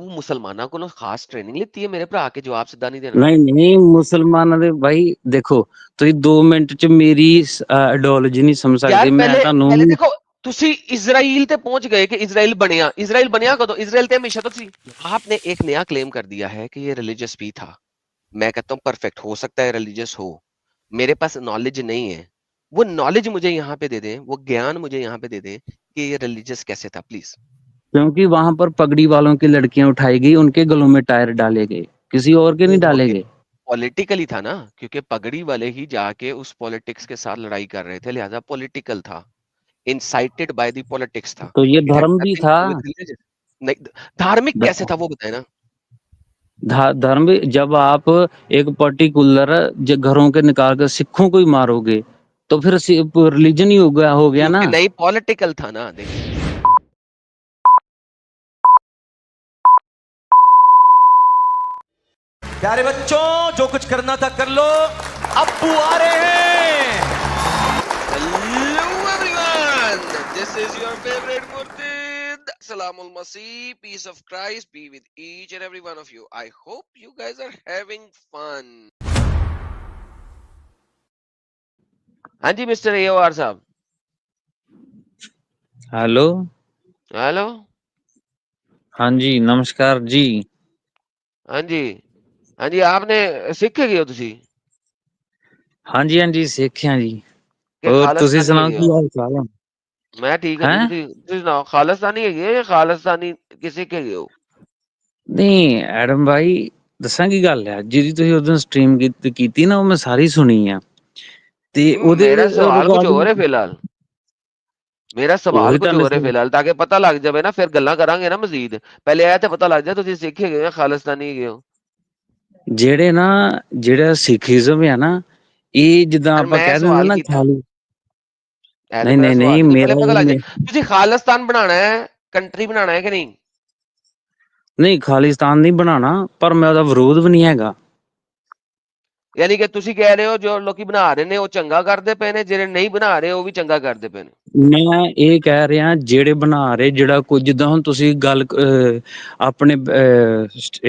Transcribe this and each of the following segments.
ਤੂੰ ਮੁਸਲਮਾਨਾਂ ਕੋਲੋਂ ਖਾਸ ਟ੍ਰੇਨਿੰਗ ਲਿੱਤੀ ਹੈ ਮੇਰੇ ਭਰਾ ਕੇ ਜਵਾਬ ਸਿੱਧਾ ਨਹੀਂ ਦੇਣਾ। ਨਹੀਂ ਮੁਸਲਮਾਨਾਂ ਦੇ ਭਾਈ ਦੇਖੋ ਤੁਸੀਂ 2 ਮਿੰਟ ਚ ਮੇਰੀ ਆਈਡੀਓਲੋਜੀ ਨਹੀਂ ਸਮਝ ਸਕਦੇ। ਯਾਰ ਮੈਂ ਤੁਹਾਨੂੰ ਪਹਿਲੇ ਦੇਖੋ ਤੁਸੀਂ इजराइल ਤੇ पहुंच गए कि इजराइल बनिया कदों? इजराइल ते हमेशा तो थी। आपने एक नया क्लेम कर दिया है कि ये रिलीजियस भी था। मैं कहता हूँ परफेक्ट, हो सकता है रिलीजियस हो, मेरे पास नॉलेज नहीं है, वो नॉलेज मुझे यहाँ पे दे दें, वो ज्ञान मुझे यहाँ पे दे दें कि ये रिलीजियस कैसे था प्लीज। क्योंकि वहां पर पगड़ी वालों की लड़कियां उठाई गई, उनके गलों में टायर डाले गए, किसी और के नहीं डाले गए। पॉलिटिकली था ना, क्योंकि पगड़ी वाले ही जाके उस पॉलिटिक्स के साथ लड़ाई कर रहे थे, लिहाजा पॉलिटिकल था, इनसाइटेड बाय द पॉलिटिक्स था। तो ये धर्म भी था। नहीं, धार्मिक कैसे था वो बताए ना। धर्म भी, जब आप एक पर्टिकुलर घरों के निकाल कर सिखों को ही मारोगे तो फिर रिलीजन ही हो गया ना। नहीं, पॉलिटिकल था ना। देखिए प्यारे बच्चों, जो कुछ करना था कर लो, अब्बू आ रहे हैं। Hello everyone, this is your favourite मुर्तिद। Salamul Masih, peace of Christ be with each and every one of you. I hope you guys are having fun. हाँ जी मिस्टर एओआर साहब। Hello hello. हाँ जी नमस्कार जी। हाँ जी आपने सिख गए हो तुसी? हाँ जी सिखिया जी। कि और तुसी खालिस्तानी सुनाओ है? की हाल चाल है? मैं ठीक है जी। तुसी सुनाओ, खालिस्तानी है या खालिस्तानी किसी के गए हो? नहीं एडम भाई दसा की गल है, जी तुसी उस स्ट्रीम की ना, वो मैं सारी सुनी है ते ओदे मेरा सवाल कुछ और है रिकॉर्डिंग। फिलहाल, मेरा सवाल कुछ और है फिलहाल, ताकि पता लग जाए ना, फिर गल्लां करांगे ना मजीद। पहले आया तो पता लग जाए तुसी सिख गए हो या खालिस्तानी गए हो। ਜਿਹੜੇ ਨਾ ਜਿਹੜਾ ਸਿੱਖੀਜ਼ਮ ਹੈ ਨਾ, ਇਹ ਜਿੱਦਾਂ सर ਆਪਾਂ मैं ਕਹਿ ਦਿੰਦੇ सवाल ਨਾ कीता, ਖਾਲੀ। ऐ तो नहीं मेरा नहीं सवाल नहीं नहीं, पहले मेरा पता लग जाए तुसी खालिस्तान बनाना है, कंट्री बनाना है कि नहीं? नहीं खालिस्तान नहीं बनाना, पर मैं ਉਹਦਾ ਵਿਰੋਧ ਵੀ ਨਹੀਂ ਹੈਗਾ। यानी कि तुसी कह रहे हो जो लोग बना रहे ने वो चंगा करते पे ने, ਜਿਹੜੇ नहीं बना रहे वो भी चंगा करते पे ने। ਮੈਂ ਇਹ ਕਹਿ ਰਿਹਾ ਜਿਹੜੇ ਬਣਾ ਰਹੇ, ਜਿਹੜਾ ਕੁਝ ਜਿੱਦਾਂ ਹੁਣ ਤੁਸੀਂ ਗੱਲ ਆਪਣੇ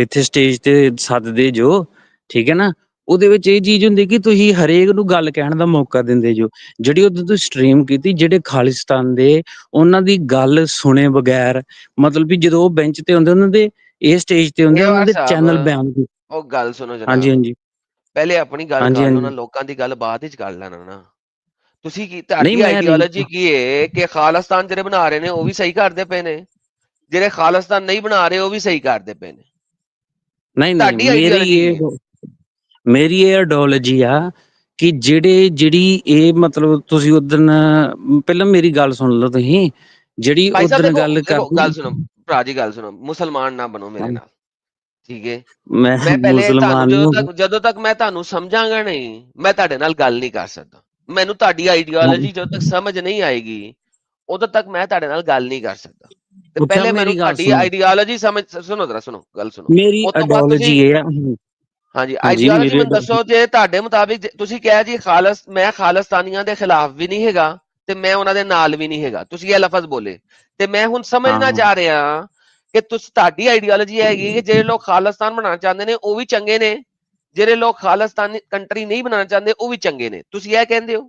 ਇੱਥੇ ਸਟੇਜ ਤੇ ਸੱਦਦੇ ਜੋ, ਠੀਕ ਹੈ ਨਾ, ਉਹਦੇ ਵਿੱਚ ਇਹ ਚੀਜ਼ ਹੁੰਦੀ ਕਿ ਤੁਸੀਂ ਹਰੇਕ ਨੂੰ ਗੱਲ ਕਹਿਣ ਦਾ ਮੌਕਾ ਦਿੰਦੇ ਜੋ। ਜਿਹੜੀ ਉਦੋਂ ਤੁਸੀਂ ਸਟ੍ਰੀਮ ਕੀਤੀ, ਜਿਹੜੇ ਖਾਲਿਸਤਾਨ ਦੇ, ਉਹਨਾਂ ਦੀ ਗੱਲ ਸੁਣੇ ਬਗੈਰ, ਮਤਲਬ ਵੀ ਜਦੋਂ ਉਹ ਬੈਂਚ ਤੇ ਹੁੰਦੇ, ਉਹਨਾਂ ਦੇ ਇਹ ਸਟੇਜ ਤੇ ਹੁੰਦੇ, ਉਹਨਾਂ ਦੇ ਚੈਨਲ ਬਿਆਨ ਕੀ। ਉਹ ਗੱਲ ਸੁਣੋ ਹਾਂਜੀ ਜਨਾਬ, ਪਹਿਲੇ ਆਪਣੀ ਗੱਲ ਹਾਂਜੀ ਕਰ ਲਓ ਹਾਂਜੀ ਨਾ, ਲੋਕਾਂ ਦੀ ਗੱਲ ਬਾਅਦ ਵਿੱਚ ਕਰ ਲੈਣਾ ਨਾ। ਤੁਸੀਂ ਕੀ ਨਹੀਂ ਤੁਹਾਡੀ ਮੈਂ ਆਈਡੀਓਲੋਜੀ ਕੀ ਹੈ ਕਿ ਖਾਲਿਸਤਾਨ ਜਿਹੜੇ ਬਣਾ ਰਹੇ ਨੇ ਉਹ ਵੀ ਸਹੀ ਕਰਦੇ ਪਏ ਨੇ, ਜਿਹੜੇ ਖਾਲਿਸਤਾਨ ਨਹੀਂ ਬਣਾ ਰਹੇ ਉਹ ਵੀ ਸਹੀ ਕਰਦੇ ਪਏ ਨੇ? ਨਹੀਂ ਤੁਹਾਡੀ ਆਈਡੀਓਲੋਜੀ ਕੀ ਹੈ? ਮੇਰੀ ਇਹ ਆਈਡੀਓਲੋਜੀ ਆ ਕਿ ਜਿਹੜੀ ਇਹ ਮਤਲਬ ਤੁਸੀਂ ਉਦਨ ਪਹਿਲਾਂ ਮੇਰੀ ਗੱਲ ਸੁਣ ਲਓ ਤੁਸੀਂ, ਜਿਹੜੀ ਭਾਈ ਸਾਹਿਬ ਉਦਨ ਦੇਖੋ ਗੱਲ ਦੇਖੋ ਕਰਦੀ। ਗੱਲ ਸੁਣੋ ਭਰਾ ਜੀ, ਗੱਲ ਸੁਣੋ, ਮੁਸਲਮਾਨ ਨਾ ਬਣੋ ਮੇਰੇ ਨਾਲ, ਠੀਕ ਹੈ? ਮੈਂ ਮੈਂ ਪਹਿਲੇ ਤੁਹਾਨੂੰ ਮੁਸਲਮਾਨ ਜਦੋਂ ਤੱਕ ਮੈਂ ਤੁਹਾਨੂੰ ਸਮਝਾਂਗਾ ਨਹੀਂ, ਮੈਂ ਤੁਹਾਡੇ ਨਾਲ ਗੱਲ ਨਹੀਂ ਕਰ ਸਕਦਾ। ਮੈਨੂੰ ਤੁਹਾਡੀ ਆਈਡੀਓਲੋਜੀ ਜਦੋਂ ਤੱਕ ਸਮਝ ਨਹੀਂ ਆਏਗੀ ਉਦੋਂ ਤੱਕ ਮੈਂ ਤੁਹਾਡੇ ਨਾਲ ਗੱਲ ਨਹੀਂ ਕਰ ਸਕਦਾ। ਤੇ ਪਹਿਲੇ ਮੈਨੂੰ ਮੇਰੀ ਗੱਲ ਤੁਹਾਡੀ ਸੁਣੋ, ਆਈਡੀਓਲੋਜੀ ਸਮਝ, ਸੁਣੋ ਜਰਾ, ਸੁਣੋ ਗੱਲ ਸੁਣੋ, ਮੇਰੀ ਉਸ ਤੋਂ ਬਾਅਦ ਆਈਡੀਓਲੋਜੀ ਤੁਸੀਂ ਇਹ ਆ। ਹਾਂਜੀ ਹਾਂਜੀ ਆਈਡੀਓਲੋਜੀ ਮੇਰੀ ਮੈਨੂੰ ਦੱਸੋ। ਜੇ ਤੁਹਾਡੇ ਮੁਤਾਬਿਕ ਤੁਸੀਂ ਕਿਹਾ ਜੀ ਮੈਂ ਖਾਲਿਸਤਾਨੀਆਂ ਦੇ ਖਿਲਾਫ ਵੀ ਨਹੀਂ ਹੈਗਾ ਤੇ ਮੈਂ ਉਹਨਾਂ ਦੇ ਨਾਲ ਵੀ ਨਹੀਂ ਹੈਗਾ, ਤੁਸੀਂ ਇਹ ਲਫ਼ਜ਼ ਬੋਲੇ, ਤੇ ਮੈਂ ਹੁਣ ਸਮਝਣਾ ਚਾਹ ਰਿਹਾ ਕਿ ਤੁਹਾਡੀ ਆਈਡੀਓਲੋਜੀ ਹੈਗੀ ਕਿ ਜਿਹੜੇ ਲੋਕ ਖਾਲਿਸਤਾਨ ਬਣਾਉਣਾ ਚਾਹੁੰਦੇ ਨੇ ਉਹ ਵੀ ਚੰਗੇ ਨੇ, ਜਿਹੜੇ ਲੋਕ ਖਾਲਿਸਤਾਨ ਕੰਟਰੀ ਨਹੀਂ ਬਣਾਉਣਾ ਚਾਹੁੰਦੇ ਉਹ ਵੀ ਚੰਗੇ ਨੇ, ਤੁਸੀਂ ਇਹ ਕਹਿੰਦੇ ਹੋ?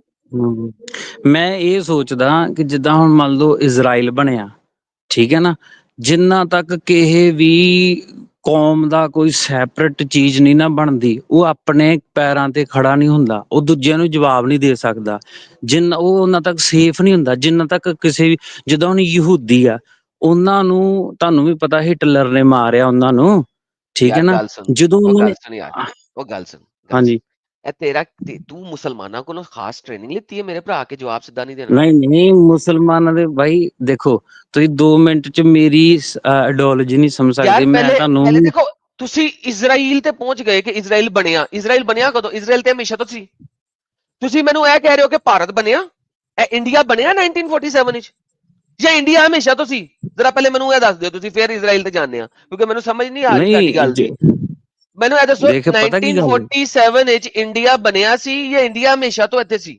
ਮੈਂ ਇਹ ਸੋਚਦਾ ਕਿ ਜਿੱਦਾਂ ਹੁਣ ਮੰਨ ਲਓ ਇਜ਼ਰਾਈਲ ਬਣਿਆ, ਠੀਕ ਹੈ ਨਾ, ਜਿੰਨਾ ਤੱਕ ਕਿਸੇ ਵੀ ਕੌਮ ਦਾ ਕੋਈ ਸੈਪਰੇਟ ਚੀਜ਼ ਨਹੀਂ ਨਾ ਬਣਦੀ, ਉਹ ਆਪਣੇ ਪੈਰਾਂ ਤੇ ਖੜਾ ਨਹੀਂ ਹੁੰਦਾ, ਉਹ ਦੂਜਿਆਂ ਨੂੰ ਜਵਾਬ ਨਹੀਂ ਦੇ ਸਕਦਾ, ਜਿੰਨਾ ਉਹ ਉਹਨਾਂ ਤੱਕ ਸੇਫ ਨਹੀਂ ਹੁੰਦਾ, ਜਿੰਨਾ ਤੱਕ ਕਿਸੇ ਵੀ, ਜਿੱਦਾਂ ਹੁਣ ਯਹੂਦੀ ਆ, ਉਹਨਾਂ ਨੂੰ ਤੁਹਾਨੂੰ ਵੀ ਪਤਾ ਹਿਟਲਰ ਨੇ ਮਾਰਿਆ ਉਹਨਾਂ ਨੂੰ, ਠੀਕ ਹੈ ਨਾ, ਜਦੋਂ ਉਹ ਉਹਨਾਂ ਗੱਲ ਨੇ ਸੁਣ ਯਾਰ, ਉਹ ਗੱਲ ਸੁਣ, ਹਾਂਜੀ ਤੂੰ ਮੁਸਲਮਾਨਾਂ ਕੋਲੋਂ ਖਾਸ ਟ੍ਰੇਨਿੰਗ ਲਿੱਤੀ ਹੈ ਮੇਰੇ ਭਰਾ ਕੇ ਜਵਾਬ ਸਿੱਧਾ ਨਹੀਂ ਦੇਣਾ। ਨਹੀਂ ਮੁਸਲਮਾਨਾਂ ਦੇ ਭਾਈ ਦੇਖੋ, ਤੁਸੀਂ 2 ਮਿੰਟ ਚ ਮੇਰੀ ਆਈਡੀਓਲੋਜੀ ਨਹੀਂ ਸਮਝ ਸਕਦੇ। ਮੈਂ ਤੁਹਾਨੂੰ ਪਹਿਲੇ ਦੇਖੋ ਤੁਸੀਂ ਇਜ਼ਰਾਈਲ ਤੇ ਪਹੁੰਚ ਗਏ ਕਿ ਇਜ਼ਰਾਈਲ ਬਣਿਆ ਕਦੋਂ? ਇਜ਼ਰਾਈਲ ਤੇ ਹਮੇਸ਼ਾ ਤੋਂ ਸੀ। ਤੁਸੀਂ ਮੈਨੂੰ ਇਹ ਕਹਿ ਰਹੇ ਹੋ ਕਿ ਭਾਰਤ ਬਣਿਆ, ਇਹ ਇੰਡੀਆ ਬਣਿਆ 1947 ਵਿੱਚ, ਜਾਂ ਇੰਡੀਆ ਹਮੇਸ਼ਾ ਤੋਂ ਸੀ? ਜ਼ਰਾ ਪਹਿਲੇ ਮੈਨੂੰ ਇਹ ਦੱਸ ਦਿਓ ਤੁਸੀਂ, ਫਿਰ ਇਜ਼ਰਾਈਲ ਤੇ ਜਾਂਦੇ ਆ, ਕਿਉਂਕਿ ਮੈਨੂੰ ਸਮਝ ਨਹੀਂ ਆ ਰਹੀ ਤੁਹਾਡੀ ਗੱਲ ਦੀ। ਮੈਨੂੰ ਇਹ ਦੱਸੋ 1947 ਵਿੱਚ ਇੰਡੀਆ ਬਣਿਆ ਸੀ ਜਾਂ ਇੰਡੀਆ ਹਮੇਸ਼ਾ ਤੋਂ ਇੱਥੇ ਸੀ?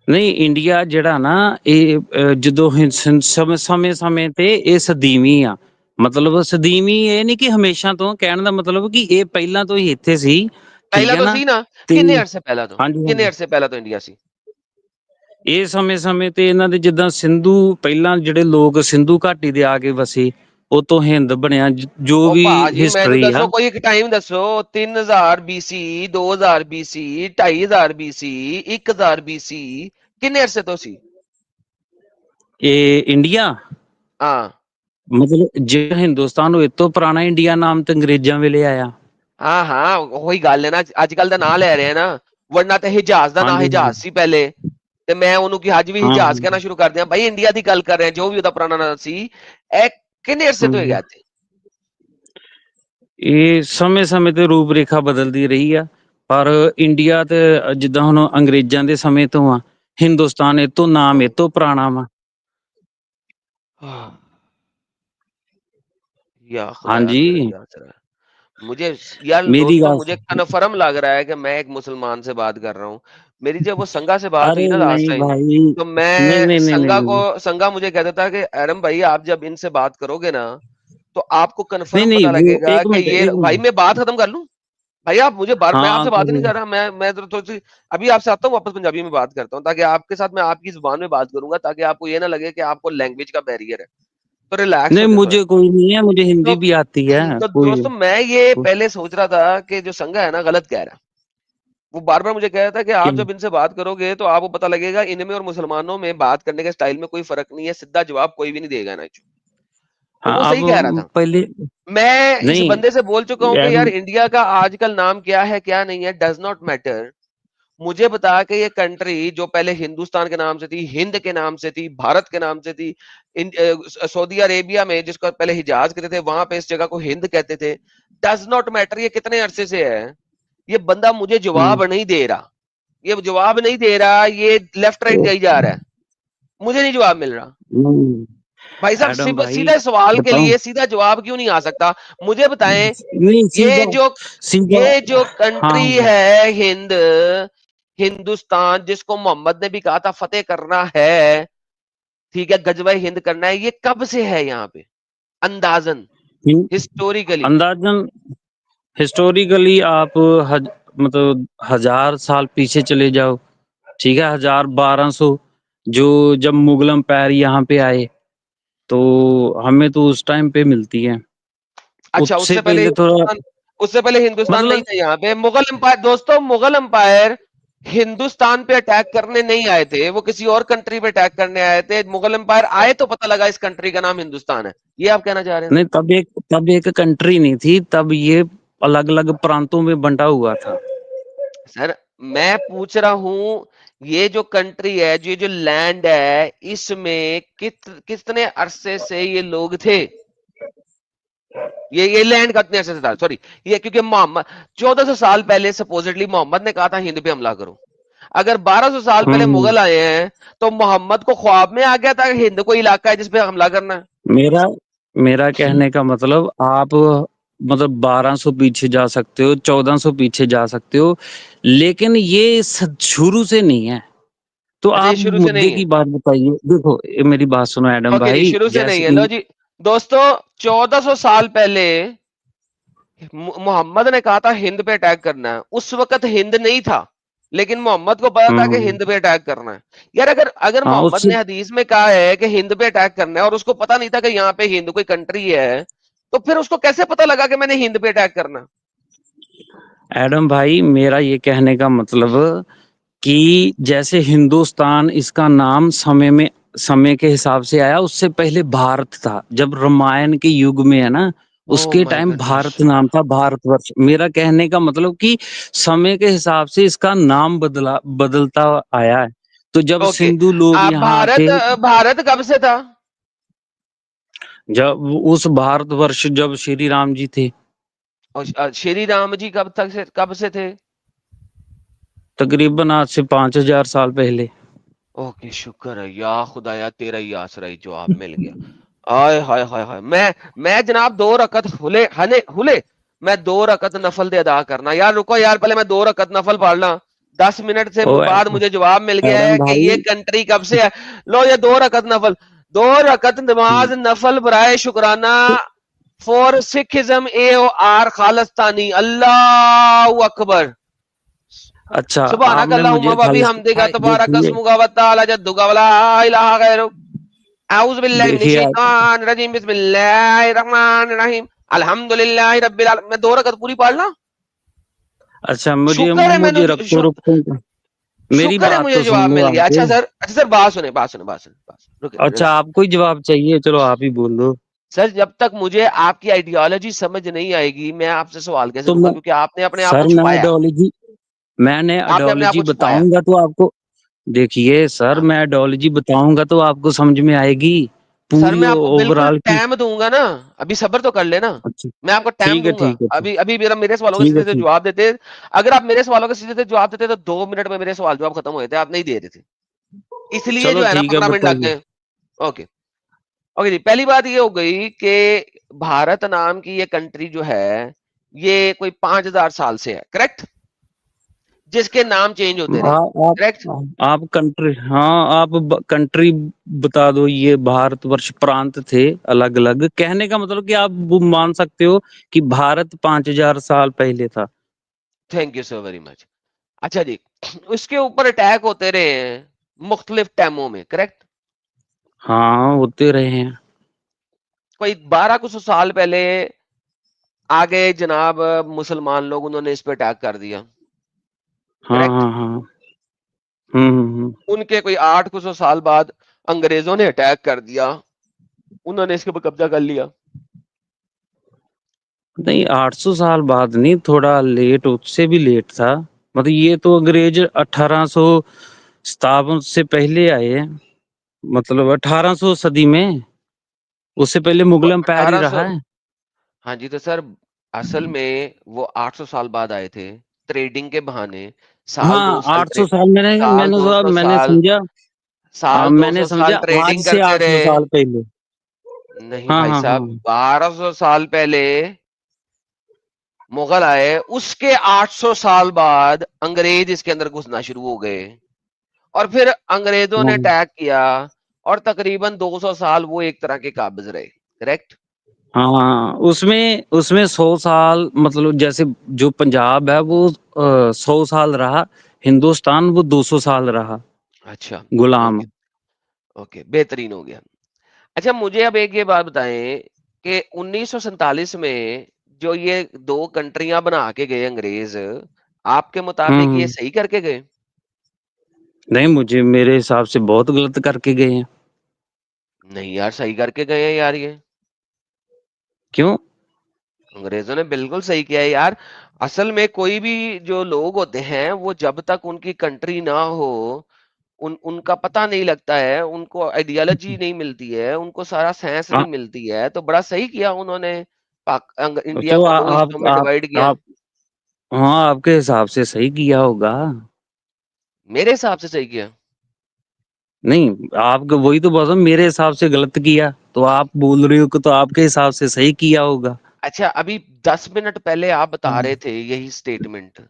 ਨਹੀਂ ਇੰਡੀਆ ਜਿਹੜਾ ਨਾ ਇਹ ਜਦੋਂ ਸਮੇਂ ਤੇ ਇਹ ਸਦੀਵੀ ਆ, ਮਤਲਬ ਸਦੀਮੀ ਇਹ ਨਹੀਂ ਕਿ ਹਮੇਸ਼ਾ ਤੋਂ, ਕਹਿਣ ਦਾ ਮਤਲਬ ਕਿ ਇਹ ਪਹਿਲਾਂ ਤੋਂ ਹੀ ਇੱਥੇ ਸੀ, ਠੀਕ ਪਹਿਲਾਂ ਹੈ ਤੋਂ ਨਾ। ਸੀ ਨਾ, ਤੇ ਕਿੰਨੇ ਅਰਸੇ ਪਹਿਲਾਂ ਤੋਂ, ਹਾਂਜੀ ਕਿੰਨੇ ਹਾਂਜੀ, ਅਰਸੇ ਪਹਿਲਾਂ ਤੋਂ ਇੰਡੀਆ ਸੀ। ਇਹ ਸਮੇਂ ਤੇ ਇਹਨਾਂ ਦੇ ਜਿੱਦਾਂ ਸਿੰਧੂ, ਪਹਿਲਾਂ ਜਿਹੜੇ ਲੋਕ ਸਿੰਧੂ ਘਾਟੀ ਦੇ ਆ ਕੇ ਵਸੇ, ਉਹ ਤੋਂ ਹਿੰਦ ਬਣਿਆ, ਜੋ ਉਹ ਵੀ ਭਾਜੀ ਮੈਨੂੰ ਹਿਸਟਰੀ ਆ। ਦੱਸੋ, ਕੋਈ ਇੱਕ ਟਾਈਮ ਦੱਸੋ, 3000 BC, 2000 BC, 2500 BC, 1000 BC, ਕਿੰਨੇ ਅਰਸੇ ਤੋਂ ਸੀ। ਇਹ ਇੰਡੀਆ ਹਾਂ ਮਤਲਬ ਜਿਹੜਾ ਹਿੰਦੁਸਤਾਨ, ਉਹ ਇਹ ਤੋਂ ਪੁਰਾਣਾ ਇੰਡੀਆ ਨਾਮ ਤੇ ਅੰਗਰੇਜ਼ਾਂ ਵੇਲੇ ਆਇਆ। ਹਾਂ ਹਾਂ, ਉਹੀ ਗੱਲ ਹੈ ਨਾ, ਅੱਜ ਕੱਲ ਦਾ ਨਾਂ ਲੈ ਰਹੇ ਆ ਨਾ, ਵਰਨਾ ਤੇ ਹਿਜਾਜ਼ ਦਾ ਨਾਂ ਹਾਂਜੀ ਹਿਜਾਜ਼ ਸੀ ਪਹਿਲੇ, ਤੇ ਮੈਂ ਉਹਨੂੰ ਕਿ ਅੱਜ ਵੀ ਹਾਂ ਹਿਜਾਜ਼ ਕਹਿਣਾ ਸ਼ੁਰੂ ਕਰ ਦਿਆਂ। ਭਾਈ ਇੰਡੀਆ ਦੀ ਗੱਲ ਕਰ ਰਹੇ ਆ, ਜੋ ਵੀ ਉਹਦਾ ਪੁਰਾਣਾ ਨਾਂ ਸੀ। ਇਹ ਕਿੰਨੇ ਅਰਸੇ ਤੋਂ ਹੈਗਾ ਇੱਥੇ। ਇਹ ਸਮੇਂ ਤੇ ਰੂਪ ਰੇਖਾ ਬਦਲਦੀ ਰਹੀ ਆ, ਪਰ ਇੰਡੀਆ ਤੇ ਜਿੱਦਾਂ ਹੁਣ ਅੰਗਰੇਜ਼ਾਂ ਦੇ ਸਮੇਂ ਤੋਂ ਆ, ਹਿੰਦੁਸਤਾਨ ਇਹ ਤੋਂ ਨਾਮ ਇਹ ਤੋਂ ਪੁਰਾਣਾ ਵਾ। या खुदाया ਹਾਂਜੀ, तेरा याद रहा है। मुझे यार मेरी दोस्तों, बात मुझे कन्फर्म लग रहा है कि मैं एक मुसलमान से बात कर रहा हूँ। मेरी जब वो संगा से बात अरे हुई ना लास्ट नहीं टाइम, भाई, तो नहीं मैं नहीं नहीं नहीं संगा मुझे कहता था कि एरम भाई, आप जब इनसे बात करोगे ना, तो आपको नहीं कन्फर्म नहीं, पता वो लगेगा कि ये एक भाई, मिनट, मैं बात खत्म कर लूं। भाई आप मुझे बात, मैं हाँ आपसे बात ही नहीं करिए। कर रहा, मैं तो थोड़ी सी अभी आपसे आता हूँ, वापस पंजाबी में बात करता हूँ, ताकि आपके साथ मैं आपकी जुबान में बात करूंगा, ताकि आपको ये ना लगे कि आपको लैंग्वेज का बैरियर है। तो रिलैक्स नहीं हो जाए थोड़ा। मुझे कोई नहीं है, मुझे हिंदी तो भी आती है तो कोई। दोस्तों, मैं ये पहले सोच रहा था कि जो संगा है ना, गलत कह रहा है। वो बार बार मुझे कह रहा था कि आप क्यों? जब इनसे बात करोगे तो आपको पता लगेगा इनमें और मुसलमानों में बात करने के स्टाइल में कोई फर्क नहीं है, सीधा जवाब कोई भी नहीं देगा ना। तो वो हाँ सही कह रहा अब था। पहले मैं इस नहीं बंदे से बोल चुका हूँ कि यार, यार इंडिया का आजकल नाम क्या है क्या नहीं है, डज नॉट मैटर। मुझे बता कि ये कंट्री जो पहले हिंदुस्तान के नाम से थी, हिंद के नाम से थी, भारत के नाम से थी, सऊदी अरेबिया में जिसको पहले हिजाज कहते थे, वहां पे इस जगह को हिंद कहते थे। डज नॉट मैटर ये कितने अरसे से है। ये बंदा मुझे जवाब नहीं दे रहा, ये जवाब नहीं दे रहा, ये लेफ्ट राइट गई जा रहा है, मुझे नहीं जवाब मिल रहा। नहीं, भाई साहब, एडम भाई सीधा सवाल के बताऊं, लिए सीधा जवाब क्यों नहीं आ सकता। मुझे बताएं, नहीं ये सीधा जो सीधा, ये जो हाँ कंट्री है हिंद, हिंदुस्तान, जिसको मोहम्मद ने भी कहा था फतेह करना है, ठीक है, गजवा हिंद करना है, ये कब से है यहाँ पे अंदाजन, हिस्टोरिकली। अंदाजन हिस्टोरिकली आप मतलब 1000 साल पीछे चले जाओ, ठीक है, 1000-1200, जो जब मुगल एम्पायर यहाँ पे आए, तो हमें तो उस टाइम पे मिलती है। अच्छा, उससे पहले थोड़ा उससे पहले हिंदुस्तान नहीं मतलब था यहाँ पे। मुगल एम्पायर, दोस्तों, मुगल एम्पायर हिंदुस्तान पे अटैक करने नहीं आए थे, वो किसी और कंट्री पे अटैक करने आए थे। मुगल एम्पायर आए तो पता लगा इस कंट्री का नाम हिंदुस्तान है, ये आप कहना चाह रहे हैं। नहीं, तब एक कंट्री नहीं थी, तब ये अलग अलग प्रांतों में बंटा हुआ था। सर मैं पूछ रहा हूं, ये जो कंट्री है, जो लैंड है, इसमें कितने अरसे से ये लोग थे। ये लैंड कितने अरसे से था, सॉरी, ये क्योंकि मोहम्मद 1400 साल पहले सपोजिटली मोहम्मद ने कहा था हिंद पे हमला करो। अगर 1200 साल पहले मुगल आए हैं, तो मोहम्मद को ख्वाब में आ गया था कि हिंद कोई इलाका है जिसपे हमला करना है। मेरा कहने का मतलब, आप मतलब 1200 पीछे जा सकते हो, 1400 पीछे जा सकते हो, लेकिन ये शुरू से नहीं है। तो अच्छा, आप शुरू से मुद्दे नहीं है। की बात बताइए। देखो मेरी बात सुनो एडम ओके जी, भाई, शुरू से नहीं है। जैसे लो जी दोस्तों, 1400 साल पहले मोहम्मद ने कहा था हिंद पे अटैक करना है। उस वक्त हिंद नहीं था, लेकिन मोहम्मद को पता था कि हिंद पे अटैक करना है। यार अगर हाँ, मोहम्मद ने हदीस में कहा है कि हिंद पे अटैक करना है, और उसको पता नहीं था कि यहाँ पे हिंद कोई कंट्री है, तो फिर उसको कैसे पता लगा कि मैंने हिंद पे अटैक करना। एडम भाई, मेरा ये कहने का मतलब कि जैसे हिंदुस्तान इसका नाम समय के हिसाब से आया, उससे पहले भारत था। जब रामायण के युग में है ना, उसके माय टाइम गॉडनेस। भारत नाम था, भारतवर्ष। मेरा कहने का मतलब कि समय के हिसाब से इसका नाम बदलता आया है। तो जब ओके, सिंधु लोग यहाँ आते, भारत कब से था। जब उस भारतवर्ष, जब श्री राम जी थे, और श्री राम जी कब से थे। तकरीबन आज से 5000 साल पहले। ओके, शुक्र है या खुदाया, तेरा ही आसरा ही जवाब मिल गया। आय हाय हाय हाय। मैं जनाब 2 रकत हुले मैं 2 रकत नफल दे अदा करना। यार रुको यार, पहले मैं 2 रकत नफल पढ़ ला। 10 मिनट से बाद मुझे जवाब मिल गया है कि ये कंट्री कब से है। लो ये 2 रकत नफल, 2 रकत नमाज नफल बराए शुक्राना For Sikhism, AOR Khalistani. Allahu Akbar. अच्छा, सुभानक आपने अल्लाहुम्मा मुझे व बिहम्दिका तबारक देखिए, अस्मुका व तआला जद्दुका व ला इलाहा गैरुक। अऊज़ु बिल्लाहि मिनश देखिए शैतानिर रजीम। बिस्मिल्लाहिर रहमानिर रहीम। अल्हम्दुलिल्लाहि रब्बिल आलमीन। मैं 2 रकअत पूरी पढ़ ला? अच्छा, मुझे शुक्र है मैंने रुको रुको, मेरी शुक्र है बात मुझे तो सुन जवाब लो मिल गया। आके। अच्छा सर बात सुने। रुके। अच्छा, आपको ही जवाब चाहिए, चलो आप ही बोल दो। सर जब तक मुझे आपकी आइडियोलॉजी समझ नहीं आएगी, मैं आपसे सवाल कैसे तो करूंगा? मैं क्योंकि आपने अपने आप को सर मैं छुपाया। आइडियोलॉजी मैंने आपने अपने आप आइडियोलॉजी को छुपाया। बताऊंगा तो आपको, देखिए सर, हाँ। मैं आइडियोलॉजी बताऊंगा तो आपको समझ में आएगी सर पूरी मैं आपको बिल्कुल ओवरऑल की। टाइम दूंगा ना। अभी सब्र तो कर लेना। अच्छा, मैं आपको टाइम ठीक है दूंगा। ठीक है अभी अभी मेरे सवालों के ठीक है सीधे से ठीक। जवाब देते। अगर आप मेरे सवालों के सीधे से जवाब देते तो 2 मिनट में मेरे सवाल जवाब खत्म हो जाते। आप नहीं दे रहे थे, इसलिए चलो जो है ना ठीक है, 15 मिनट लग बताइए। गए। ओके। ओके जी, पहली बात ये हो गई कि भारत नाम की ये कंट्री जो है, ये कोई 5000 साल से है, करेक्ट? जिसके नाम चेंज होते रहे, करेक्ट? आप कंट्री, हाँ आप कंट्री बता दो। ये भारतवर्ष प्रांत थे अलग अलग, कहने का मतलब कि आप वो मान सकते हो कि भारत 5000 साल पहले था। Thank you so very much. अच्छा जी, उसके ऊपर अटैक होते रहे हैं मुख्तलिफ टाइमों में, करेक्ट? हाँ, होते रहे हैं। कोई 12 कुछ साल पहले आ गए जनाब मुसलमान लोग, उन्होंने इस पे अटैक कर दिया, हाँ करेक्ट? हाँ हाँ। हम्म। उनके कोई 8 कुछ साल बाद अंग्रेजों ने अटैक कर दिया, उन्होंने इसके ऊपर कब्जा कर लिया। नहीं, 800 साल बाद नहीं, थोड़ा लेट, उससे भी लेट था। मतलब ये तो अंग्रेज 1800 सतावन से पहले आए हैं, मतलब 1800 सदी में। उससे पहले वो मुगल एम्पायर ही 1800। रहा है। हाँ जी, तो सर असल में वो 800 साल बाद आए थे ट्रेडिंग के बहाने। साल हाँ, 2 साल 800 साल, साल 200 मैंने साल समझा। साल मैंने 200 समझा साल आज ट्रेडिंग से करते 800 रहे। साल पहले। नहीं हाँ भाई हाँ साहब, हाँ। 1200 साल पहले मुगल आए, उसके 800 साल बाद अंग्रेज इसके अंदर घुसना शुरू हो गए, और फिर अंग्रेजों ने हाँ अटैक किया, और तकरीबन 200 साल वो एक तरह के काबिज रहे, करेक्ट? हाँ, उसमें उसमें 100 साल, मतलब जैसे जो पंजाब है वो 100 साल रहा, हिंदुस्तान वो 200 साल रहा अच्छा। गुलाम। ओके। ओके, बेहतरीन हो गया। अच्छा, मुझे अब एक ये बात बताएं कि 1947 में जो ये 2 कंट्रियां बना के गए अंग्रेज, आपके मुताबिक ये हम्म। सही करके गए? नहीं, मुझे मेरे हिसाब से बहुत गलत करके गए हैं। नहीं यार, सही करके गए हैं यार ये। क्यों? अंग्रेजों ने बिल्कुल सही किया है यार। असल में कोई भी जो लोग होते हैं, वो जब तक उनकी कंट्री ना हो, उनका पता नहीं लगता है, उनको आइडियोलॉजी नहीं मिलती है, उनको सारा साइंस आ, नहीं मिलती है। तो बड़ा सही किया उन्होंने, इंडिया तो को 2 हिस्सों में डिवाइड किया। आप, हाँ, आपके हिसाब से सही किया होगा। मेरे हिसाब से सही किया। नहीं, आपको वही तो बोल रहा हूँ, मेरे हिसाब से गलत किया, तो आप बोल रहे हो कि तो आपके हिसाब से सही किया होगा। अच्छा, अभी 10 मिनट पहले आप बता हाँ रहे थे यही स्टेटमेंट।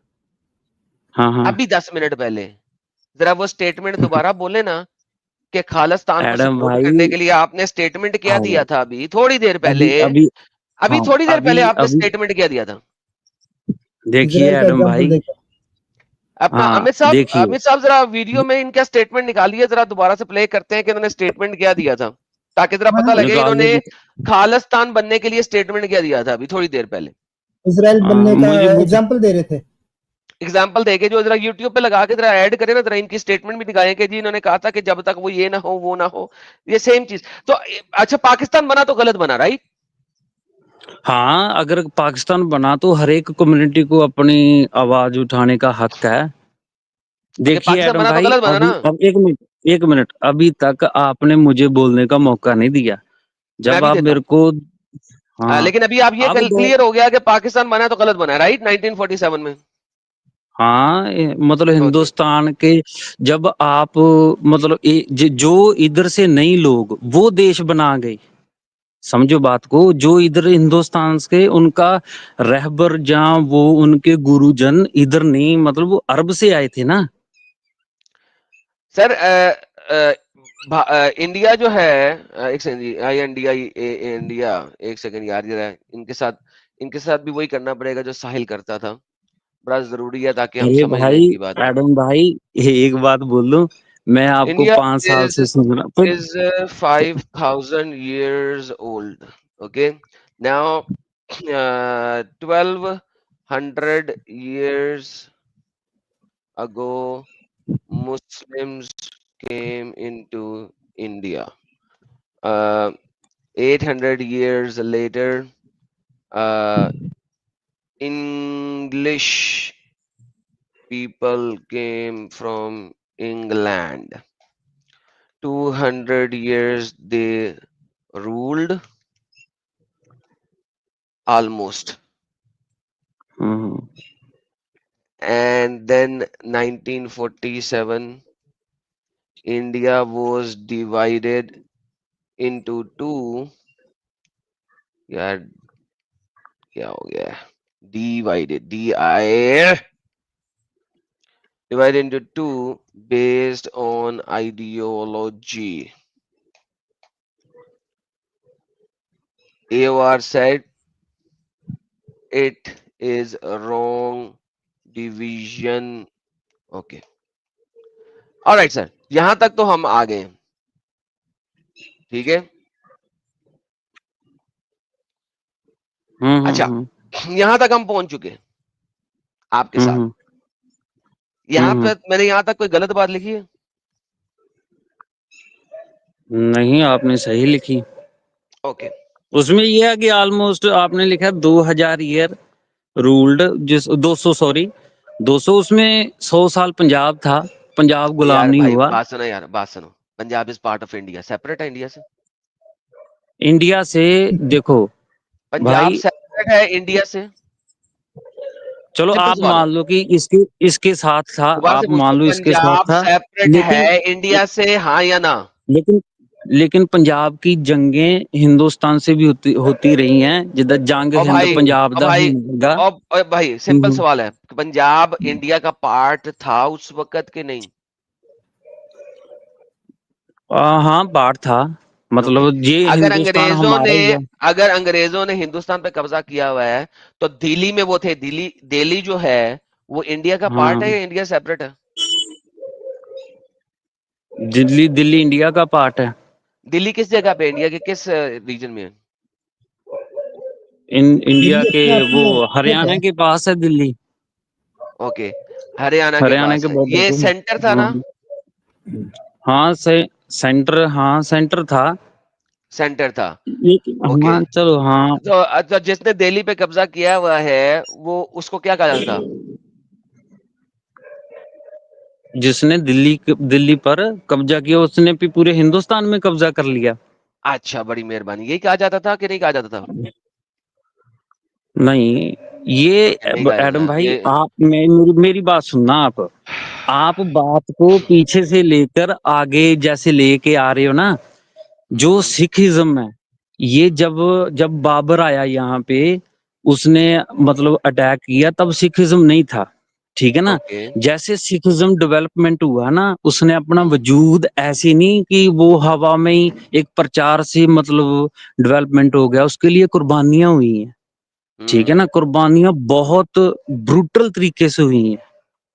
हाँ हाँ। अभी 10 मिनट पहले जरा वो स्टेटमेंट दोबारा बोले ना, कि खालिस्तान को एडम सपोर्ट भाई, करने के लिए आपने स्टेटमेंट क्या हाँ, दिया था अभी थोड़ी देर पहले? अभी अभी अभी हाँ, थोड़ी देर अभी पहले आपने अभी स्टेटमेंट क्या दिया था? देखिए इजराइल का एडम एग्जांपल भाई। देखो। अपना हाँ, देखिए, अमित साहब जरा वीडियो में इनका स्टेटमेंट निकालिए, जरा दोबारा से प्ले करते हैं कि इन्होंने स्टेटमेंट क्या दिया था, ताकि जरा हाँ पता हाँ, लगे निकाल इन्होंने लो। खालिस्तान बनने के लिए स्टेटमेंट क्या दिया था अभी थोड़ी देर पहले। इजराइल बनने का मुझे एग्जांपल दे रहे थे। एग्जाम्पल देके जो जरा यूट्यूब पे लगा के जरा ऐड करें ना, जरा इनकी स्टेटमेंट भी दिखाएं कि जी इन्होंने कहा था कि जब तक वो ये ना हो वो ना हो, ये सेम चीज। तो अच्छा, पाकिस्तान बना तो गलत बना, राइट? हाँ, अगर पाकिस्तान बना तो हर एक कम्युनिटी को अपनी आवाज उठाने का हक है। ओके, देखिए पाकिस्तान एडम बना तो भाई, गलत बना ना। अभी अब एक मिनट, अभी तक आपने मुझे बोलने का मौका नहीं दिया। मैं जब भी आप देता हूँ। मेरे को, हाँ, लेकिन अभी आप ये अब दो, क्लियर हो गया कि पाकिस्तान बना तो गलत बना, राइट? 1947 में। हाँ, मतलब ओके। हिंदुस्तान के, जब आप, मतलब जो इधर से नहीं लोग वो देश बना गए, समझो बात को, जो इधर हिंदुस्तान के उनका रहबर, जहाँ वो उनके गुरुजन इधर नहीं, मतलब वो अरब से आए थे ना। सर इंडिया जो है एक सेकंड जी, I N D I India, एक सेकंड यार जरा इनके साथ भी वही करना पड़ेगा जो साहिल करता था, बड़ा जरूरी है ताकि हम अरे समझ लें भाई, इनकी बात। एडम भाई, एक बात बोल दूं, मैं आपको इंडिया 5 साल इज से सुन रहा तो, is 5,000 years old. Okay, now 1200 years ago, Muslims came into India. 800 years later, uh, English people came from England. 200 years they ruled almost. Hmm, And then 1947 India was divided into two. यार क्या हो गया? Divided, divided into two based on ideology. AOR said it is a wrong division. Okay. All right, sir. यहां तक तो हम आ गए, ठीक है। अच्छा, यहां तक हम पहुंच चुके हैं आपके साथ। हम्म, यहाँ पे मैंने यहाँ तक कोई गलत बात लिखी है? नहीं, आपने सही लिखी। ओके। उसमें यह है कि ऑलमोस्ट आपने लिखा 2000 ईयर रूल्ड, जिस 200, सॉरी 200, उसमें 100 साल पंजाब था, पंजाब गुलाम यार नहीं भाई हुआ। बात सुनो, यार बात सुनो, Punjab is part of India, separate है इंडिया से। इंडिया से, देखो पंजाब भाई, सेपरेट है इंडिया से, चलो सिंपल आप सवाल है। मान लो कि इसके इसके साथ था, दोबारा से आप पूछता मान हूँ, लो इसके साथ पंजाब था, सेपरेट लेकिन है इंडिया से, हाँ या ना? लेकिन लेकिन पंजाब की जंगें हिंदुस्तान से भी होती होती रही हैं, जिदा जंग और हिंद भाई पंजाब और दा भाई होगा। और भाई सिंपल सवाल है, पंजाब इंडिया का पार्ट था उस वक्त के नहीं? हाँ, पार्ट था, ओके। मतलब ये अगर हिंदुस्तान अंग्रेजों ने हमारा ही है। अगर अंग्रेजों ने हिंदुस्तान पे कब्जा किया हुआ है, तो दिल्ली में वो थे, दिल्ली दिल्ली जो है वो इंडिया का पार्ट है हाँ, या इंडिया सेपरेट है? दिल्ली दिल्ली इंडिया का पार्ट है। दिल्ली किस जगह पे, इंडिया के किस रीजन में है? इंडिया के वो है। हरियाणा के पास है दिल्ली, ओके, हरियाणा के हरियाणा पास के है, बॉर्डर ये पे। सेंटर था ना? हाँ, हाँ से सेंटर, हाँ सेंटर था। सेंटर था। ओके, हाँ चलो, हाँ। तो अच्छा, जिसने दिल्ली पे कब्जा किया हुआ है वो, उसको क्या कहा जाता था? जिसने दिल्ली पर कब्जा किया, उसने भी पूरे हिंदुस्तान में कब्जा कर लिया। अच्छा, बड़ी मेहरबानी, यही कहा जाता था कि नहीं कहा जाता था? नहीं, ये ओके, नहीं कहा जाता एडम था भाई, ये। आप मेरी बात सुनना। आप बात को पीछे से लेकर आगे जैसे लेके आ रहे हो ना, जो हम्म, सिखिज्म है, ये जब जब बाबर आया यहाँ पे, उसने मतलब अटैक किया, तब सिखिज्म नहीं था, ठीक है ना। ओके। जैसे सिखिज्म डेवलपमेंट हुआ ना, उसने अपना हम्म, वजूद ऐसे नहीं कि वो हवा में ही एक प्रचार से मतलब डेवलपमेंट हो गया, उसके लिए कुर्बानियां हुई हैं, ठीक है हम्म, ना। कुर्बानियां बहुत ब्रूटल तरीके से हुई हैं।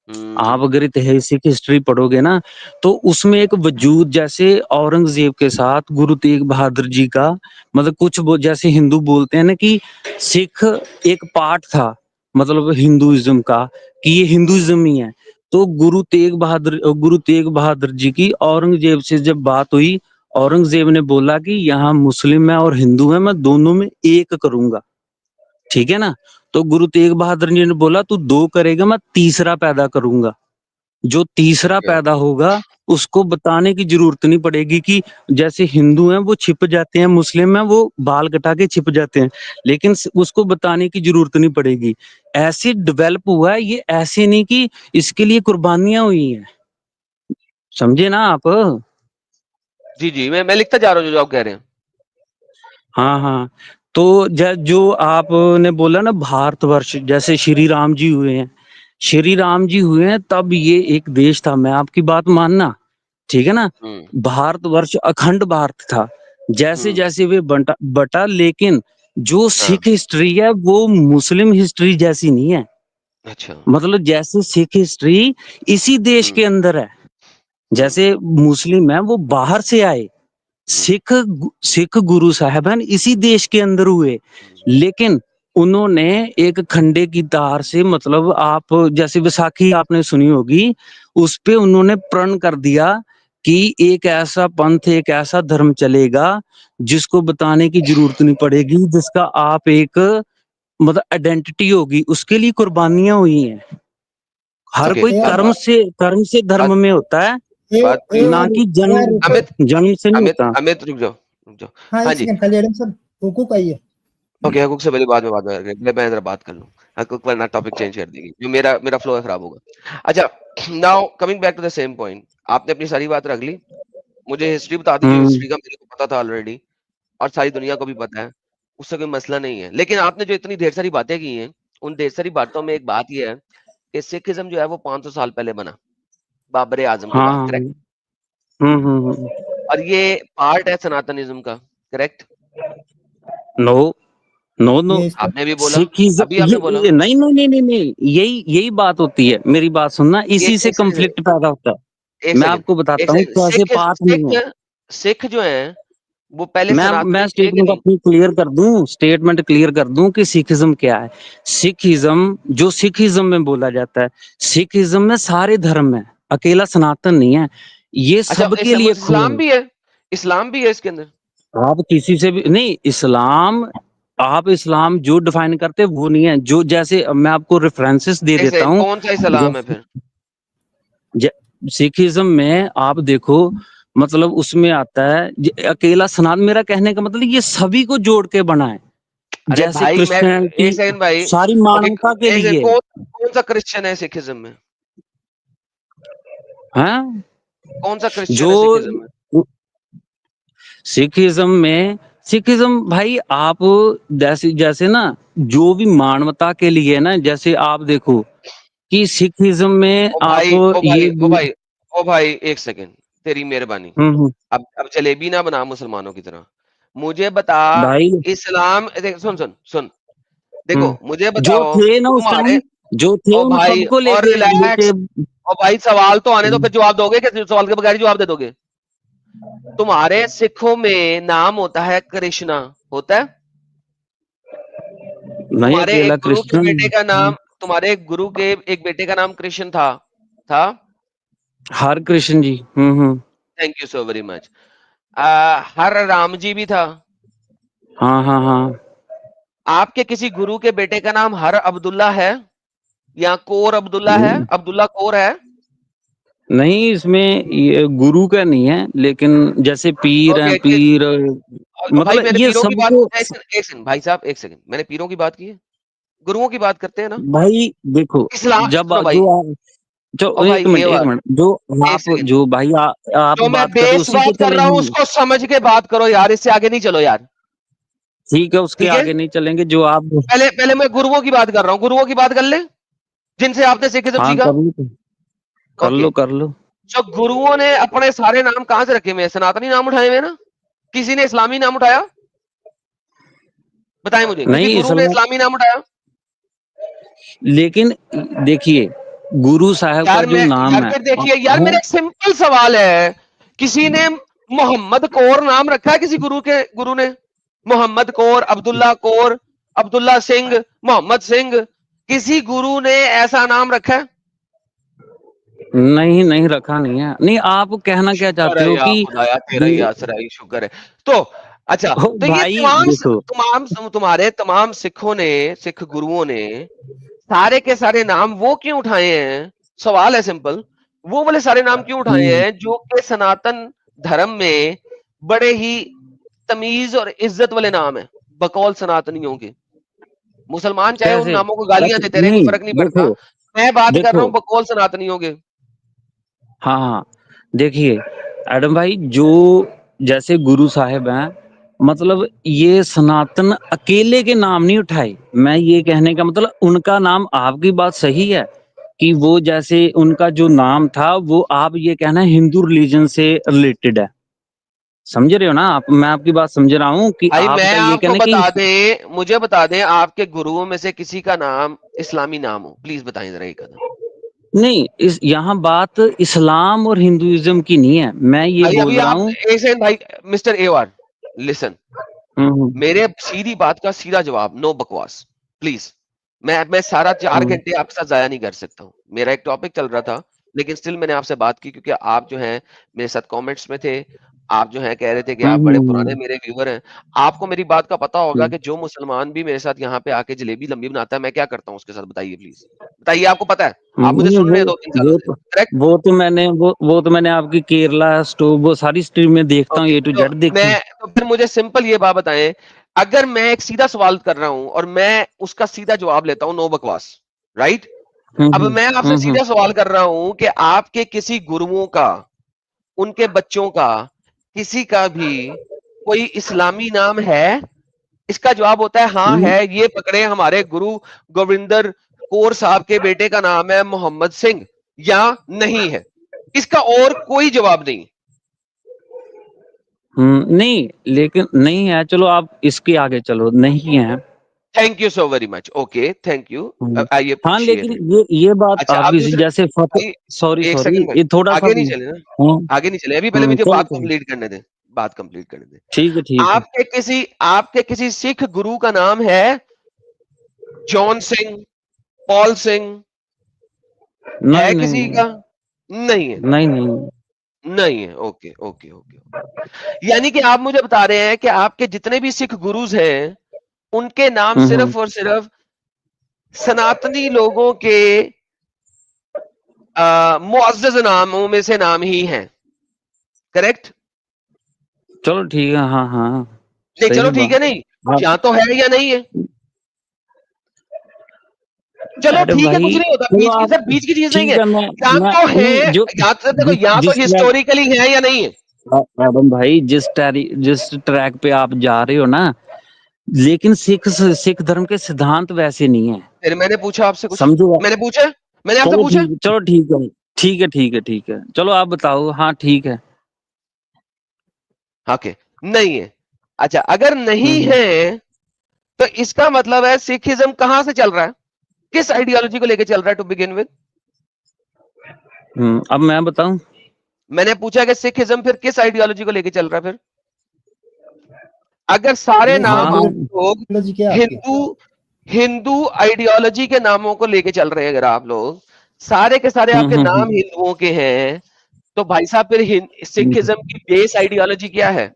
आप हम्म, अगर ऐतिहासिक हिस्ट्री पढ़ोगे ना, तो उसमें एक वजूद, जैसे औरंगजेब के साथ गुरु तेग बहादुर जी का, मतलब कुछ जैसे हिंदू बोलते हैं ना कि सिख एक पार्ट था, मतलब हिंदुइज्म का, कि ये हिंदुइज्म ही है। तो गुरु तेग बहादुर जी की औरंगजेब से जब बात हुई, औरंगजेब ने बोला कि यहाँ मुस्लिम है और हिंदू है, मैं दोनों में एक करूंगा, ठीक है ना। तो गुरु तेग बहादुर जी ने बोला, तू दो करेगा, मैं तीसरा पैदा करूंगा। जो तीसरा ओके। पैदा होगा, उसको बताने की जरूरत नहीं पड़ेगी कि जैसे हिंदू हैं वो छिप जाते हैं, मुस्लिम हैं वो बाल कटा के छिप जाते हैं, लेकिन उसको बताने की जरूरत नहीं पड़ेगी। ऐसे डेवलप हुआ है ये, ऐसे नहीं कि इसके लिए कुर्बानियां हुई हैं, समझे ना आप। जी जी, मैं लिखता जा रहा हूँ जो आप कह रहे हैं। हाँ, हाँ। तो जो आपने बोला ना, भारतवर्ष जैसे श्री राम जी हुए हैं, श्री राम जी हुए हैं तब ये एक देश था, मैं आपकी बात मानना, ठीक है ना। हम्म, भारतवर्ष अखंड भारत था, जैसे हम्म, जैसे वे बंटा बटा, लेकिन जो हाँ, सिख हिस्ट्री है वो मुस्लिम हिस्ट्री जैसी नहीं है। अच्छा, मतलब जैसे सिख हिस्ट्री इसी देश हम्म, के अंदर है, हम्म, जैसे मुस्लिम है वो बाहर से आए, हम्म, सिख गुरु साहिबान इसी देश के अंदर हुए, लेकिन उन्होंने एक खंडे की तार से, मतलब आप जैसे बैसाखी आपने सुनी होगी, उस पे उन्होंने प्रण कर दिया कि एक ऐसा पंथ, एक ऐसा धर्म चलेगा जिसको बताने की जरूरत नहीं पड़ेगी, जिसका आप एक मतलब आइडेंटिटी होगी, उसके लिए कुर्बानियां हुई हैं। हर ओके, कोई कर्म से धर्म बात में होता है, बात ना बिल्कुल, कि जन्म अमित जन्म से नहीं अमित होता। अमित रुक जाओ, रुक जाओ। हाँ हाँ एक जी, सेकंड खाली एडम सर हुकूक आइए। ओके, हकूक से पहले बाद में करेंगे, मैं जरा बात कर लूं। हकूक वरना टॉपिक चेंज कर देगी, जो मेरा मेरा फ्लो है खराब होगा। अच्छा, now coming back to the same point, आपने अपनी सारी बात रख ली, मुझे हिस्ट्री बता दी, जो हम्म हिस्ट्री का मेरे को पता था ऑलरेडी, और सारी दुनिया को भी पता है, उससे कोई मसला नहीं है। लेकिन आपने जो इतनी ढेर सारी बातें की हैं, उन ढेर सारी बातों में एक बात ये है कि सिखिज्म जो है वो 500 साल पहले बना, बाबर आजम के बाद, हाँ करेक्ट? हम्म। और ये पार्ट है सनातनिज्म का, करेक्ट? नो नो नो, ये इसका आपने भी बोला, सिखिज्म अभी आपने बोला, नहीं नहीं नहीं नहीं नहीं, यही यही बात होती है, मेरी बात सुनना, इसी एक से एक सेकंड, कंफ्लिक्ट पैदा होता है। एक मैं सेकंड, आपको एक बताता हूँ सेकंड, कैसे सिख पाठ नहीं है। सिख सिख जो है वो पहले मैं सनातनी थे कि स्टेटमेंट नहीं? अपनी क्लियर कर दूं, स्टेटमेंट क्लियर कर दूं कि सिखिज्म क्या है। सिखिज्म, जो सिखिज्म में बोला जाता है, सिखिज्म में सारे धर्म है, अकेला सनातन नहीं है, ये अच्छा, सबके लिए खुला इस्लाम भी है, इस्लाम भी है इसके अंदर? है। आप किसी से भी नहीं, इस्लाम, आप इस्लाम जो डिफाइन करते हैं वो नहीं है, जो जैसे मैं आपको रेफरेंसेस दे देता ऐसे हूँ। कौन सा इस्लाम है जैसे फिर? सिखिज्म में आप देखो, मतलब उसमें आता है अकेला सनातन, मेरा कहने का मतलब ये सभी को जोड़ के बना है, अरे जैसे भाई, मैं क्रिश्चियनिटी एक सेकंड भाई, सारी ओके, मानवता के ऐसे लिए कौन कौन सा क्रिश्चियन है सिखिज्म में? है। कौन सा क्रिश्चियन जो है सिखिज्म में? सिखिज्म में, सिखिज्म भाई आप जैसे जैसे ना, जो भी मानवता के लिए है ना, जैसे आप देखो कि सिखिज्म में ओ आप भाई, ओ भाई, ये ओ भाई, ओ भाई, एक सेकंड, तेरी मेहरबानी, हम्म, अब जलेबी ना बना मुसलमानों की तरह, मुझे बता, भाई इस्लाम देख, सुन सुन सुन, देखो हम्म, मुझे जो बताओ, थे ना उस तुम्हारे, टाइम, जो थे ओ उन भाई, सबको और लेके लेके रिलैक्स, ओ भाई, सवाल तो आने दो, फिर जवाब दोगे कि सवाल के बगैर ही जवाब दे दोगे? तुम्हारे सिखों में नाम होता है कृष्णा, होता है? नहीं तुम्हारे अकेला एक गुरु के कृष्ण, बेटे का नाम, तुम्हारे एक गुरु के एक बेटे का नाम कृष्ण था? Har Krishna ji, thank you so very much. Har Ram ji भी था? हाँ हाँ हाँ। आपके किसी गुरु के बेटे का नाम हर अब्दुल्ला है, या कोर अब्दुल्ला है, नहीं अब्दुल्ला कोर है? नहीं, इसमें ये गुरु का नहीं है, लेकिन जैसे पीर हैं, ओके, पीर, भाई मतलब मैंने ये पीरों की बात, सबको। एक सेकंड भाई साहब, एक सेकंड, मैंने पीरों की बात की है, गुरुओं की बात करते हैं ना? भाई देखो, इस्लाम जब सुनो भाई, जो आप, ओ जो भाई ये एक बात, मिनट, जो एक आप, सेकंड, जो भाई आप जो मैं बात कर रहे हो बेस उसी पे बात कर रहा हूं चलेंगे। उसको समझ के बात करो यार, इससे आगे नहीं चलो यार, ठीक है, उसके ठीक है? आगे नहीं चलेंगे, जो आप। पहले पहले मैं गुरुओं की बात कर रहा हूं, गुरुओं की बात कर ले, जिनसे आपने सिखिज्म हाँ सीखा। कर लो, कर ओके, लो कर लो। जो गुरुओं ने अपने सारे नाम कहां से रखे हुए हैं? सनातनी नाम उठाए हुए हैं ना? किसी ने इस्लामी नाम उठाया? बताएं मुझे, किसी नहीं गुरु ने इसलिए, इस्लामी नाम उठाया? लेकिन देखिए, गुरु साहब का यार जो मैं, नाम यार है फिर देखिए यार, वो, मेरा एक सिंपल सवाल है, किसी ने मोहम्मद कौर नाम रखा है किसी गुरु के, गुरु ने? मोहम्मद कौर, अब्दुल्ला कौर, अब्दुल्ला सिंह, मोहम्मद सिंह, किसी गुरु ने ऐसा नाम रखा है? नहीं नहीं रखा नहीं है। नहीं, आप कहना क्या शुक्र चाहते है हो या कि खुदाया, तेरा ही ये आसरा ही शुक्र है। तो अच्छा, ओ तो ये भाई तमाम देखो, तमाम तुम्हारे तमाम सिखों ने, सिख गुरुओं ने सारे के सारे नाम वो क्यों उठाए हैं? सवाल है सिंपल, वो वाले सारे नाम क्यों उठाए हम्म, हैं जो कि सनातन धर्म में बड़े ही तमीज और इज्जत वाले नाम है, बकौल सनातनियों के? मुसलमान चाहे उन कैसे, नामों को गालियां अच्छा देते रहे, कोई नहीं, फर्क नहीं पड़ता, देखो मैं बात कर रहा देखो, हूं बकौल सनातनियों के। हाँ हाँ, देखिए एडम भाई, जो जैसे गुरु साहिब हैं, मतलब ये सनातन अकेले के नाम नहीं उठाए, मैं ये कहने का मतलब, उनका नाम, आपकी बात सही है कि वो जैसे उनका जो नाम था वो आप ये कहना हिंदू रिलीजन से रिलेटेड है, समझ रहे हो ना आप? मैं आपकी बात समझ रहा हूँ कि भाई मैं आपका ये आपको कहना कि बता दें, मुझे बता दें आपके गुरुओं में से किसी का नाम इस्लामी नाम हो, प्लीज बताएं जरा एक कदम। नहीं, इस यहाँ बात इस्लाम और हिंदुइज्म की नहीं है, मैं ये भाई बोल अभी रहा आप हूँ। ऐसे भाई, मिस्टर एवार लिसन, हम्म, मेरे सीधी बात का सीधा जवाब, नो बकवास प्लीज। मैं सारा 4 घंटे आपके साथ जाया नहीं कर सकता हूँ, मेरा एक टॉपिक चल रहा था, लेकिन स्टिल मैंने आपसे बात की क्योंकि आप जो है मेरे साथ कमेंट्स में थे, आप जो है कह रहे थे कि आप बड़े पुराने मेरे व्यूअर हैं। आपको मेरी बात का पता होगा कि जो मुसलमान भी मेरे साथ यहाँ पे आके जलेबी लंबी बनाता है, मैं क्या करता हूँ उसके साथ, बताइए प्लीज, बताइए, आपको पता है, आप मुझे नहीं, सुन रहे हैं 2-3 सालों वो से, तो करेक्ट? वो तो मैंने आपकी केरला स्टोव वो सारी स्ट्रीम में देखता हूँ, ओके, ए टू तो जेड देखता हूँ। मैं तो फिर मुझे सिंपल ये बात बताएं, अगर मैं एक सीधा सवाल कर रहा हूं और मैं उसका सीधा जवाब लेता हूं, नो बकवास, राइट? अब मैं आपसे हम्म। सीधा सवाल कर रहा हूं कि आपके किसी गुरुओं का, उनके बच्चों का, किसी का भी कोई इस्लामी नाम है? इसका जवाब होता है हाँ हम्म, है, ये पकड़े हमारे गुरु गोविंदर कौर साहब के बेटे का नाम है मोहम्मद सिंह, या नहीं है, इसका और कोई जवाब नहीं। नहीं, लेकिन नहीं है, चलो आप इसके आगे चलो, नहीं है। Thank you so very much, okay thank you, I हाँ, अप्रिशिएट लेकिन इट। ये बात अच्छा अब आपकी दूसरे जैसे फतेह, भाई, सॉरी एक सॉरी, सेकंड में ये थोड़ा सा आगे नहीं चले ना, आगे नहीं चले, अभी पहले मुझे चलो बात चलो, कंप्लीट करने दें, बात कंप्लीट करने दें। ठीक है ठीक है। आपके किसी सिख गुरु का नाम है जॉन सिंह, पॉल सिंह, नहीं है नहीं किसी नहीं का? नहीं है, नहीं नहीं। नहीं है, ओके ओके ओके। यानी कि आप मुझे बता रहे हैं कि आपके जितने भी सिख गुरुज हैं, उनके नाम हम्म। सिर्फ और सिर्फ सनातनी लोगों के मुअज़्ज़ज़ नामों में से नाम ही हैं, करेक्ट? चलो ठीक है, हाँ हाँ, नहीं चलो सही ठीक है, बात। नहीं आप, या तो है या नहीं है, चलो अरे ठीक है, कुछ भाई नहीं होता, चलो बीच की आप, सर, बीच की चीज नहीं ठीक है, है, या मैं तो है, नहीं जो या तो देखो, या तो जिस ट्रैक, हिस्टोरिकली है या नहीं है। एडम भाई जिस ट्रैक पे आप जा रहे हो ना, लेकिन सिख धर्म के सिद्धांत वैसे नहीं है, फिर मैंने पूछा आपसे कुछ, समझो। मैंने पूछा, मैंने आपसे चलो पूछा। ठीक, चलो ठीक है, ठीक है ठीक है ठीक है, चलो आप बताओ, हाँ ठीक है। ओके, नहीं है। अच्छा अगर नहीं हम्म है, तो इसका मतलब है सिखिज्म कहां से चल रहा है, किस आइडियोलॉजी को लेके चल रहा है टू बिगिन विद? अब मैं बताऊं। मैंने पूछा कि सिखिज्म फिर किस आइडियोलॉजी को लेके चल रहा है फिर? अगर सारे नहीं हाँ नाम हाँ, आप लोग आइडियोलॉजी क्या है आपकी? हिंदू हिंदू आइडियोलॉजी के नामों को लेके चल रहे हैं, अगर आप लोग सारे के सारे आपके नाम हम्म। हिंदुओं के हैं, तो भाई साहब फिर सिखिज्म की बेस आइडियोलॉजी क्या है?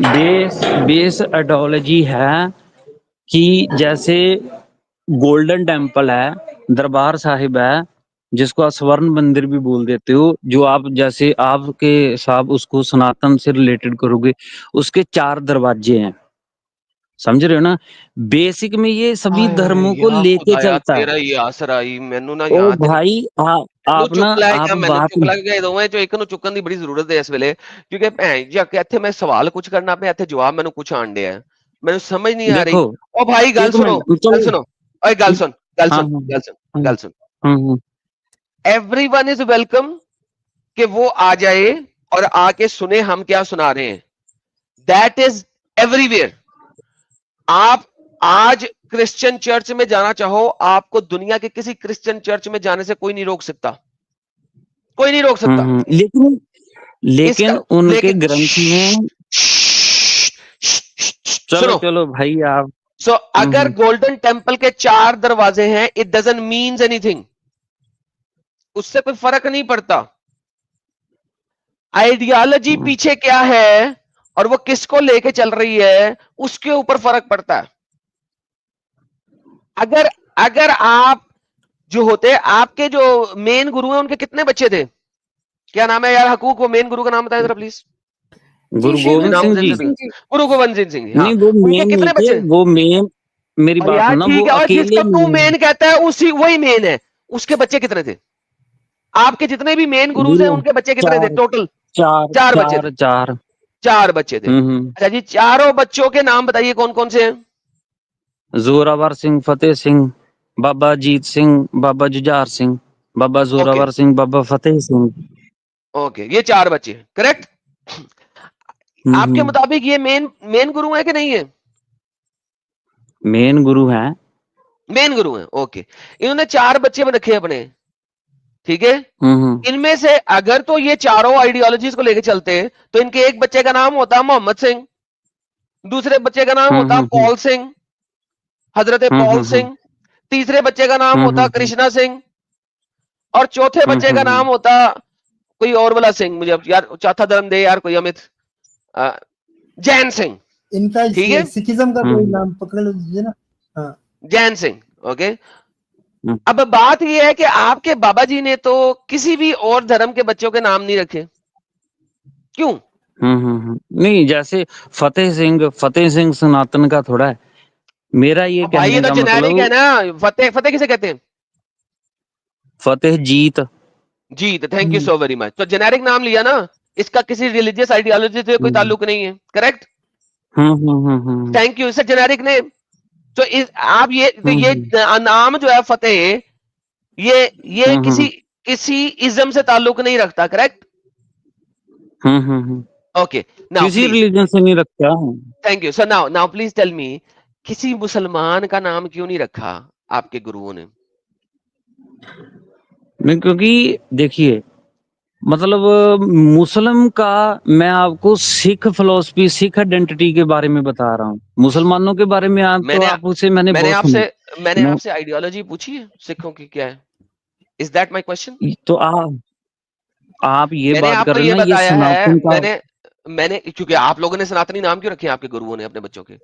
बेस बेस आइडियोलॉजी है कि जैसे गोल्डन टेम्पल है, दरबार साहिब है, जिसको आप स्वर्ण मंदिर भी बोल देते हो, जो आप जैसे आपके साहब उसको सनातन से रिलेटेड करोगे, उसके 4 दरवाजे हैं, समझ रहे हो ना? बेसिक में ये सभी हाय धर्मों को या लेके खुदाया चलता है। तेरा ही आसरा ही, मैनू ना ओ यहाँ ते भाई, ਮੈਨੂੰ आप ना, ਚੁੱਕ ਲੈ आप ਜਾਂ ਮੈਨੂੰ बात, ਚੁੱਕ ਲੈ ਕੇ ਦੋਵੇਂ ਚੋਂ ਇੱਕ ਨੂੰ ਚੁੱਕਣ ਦੀ ਬੜੀ ਜ਼ਰੂਰਤ ਹੈ ਇਸ ਵੇਲੇ, ਕਿਉਂਕਿ ਭੈਣ ਜੀ ਕਿ ਇੱਥੇ ਮੈਂ ਸਵਾਲ ਕੁਝ ਕਰਨਾ ਪਿਆ, ਇੱਥੇ ਜਵਾਬ ਮੈਨੂੰ ਕੁਝ ਆਣ ਡਿਆ, ਮੈਨੂੰ ਸਮਝ ਨਹੀਂ ਆ ਰਹੀ। देखो ओ भाई एक मिनट, ਗੱਲ चलो। सुनो, ओए ਗੱਲ सुन, ਗੱਲ हाँ सुन, हाँ ਗੱਲ सुन, हाँ ਗੱਲ सुन। हाँ एवरीवन इज वेलकम कि वो आ जाए और आके सुने हम क्या सुना रहे हैं, दैट इज एवरीवेयर। आप आज क्रिश्चियन चर्च में जाना चाहो, आपको दुनिया के किसी क्रिश्चियन चर्च में जाने से कोई नहीं रोक सकता, कोई नहीं रोक सकता। लेकिन इसका लेकिन उनके लेकिन ग्रंथ में, चलो सुनो, चलो भाई आप, सो अगर गोल्डन टेम्पल के 4 दरवाजे हैं, इट डजंट मीन्स एनीथिंग, उससे कोई फर्क नहीं पड़ता। आइडियोलॉजी पीछे क्या है और वो किसको लेके चल रही है, उसके ऊपर फर्क पड़ता है। अगर अगर आप जो होते, आपके जो मेन गुरु हैं, उनके कितने बच्चे थे? क्या नाम है यार हकूक, वो मेन गुरु का नाम बताएं जरा प्लीज, जी गुरु श्री गोविंद गुरु नाम सिंह जी, गोविंद मुझे, सिंह जी। गुरु गोविंद सिंह जी, हाँ, नहीं वो उनके मेन नहीं कितने थे, बच्चे? वो मेन, मेरी और बात यार सुनना, वो ठीक है, और अकेले जिसको तू मेन, मेन कहता है उसी वही मेन है, उसके बच्चे कितने थे? आपके जितने भी मेन गुरुज हैं, मेरे उनके बच्चे कितने थे चार टोटल? चार 4 बच्चे थे, चार चार 4 बच्चे थे। हम्म। अच्छा जी, चारों बच्चों के नाम बताइए कौन कौन से हैं? जोरावर सिंह, फतेह सिंह, बाबा अजीत सिंह, बाबा जुझार सिंह, बाबा जोरावर सिंह, बाबा फतेह सिंह। ओके, ये 4 बच्चे करेक्ट। आपके मुताबिक ये मेन मेन गुरु है कि नहीं है? मेन गुरु हैं। मेन गुरु है, ओके। इन्होंने 4 बच्चे में रखे अपने, ठीक है। इनमें से अगर तो ये चारों आइडियोलॉजीज को लेकर चलते तो इनके एक बच्चे का नाम होता मोहम्मद सिंह, दूसरे बच्चे का नाम होता पॉल सिंह, हजरत पॉल सिंह, तीसरे बच्चे का नाम होता कृष्णा सिंह, और चौथे बच्चे का नाम होता कोई और वाला सिंह, मुझे अब यार चौथा धर्म दे यार कोई अमित, जैन सिंह, इनका ठीक है। सिखिज्म का कोई नाम पकड़ लीजिए ना। हाँ, जैन सिंह, ओके। अब बात यह है कि आपके बाबा जी ने तो किसी भी और धर्म के बच्चों के नाम नहीं रखे, क्यों? नहीं, जैसे फतेह सिंह सनातन का थोड़ा है। मेरा ये भाई ये कहने तो का जेनेरिक है मतलब ना। फतेह फतेह किसे कहते हैं? फतेह जीत। जीत, thank you so very much. तो जेनेरिक नाम लिया ना, इसका किसी रिलीजियस आइडियोलॉजी से कोई ताल्लुक नहीं है, करेक्ट। थैंक यू, इससे जेनेरिक नेम। तो आप ये नाम जो है फतेह, ये किसी इज्म से ताल्लुक नहीं रखता, करेक्ट। ओके, नाउ किसी प्लीज, रिलीजन से नहीं रखता। Thank you. So now please tell me, किसी मुसलमान का नाम क्यों नहीं रखा आपके गुरुओं ने? नहीं, क्योंकि देखिए, मतलब मुस्लिम का, मैं आपको सिख फिलोसफी, सिख आइडेंटिटी के बारे में बता रहा हूँ। मुसलमानों के बारे में आप मैंने आप उसे मैंने मैंने बहुत आपसे सुना। मैंने आपसे आइडियोलॉजी पूछी है सिखों की क्या है? Is that my question? तो आप ये मैंने बात कर आपको रहे ये हैं ना, ये बताया है, सनातन का। मैंने क्योंकि आप लोगों ने सनातनी नाम क्यों रखे हैं आपके गुरुओं ने अपने बच्चों के?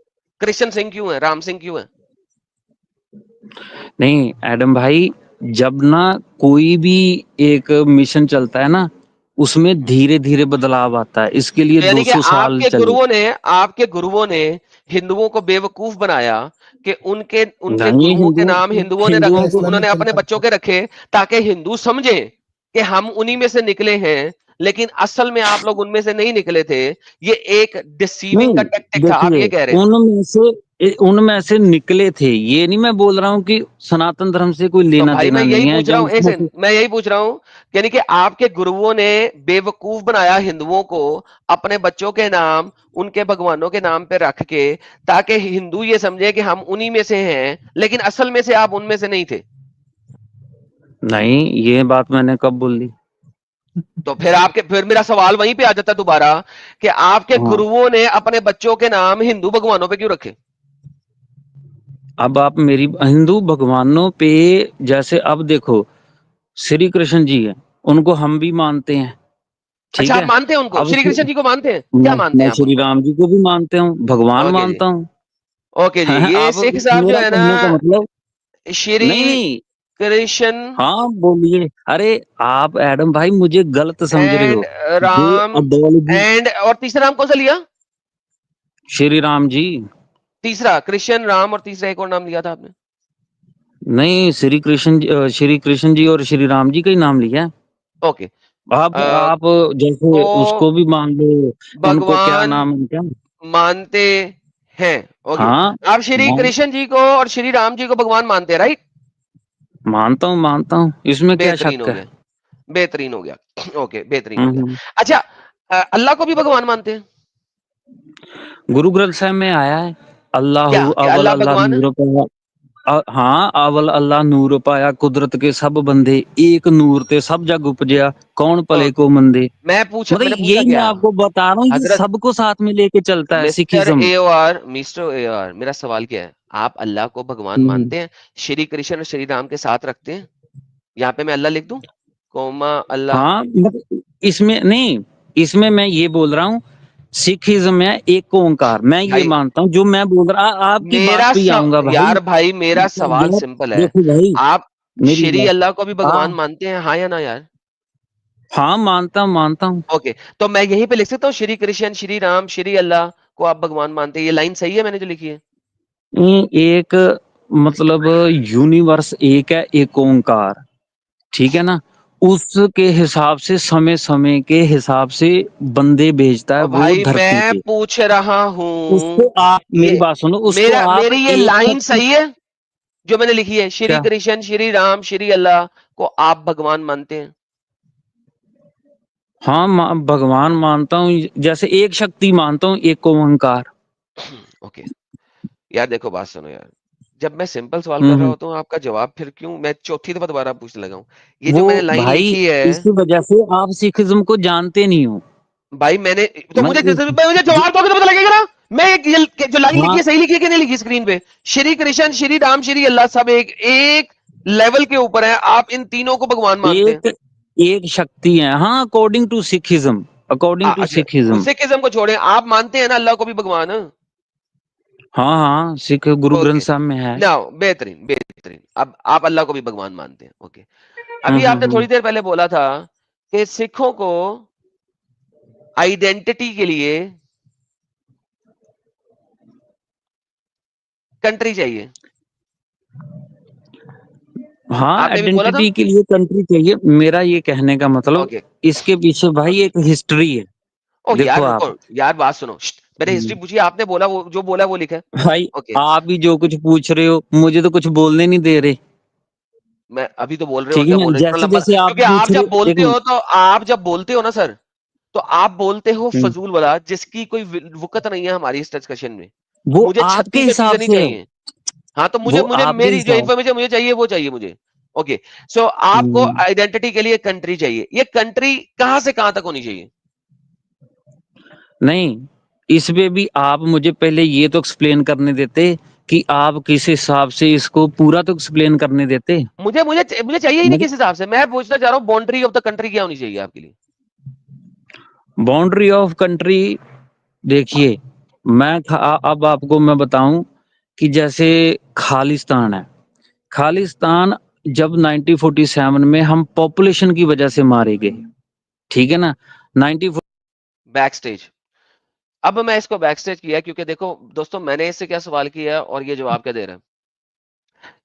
कृष्ण सिंह क्यों है, राम सिंह क्यों है? नहीं एडम भाई, जब ना कोई भी एक मिशन चलता है ना, उसमें धीरे धीरे बदलाव आता है। इसके लिए तो यानी कि 200 साल चले। आपके गुरुओं ने हिंदुओं को बेवकूफ बनाया कि उनके उनके नहीं, गुरुओं के नाम हिंदुओं ने हिंदुओं रखे, को उन्होंने अपने बच्चों के रखे ताकि हिंदू समझे कि हम उन्हीं में से निकले हैं, लेकिन असल में आप लोग उनमें से नहीं निकले थे। ये एक डिसीविंग का नहीं, टैक्टिक था, आप देखिए, ये कह रहे हैं। उनमें से निकले थे, ये नहीं मैं बोल रहा हूँ कि सनातन धर्म से कोई तो लेना भाई मैं देना यही नहीं है। पूछ रहा जब हूं, एक उसमें से सेकंड, मैं यही पूछ रहा हूं, यानी कि आपके गुरुओं ने बेवकूफ बनाया हिंदुओं को अपने बच्चों के नाम उनके भगवानों के नाम पे रख के, ताकि हिंदू ये समझे कि हम उन्हीं में से हैं, लेकिन असल में से आप उनमें से नहीं थे। नहीं, ये बात मैंने कब बोल दी? तो फिर मेरा सवाल वहीं पे आ जाता दोबारा कि आपके हाँ, गुरुओं ने अपने बच्चों के नाम हिंदू भगवानों पे क्यों रखे? अब आप मेरी हिंदू भगवानों पे, जैसे अब देखो, श्री कृष्ण जी है, उनको हम भी मानते हैं, ठीक अच्छा, आप है। मानते हैं उनको, अब श्री कृष्ण जी को मानते हैं? क्या मानते मैं हैं आप श्री उनको? राम जी को भी मानते हूँ, भगवान ओके जी, मानता हूँ। ओके जी। ये आप सिख साहब जो मेरा है ना, कहने का मतलब, नहीं श्री नहीं, कृष्ण हाँ बोलिए। अरे आप एडम भाई मुझे गलत समझ रहे एंड हो। ये राम आइडियोलॉजी, एंड, और तीसरा नाम कौन सा लिया? श्री राम जी। तीसरा कृष्ण राम, और तीसरा एक और नाम लिया था आपने? नहीं, श्री कृष्ण जी और श्री राम जी का ही नाम लिया है। ओके। आप जैसे तो उसको भी मान लो, उनको क्या भगवान नाम है क्या? मानते हैं, ओके। हाँ, आप श्री कृष्ण जी को और श्री राम जी को भगवान मानते हैं, राइट? मानता हूँ, इसमें क्या बेहतरीन शक हो है? गया, बेहतरीन हो गया। ओके, बेहतरीन हो गया। हम्म। अच्छा, अल्लाह को भी भगवान मानते हैं गुरु ग्रंथ साहिब में आया है, क्या अल्लाहु कि अव्वल अल्लाह अल्लाह भगवान है? नूर पाया। हाँ, अव्वल अल्लाह नूर पाया, कुदरत के सब बंदे, एक नूर ते सब जग उपजया, कौन भले को मंदे। मतलब मैंने पूछा यही मैं क्या? आपको बता रहा हूँ, ये हजरत सबको साथ में लेके चलता है mister Sikhism. AOR, mister AOR, मेरा सवाल क्या है? आप अल्लाह को भगवान हम्म। मानते हैं, श्री कृष्ण और श्री राम के साथ रखते हैं? यहाँ पे मैं अल्लाह लिख दूं, कोमा अल्लाह? हाँ, मतलब इसमें नहीं, इसमें मैं ये बोल रहा हूँ, सिखिज्म में एक ओंकार, मैं ये भाई मानता हूँ। जो मैं बोल रहा, आपकी बात पे ही आऊंगा भाई। यार भाई, मेरा सवाल यार सिंपल है। देखो भाई, आप मेरी श्री बात, अल्लाह को भी भगवान हाँ मानते हैं, हाँ या ना यार? हाँ, मानता हूँ। ओके, तो मैं यहीं पे लिख सकता हूँ श्री कृष्ण श्री राम श्री अल्लाह को आप भगवान मानते हैं? ये लाइन सही है मैंने जो लिखी है? एक, मतलब यूनिवर्स एक है, एक ओंकार, ठीक है ना। उसके हिसाब से, समय समय के हिसाब से बंदे भेजता है और वो भाई धरती मैं पे। पूछ रहा उसको हूं, आप, मेरी ये बात सुनो, उसको मेरा आप मेरी ये एक लाइन शख्स, सही है जो मैंने लिखी है, श्री क्या? कृष्ण, श्री राम, श्री अल्लाह को आप भगवान मानते हैं? हाँ, भगवान मानता हूँ, जैसे एक शक्ति मानता हूँ, एक ओंकार। ओके यार, देखो बात सुनो यार, जब मैं सिंपल सवाल कर रहा होता हूँ आपका जवाब फिर क्यों मैं चौथी दफा दोबारा पूछने लगा हूँ? ये जो वो मैंने लाइन भाई लिखी है इसी वजह से आप सिखिज्म को जानते नहीं हो। भाई, मैंने तो मैं मुझे इस, मुझे जवाब दोगे तो पता लगेगा ना। मैं जो लाइन लिखी हाँ, है सही लिखी है कि नहीं लिखी स्क्रीन पे? श्री कृष्ण, श्री राम, श्री अल्लाह सब एक एक लेवल के ऊपर है, आप इन तीनों को भगवान मानते हैं? एक एक शक्ति है, हाँ, according to Sikhism, according to अच्छा, सिखिज्म। सिखिज्म को छोड़े, आप मानते हैं ना अल्लाह को भी भगवान? हाँ हाँ, सिख गुरु ग्रंथ ओके, साहब में है। नाउ बेहतरीन बेहतरीन, अब आप अल्लाह को भी भगवान मानते हैं। ओके, अभी आपने थोड़ी देर पहले बोला था कि सिखों को आइडेंटिटी के लिए कंट्री चाहिए, हाँ, आपने भी बोला था। आइडेंटिटी के लिए कंट्री चाहिए, मेरा ये कहने का मतलब ओके इसके पीछे भाई एक हिस्ट्री है। ओ देखो यार रुको आप, यार, बात सुनो। मैंने हिस्ट्री पूछी, आपने बोला वो जो बोला वो लिखा है। भाई ओके, आप ही जो कुछ पूछ रहे हो मुझे तो कुछ बोलने नहीं दे रहे। मैं अभी तो बोल रहे हो, और ठीक है क्या ना, बोल रहे हो, इतना जैसे लंबा, जैसे आप क्योंकि पूछ रहे हो, एक मिनट। आप जब बोलते हो ना सर, तो आप बोलते हो हम्म, फजूल वाला जिसकी कोई वुकत नहीं है हमारी इस डिस्कशन में। वो मुझे आपके 36 हिसाब चीजें नहीं से है, चाहिए। हाँ, तो मुझे वो मुझे आपके मेरी जो हिसाब। इन्फॉर्मेशन मुझे चाहिए वो चाहिए मुझे। ओके, सो आपको हम्म, आइडेंटिटी के लिए कंट्री चाहिए, ये कंट्री कहां से कहां तक होनी चाहिए? नहीं, इसमें भी आप मुझे पहले ये तो एक्सप्लेन करने देते कि आप किस हिसाब से इसको पूरा तो एक्सप्लेन करने देते। मुझे मुझे मुझे चाहिए ही नहीं मुझे किस हिसाब से, मैं पूछना चाह रहा हूँ बाउंड्री ऑफ द कंट्री क्या होनी चाहिए आपके लिए? बाउंड्री ऑफ कंट्री, देखिए, अब आपको मैं बताऊं कि जैसे खालिस्तान है, खालिस्तान जब 1947 में हम पॉपुलेशन की वजह से मारे गए, ठीक है ना, 90। बैक स्टेज, अब मैं इसको बैक स्टेज किया क्योंकि देखो दोस्तों, मैंने इससे क्या सवाल किया और ये जवाब क्या दे रहा है।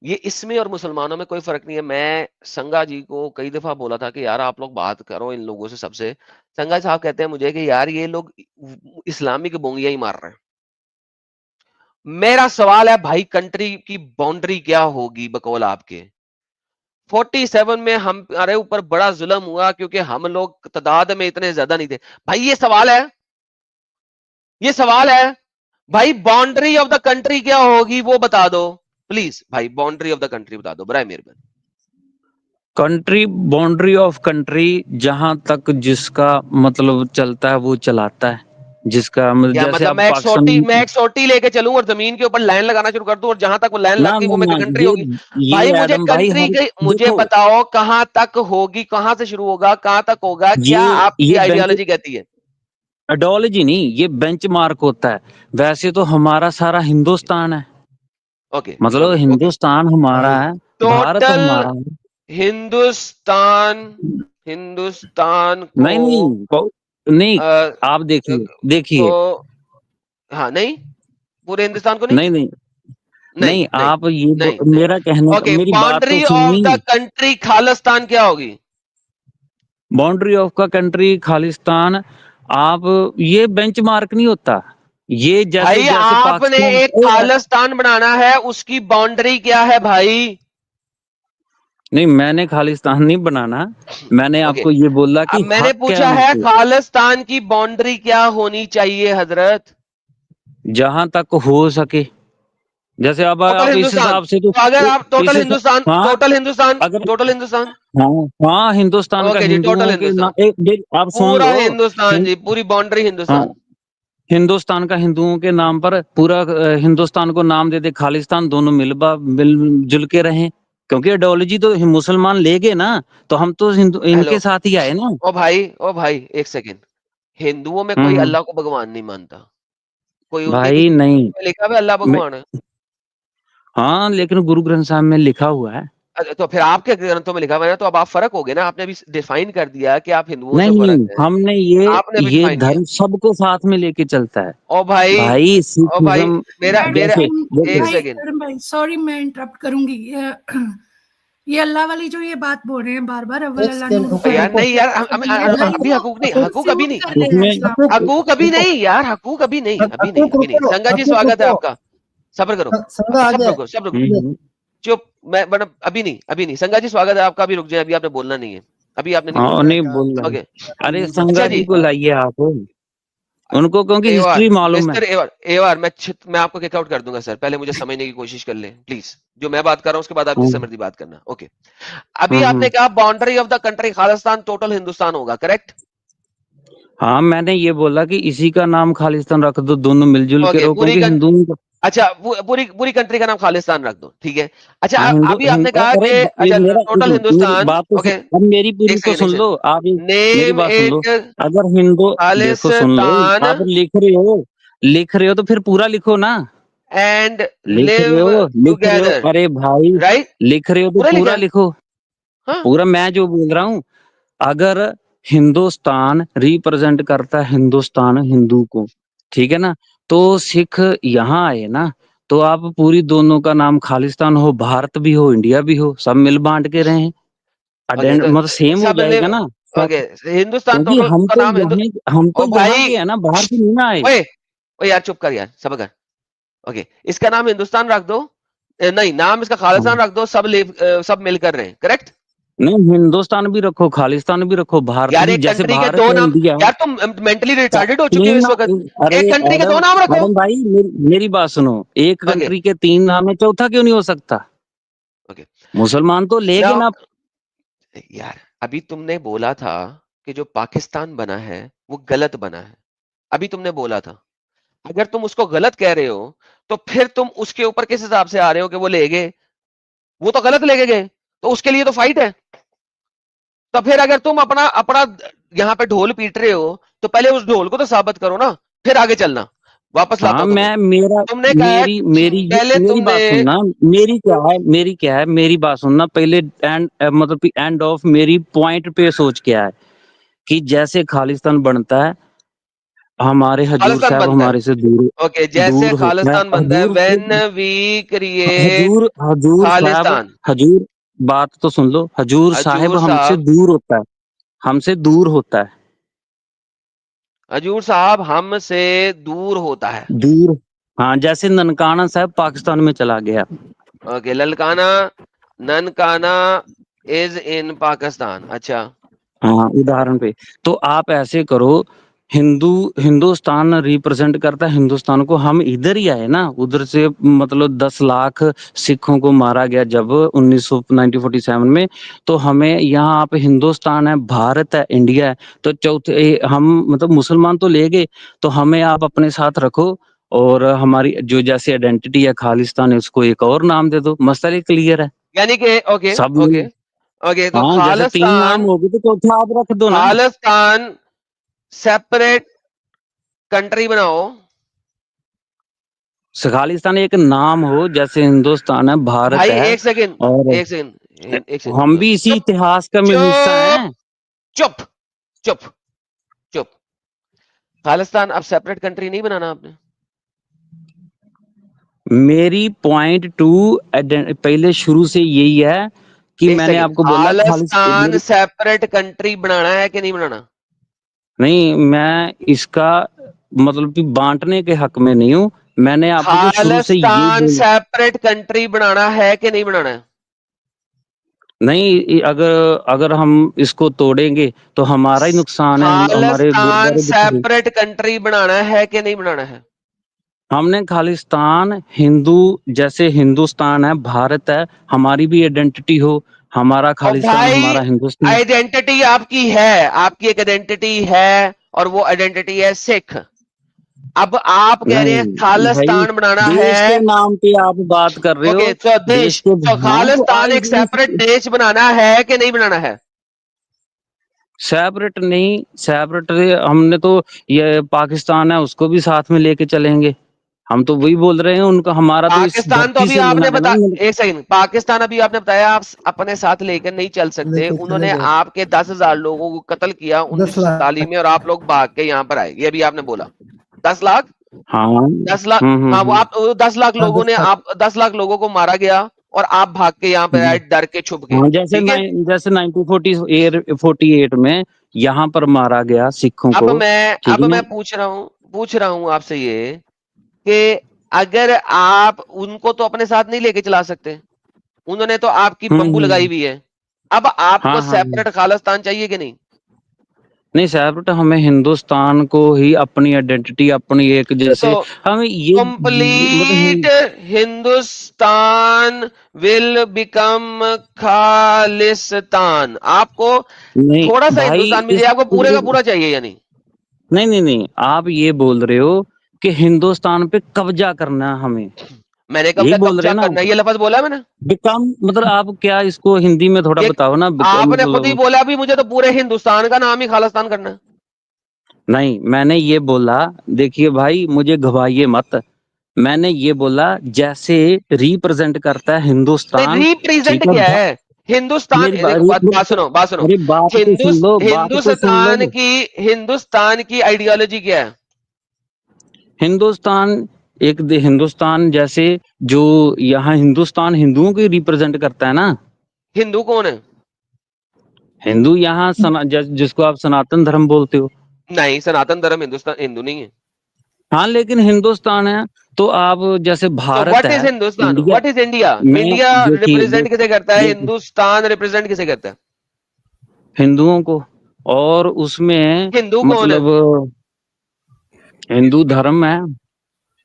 ये इसमें और मुसलमानों में कोई फर्क नहीं है। मैं संगा जी को कई दफा बोला था कि यार आप लोग बात करो इन लोगों से सबसे। संगा साहब कहते हैं मुझे कि यार ये लोग इस्लामिक बोंगियां ही मार रहे हैं। मेरा सवाल है भाई, कंट्री की बाउंड्री क्या होगी बकौल आपके? 47 में हमारे ऊपर बड़ा जुल्म हुआ क्योंकि हम लोग तादाद में इतने ज्यादा नहीं थे। भाई ये सवाल है, ये सवाल है भाई, बाउंड्री ऑफ द कंट्री क्या होगी वो बता दो प्लीज भाई, बाउंड्री ऑफ द कंट्री बता दो बराए मेहरबानी। कंट्री, बाउंड्री ऑफ कंट्री, जहां तक जिसका मतलब चलता है वो चलाता है, जिसका मतलब क्या जैसे मतलब अब पाकिस्तान। मैं एक सोटी लेके चलूं और जमीन के ऊपर लाइन लगाना शुरू कर दूं और जहां तक वो लाइन ना लग गई ना वो मेरी ना, कंट्री होगी? ये भाई मुझे एडम भाई, कंट्री हम की मुझे देखो, बताओ कहां तक होगी, कहां से शुरू होगा, कहां तक होगा, क्या आपकी ये बेंच आइडियोलॉजी कहती है? आइडियोलॉजी नहीं, ये बेंचमार्क होता है। वैसे तो हमारा सारा हिंदुस्तान है, ओके मतलब ओके ओके, हिंदुस्तान हमारा भाई है, भारत टोटल हमारा है। हिंदुस्तान, हिंदुस्तान को नहीं नहीं, नहीं, अ, आप देखिए, देखिए, को हाँ नहीं, पूरे हिंदुस्तान को नहीं, नहीं नहीं नहीं नहीं, नहीं आप ये नहीं नहीं। मेरा कहने का, ओके, मेरी बात तो बाउंड्री ऑफ द सुनिए। कंट्री खालिस्तान क्या होगी? बाउंड्री ऑफ का कंट्री खालिस्तान, आप, ये बेंचमार्क नहीं होता, ये जैसे भाई जैसे आपने पाकिस्तान एक खालिस्तान बनाना है, उसकी बाउंड्री क्या है भाई? नहीं, मैंने खालिस्तान नहीं बनाना, मैंने ओके, आपको ये बोला अब कि मैंने हक है पूछा है मुझे, खालिस्तान की बाउंड्री क्या होनी चाहिए हजरत? जहां तक हो सके, जैसे अब टोटल आप इस हिंदुस्तान, हिसाब से तो अगर आप इस हिसाब, हाँ, टोटल हिंदुस्तान, अगर, टोटल हिंदुस्तान। हाँ, हाँ, हिंदुस्तान का ओके जी, टोटल हिंदुओं के ना, हिंदुस्तान, आप सुन पूरा लो। हिंदुस्तान हिं- जी, पूरी बाउंड्री हाँ, हिंदुस्तान। हिंदुस्तान का हिंदुओं के नाम पर पूरा हिंदुस्तान को नाम दे दे खालिस्तान, दोनों मिलजुल के रहें, क्योंकि आइडियोलॉजी तो मुसलमान ले गए ना, तो हम तो हिंदू हेलो, इनके साथ ही आए ना। ओ भाई एक सेकेंड, हिंदुओं में कोई हम्म, अल्लाह को भगवान नहीं मानता, कोई उनके भाई किसी नहीं, में लिखा हुआ है अल्लाह मैं, भगवान है? हाँ, लेकिन गुरु ग्रंथ साहब में लिखा हुआ है। अच्छा, तो फिर आपके ग्रंथों में लिखा हुआ है ना, तो अब आप फर्क हो गए ना, आपने भी डिफाइन कर दिया कि आप हिंदुओं से नहीं, फर्क है, हमने ये आपने भी ये डिफाइन किया। धर्म सबको साथ में लेके चलता है। ओ भाई, भाई ओ भाई, सिखिज्म, मेरा मेरा जैसे एक देखो, भाई सेकेंड, अरुण भाई, सॉरी मैं इंटरप्ट करूंगी। ये अल्लाह वाली जो ये बात बोल रहे हैं बार बार, अव्वल एक अल्लाह सेकंड, नूर रुको यार फैला, रुको। नहीं यार, ये भाई अभी वो हकूक नहीं, हकूक अभी कंफ्यूज नहीं, कर रहे हैं इसमें इस्लाम को। हकूक अभी नहीं यार, हकूक अभी नहीं, अभी नहीं, हकूक अभी नहीं। रुको, संगा जी हकूक स्वागत है रुको। आपका, सब्र करो, संगा आ सब गया। रुको, सब रुको। हम्म, चुप, मैं बड़ा अभी नहीं संगा जी, स्वागत है आपका, अभी रुक जाए, अभी आपने बोलना नहीं है, अभी आपने नहीं हाँ बोलना। नहीं बोल रहा ओके हूँ। अरे अच्छा संगा जी, जी को लाइए आप, उनको क्योंकि एवार हिस्ट्री मालूम है। मिस्टर एवार मैं आपको किक आउट कर दूंगा सर, पहले मुझे समझने की कोशिश कर ले प्लीज, जो मैं बात कर रहा हूँ उसके बाद आप जिससे हम्म, मर्जी बात करना। ओके, अभी आपने हम्म। कहा boundary of the country Khalistan total Hindustan होगा, करेक्ट? हाँ मैंने ये बोला कि इसी का नाम खालिस्तान रख दो, दोनों मिलजुल के ओके रहो, क्योंकि हिंदुओं का। अच्छा पूरी पूरी कंट्री का नाम खालिस्तान रख दो, ठीक है। अच्छा हाँ अभी आपने कहा अरे कि अच्छा मेरा टोटल मेरी हिंदुस्तान, बात तो ओके अब मेरी पूरी एक तो सेकंड एक सुन लो आप, सेकंड, मेरी नेम बात सुन लो। इट अगर हिंदू, देखो सुन लो, खालिस्तान आप लिख रहे हो तो फिर पूरा लिखो ना। एंड लिख रहे लिव हो, टुगेदर, अरे भाई, राइट? लिख रहे हो तो पूरा पूरा लिखा? लिखो। हाँ पूरा मैं जो बोल रहा हूँ, अगर हिंदुस्तान रिप्रेजेंट करता है हिंदुस्तान हिंदू को, ठीक है ना, तो सिख यहाँ आए ना, तो आप पूरी दोनों का नाम खालिस्तान हो, भारत भी हो, इंडिया भी हो, सब मिल बांट के रहे, ओके, तो मतलब सेम हो सब ने, जाएगा ना सब। ओके हिंदुस्तान क्योंकि टोटल का नाम हिंदू, हम ओ तो यहाँ भाई, के है ना, बाहर से नहीं ना आए। ओए ओए यार चुप कर यार, सब कर। ओके, इसका नाम हिंदुस्तान रख दो, नहीं नाम इसका हाँ। खालिस्तान रख दो, सब मिलकर रहे, करेक्ट? नहीं, हिंदुस्तान भी रखो, खालिस्तान भी रखो, भारत यार भी, एक जैसे कंट्री के भारत दो है, नाम, इंडिया है। यार तुम मेंटली रिटार्डेड हो चुके हो तीन इस ना, वक्त। अरे एक कंट्री के दो एडम, नाम रखो। एडम भाई मेरी बात सुनो, एक ओके कंट्री के तीन नाम है, चौथा क्यों नहीं हो सकता? ओके, मुसलमान तो लेके नाउ ना। यार अभी तुमने बोला था कि जो पाकिस्तान बना है वो गलत बना है, अभी तुमने बोला था, अगर तुम उसको गलत कह रहे हो तो फिर तुम उसके ऊपर किस हिसाब से आ रहे हो कि वो ले गए, वो तो गलत लेके गए, तो उसके लिए तो फाइट है। तो फिर अगर तुम अपना अपना यहाँ पे ढोल पीट रहे हो तो पहले उस ढोल को तो साबित करो ना, फिर आगे चलना। वापस लाता हाँ हूं तुम्हें, मैं मेरा तुमने कहा मेरी मेरी पहले मेरी तुमने, बात सुनना, मेरी बात सुनना पहले, एंड मतलब कि एंड ऑफ मेरी पॉइंट पे सोच क्या है, कि जैसे खालिस्तान बनता है, हमारे हजूर खालिस्तान साहब बनता है, हमारे से दूर ओके जैसे दूर होता है। खालिस्तान बनता है, व्हेन वी क्रिएट हजूर हजूर साहब, खालिस्तान, हजूर, बात तो सुन लो, हजूर साहब हजूर हमसे साहब, दूर होता है, हमसे दूर होता है, हजूर साहब हमसे दूर होता है। दूर। हाँ, जैसे ननकाना साहब पाकिस्तान में चला गया। ओके, ललकाना, ननकाना इज इन पाकिस्तान, अच्छा हाँ, उदाहरण पे। तो आप ऐसे करो, हिंदुस्तान रिप्रेजेंट करता है हिंदुस्तान को, हम इधर ही आए ना, उधर से मतलब 10 लाख सिखों को मारा गया जब 1947 में, तो हमें यहाँ आप हिंदुस्तान है, भारत है, इंडिया है, तो चौथे हम मतलब मुसलमान तो ले गए, तो हमें आप अपने साथ रखो, और हमारी जो जैसे आइडेंटिटी है खालिस्तान है, उसको एक और नाम दे दो, मसला क्लियर है। यानी कि ओके सब ओके मिल, ओके, तो हाँ जैसे 3 नाम खालिस्तान, हो गए तो चौथा आप रख दो ना। खालिस्तान सेपरेट कंट्री बनाओ। खालिस्तान एक नाम हो, जैसे हिंदुस्तान है, भारत भाई है, एक सेकंड, और एक सेकंड, एक हम सेकंड, भी इसी चुप इतिहास का में हिस्सा चुप हैं। चुप चुप चुप, खालिस्तान अब सेपरेट कंट्री नहीं बनाना आपने? मेरी पॉइंट टू पहले शुरू से यही है कि एक मैंने सेकंड, आपको बोला खालिस्तान खालिस्तान मेरी, सेपरेट कंट्री बनाना है कि नहीं बनाना? नहीं, मैं इसका मतलब कि बांटने के हक में नहीं हूँ, मैंने आपको शुरू से ये खालिस्तान बोला। सेपरेट कंट्री बनाना है कि नहीं बनाना है? नहीं, अगर अगर हम इसको तोड़ेंगे तो हमारा ही नुकसान है, हमारे खालिस्तान गुरुद्वारे। सेपरेट कंट्री बनाना है कि नहीं बनाना है? हमने खालिस्तान हिंदू, जैसे हिंदुस्तान है, भारत है, हमारी भी आइडेंटिटी हो, हमारा और खालिस्तान, भाई हमारा हिंदुस्तान। आइडेंटिटी आपकी है, आपकी एक आइडेंटिटी है, और वो आइडेंटिटी है सिख। अब आप कह रहे हैं नहीं भाई, खालिस्तान बनाना देश के है, नाम पे आप बात कर रहे ओके हो, तो देश देश, के, तो हाँ तो खालिस्तान एक सेपरेट देश बनाना है कि नहीं बनाना है? सेपरेट नहीं, सेपरेट हमने तो, ये पाकिस्तान है उसको भी साथ में लेके चलेंगे, हम तो वही बोल रहे हैं, उनका हमारा तो इस पाकिस्तान तो धरती अभी से लेना आपने है ना। बता, एक सेकंड, पाकिस्तान अभी आपने बताया आप अपने साथ लेकर नहीं चल सकते, लेके चले उन्होंने गए आपके 10,000 लोगों को कत्ल किया 10 लाख। 1947 में, और आप लोग भाग के यहाँ पर आए, ये भी आपने बोला। 10 लाख, हाँ, 10 लाख, हाँ वो आप 10 लाख हाँ लोगों ने, 10 लाख। आप 10 लाख लोगों को मारा गया और आप भाग के यहाँ पे आए डर के छुप के, हाँ, जैसे ठीक है। जैसे 1948 में यहाँ पर मारा गया सिखों अब को, मैं ठीक अब है ना। मैं पूछ रहा हूं आपसे ये कि अगर आप उनको तो अपने साथ नहीं लेके चला सकते, उन्होंने तो आपकी बम्बू लगाई हुई है। अब आपको हाँ, हाँ। सेपरेट खालिस्तान चाहिए कि नहीं? नहीं सेपरेट, हमें हिंदुस्तान को ही अपनी आइडेंटिटी, अपनी एक जैसे तो हमें ये मतलब complete Hindustan will become Khalistan. आपको नहीं थोड़ा सा भाई हिंदुस्तान में इस चाहिए, आपको पूरे का पूरा चाहिए या नहीं? नहीं नहीं नहीं, आप ये बोल रहे हो कि हिंदुस्तान पे कब्जा करना है हमें, मैंने कब यही क्या बोल रहे कब्जा हैं ना करना है, ये लफ्ज बोला मैंने? बिकम, मतलब आप क्या इसको हिंदी में थोड़ा ये बताओ ना आपने खुद ही मतलब। बोला भी मुझे तो पूरे हिंदुस्तान का नाम ही खालिस्तान करना है। नहीं मैंने ये बोला, देखिए भाई मुझे घबराइए मत, मैंने ये बोला जैसे रिप्रेजेंट करता है नहीं, हिंदुस्तान, रिप्रेजेंट ठीक है क्या है? हिंदुस्तान, मेरी देखो बात बात सुनो, बात सुनो। अरे बात तो सुन लो, बात तो सुन लो। हिंदुस्तान की आइडियोलॉजी क्या है? हिंदुस्तान हिंदुस्तान जैसे जो यहाँ हिंदुस्तान हिंदुओं को रिप्रेजेंट करता है ना। हिंदू कौन है? हिंदू यहाँ जिसको आप सनातन धर्म बोलते हो। नहीं, सनातन धर्म हिंदुस्तान हिंदू नहीं है। हाँ लेकिन हिंदुस्तान है, तो आप जैसे तो भारत व्हाट है, is Hindustan, India what is India? में, इंडिया देखिए रिप्रेजेंट किसे करता है? देखिए, हिंदुस्तान रिप्रेजेंट किसे करता है? हिंदुओं को, और उसमें हिंदू कौन है? मतलब हिंदू धर्म है।